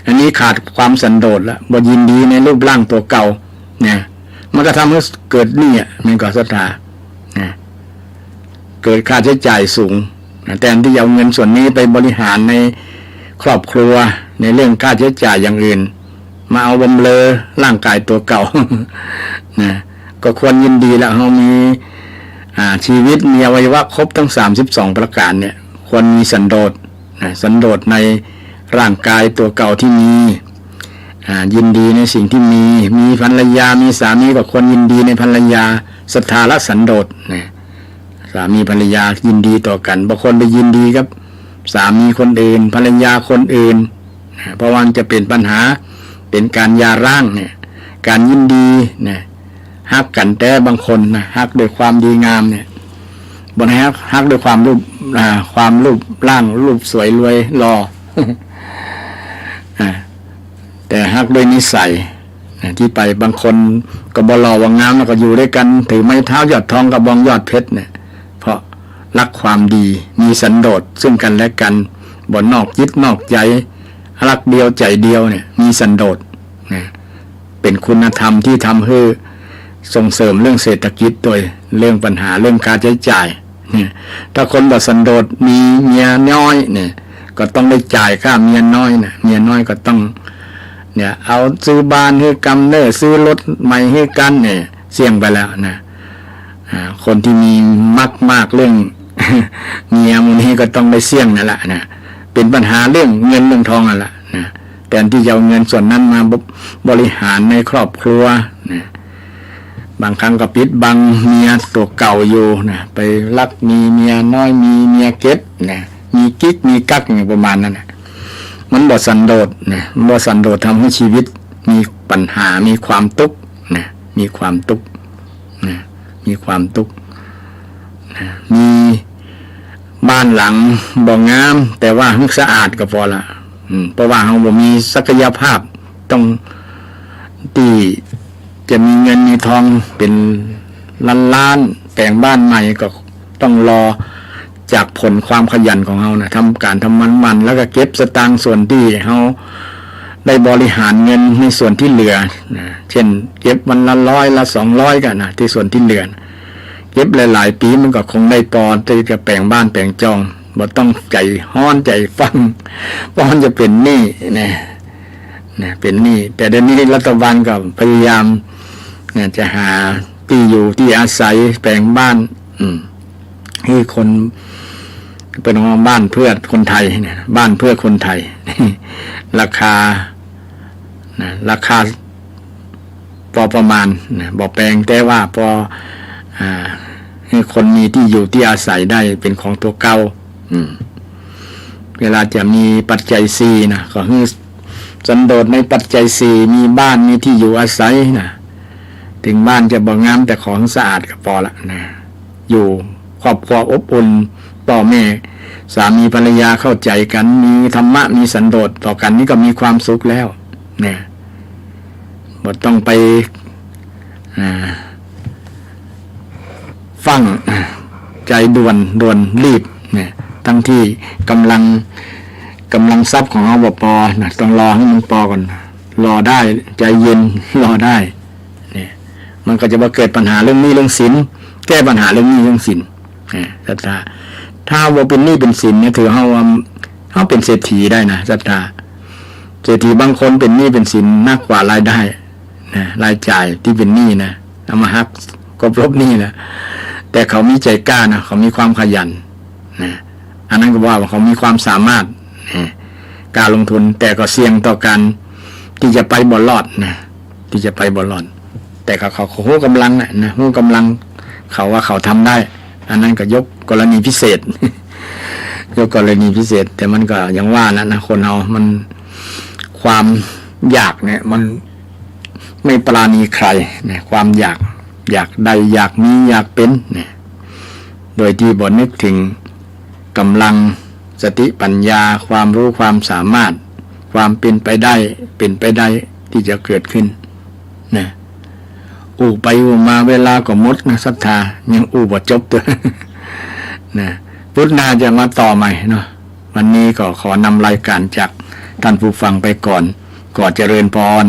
อันนี้ขาดความสันโดษแล้วบ่ยินดีในรูปร่างตัวเก่าเนี่ยมันก็ทำให้เกิดนี่มันก็ศรัทธาเกิดค่าใช้จ่ายสูงแทนที่จะเอาเงินส่วนนี้ไปบริหารในครอบครัวในเรื่องค่าใช้จ่ายอย่างอื่นมาเอาบำเรอร่างกายตัวเก่านะก็ควรยินดีแล้วเขามีชีวิตมีอวัยวะครบทั้ง32ประการเนี่ยควรมีสันโดษสันโดษในร่างกายตัวเก่าที่มียินดีในสิ่งที่มีภรรยามีสามีก็ควรยินดีในภรรยาศรัทธาและสันโดษนะสามีภรรยายินดีต่อกันบางคนไปยินดีกับสามีคนอื่นภรรยาคนอื่นเพราะว่าจะเป็นปัญหาเป็นการหย่าร้างเนี่ยการยินดีเนี่ยฮักกันแต่บางคนนะฮักด้วยความดีงามเนี่ยบนฮักด้วยความรูปร่างรูปสวยรวยหล่อ แต่ฮักด้วยนิสัยที่ไปบางคนก็บ่หล่อว่างามแล้วก็อยู่ด้วยกันถือไม้เท้ายอดทองกับบองยอดเพชรเนี่ยเพราะรักความดีมีสันโดษซึ่งกันและกันบ่นอกจิตนอกใจรักเดียวใจเดียวเนี่ยมีสันโดษนะเป็นคุณธรรมที่ทำให้ส่งเสริมเรื่องเศรษฐกิจโดยเรื่องปัญหาเรื่องค่าใช้จ่ายเนี่ยถ้าคนบ่สันโดษมีเมียน้อยเนี่ยก็ต้องได้จ่ายค่าเมียน้อยนะเมียน้อยก็ต้องเนี่ยเอาซื้อบ้านให้กำเนิดซื้อรถใหม่ให้กันเนี่ยเสี่ยงไปแล้วนะคนที่มีมากเรื่อง เมียมันนี้ก็ต้องได้เสี่ยงนั่นแหละนะเป็นปัญหาเรื่องเงินเรื่องทองนั่นแหละนะแต่ที่จะเอาเงินส่วนนั้นมาบริหารในครอบครัวนะบางครั้งก็ปิดบังเมียตัวเก่าอยู่นะไปรักมีเมียน้อยมีเมียเก็บนะมีกิ๊กมีกักอย่างประมาณนั้นนะมันบ่สันโดษนะบ่สันโดษทำให้ชีวิตมีปัญหามีความทุกข์นะมีความทุกข์นะมีความทุกข์นะมีบ้านหลังบ่งามแต่ว่าให้สะอาดก็พอละเพราะว่าเราบ่มีศักยภาพต้องที่จะมีเงินมีทองเป็นล้านแต่งบ้านใหม่ก็ ต้องรอจากผลความขยันของเรานะทำการทำมันแล้วก็เก็บสตางค์ส่วนที่เราได้บริหารเงินในส่วนที่เหลือนะเช่นเก็บวันละ100ละ200กันนะที่ส่วนที่เหลือเก็บหลายๆปีมันก็คงได้พอที่จะแปลงบ้านแปลงจองบ่ต้องใจฮ้อนใจฟังเพราะมันจะเป็นหนี้นะเป็นหนี้แต่เดี๋ยวนี้รัฐบาลก็พยายามเนี่ยจะหาที่อยู่ที่อาศัยแปลงบ้านให้คนเป็นของบ้านเพื่อคนไทยเนี่ยบ้านเพื่อคนไทยราคาพอประมาณบ่แปลงแต่ว่าพอให้คนมีที่อยู่ที่อาศัยได้เป็นของตัวเก่าเวลาจะมีปัจจัย4นะก็คือสันโดษในปัจจัย4มีบ้านมีที่อยู่อาศัยนะถึงบ้านจะบ่งามแต่ของสะอาดก็พอละนะอยู่ครอบครัวอบอุ่นพ่อแม่สามีภรรยาเข้าใจกันมีธรรมะมีสันโดษต่อกันนี่ก็มีความสุขแล้วเนี่ยบ่ต้องไปฟังใจด่วนรีบเนี่ยทั้งที่กำลังทรัพย์ของเราบ่พอนะต้องรอให้มันพอก่อนรอได้ใจเย็นรอได้เนี่ยมันก็จะมาเกิดปัญหาเรื่องหนี้เรื่องสินแก้ปัญหาเรื่องหนี้เรื่องสินถ้าว่าเป็นหนี้เป็นสินเนี่ยถือเขาเป็นเศรษฐีได้นะศรัทธาเศรษฐีบางคนเป็นหนี้เป็นสินมากกว่ารายได้นะรายจ่ายที่เป็นหนี้นะเอามาหักกบลบหนี้นะแต่เขามีใจกล้านะเขามีความขยันนะอันนั้นก็ว่าเขามีความสามารถการลงทุนแต่ก็เสี่ยงต่อการที่จะไปบ่รอดนะที่จะไปบ่รอดแต่เขาหู้กำลังนะหู้กำลังเขาว่าเขาทำได้อันนั้นก็ยกกรณีพิเศษ ยกกรณีพิเศษแต่มันก็ยังว่านะคนเรามันความอยากเนี่ยมันไม่ปราณีใครเนี่ยความอยากได้อยากมีอยากเป็นเนี่ยโดยที่บ่นึกถึงกำลังสติปัญญาความรู้ความสามารถความเป็นไปได้ที่จะเกิดขึ้นนะไปมาเวลาก็หมดนะศรัทธายังบ่จบตัวนะพุทธนาจะมาต่อใหม่เนาะวันนี้ก็ขอนำรายการจากท่านผู้ฟังไปก่อนเจริญพร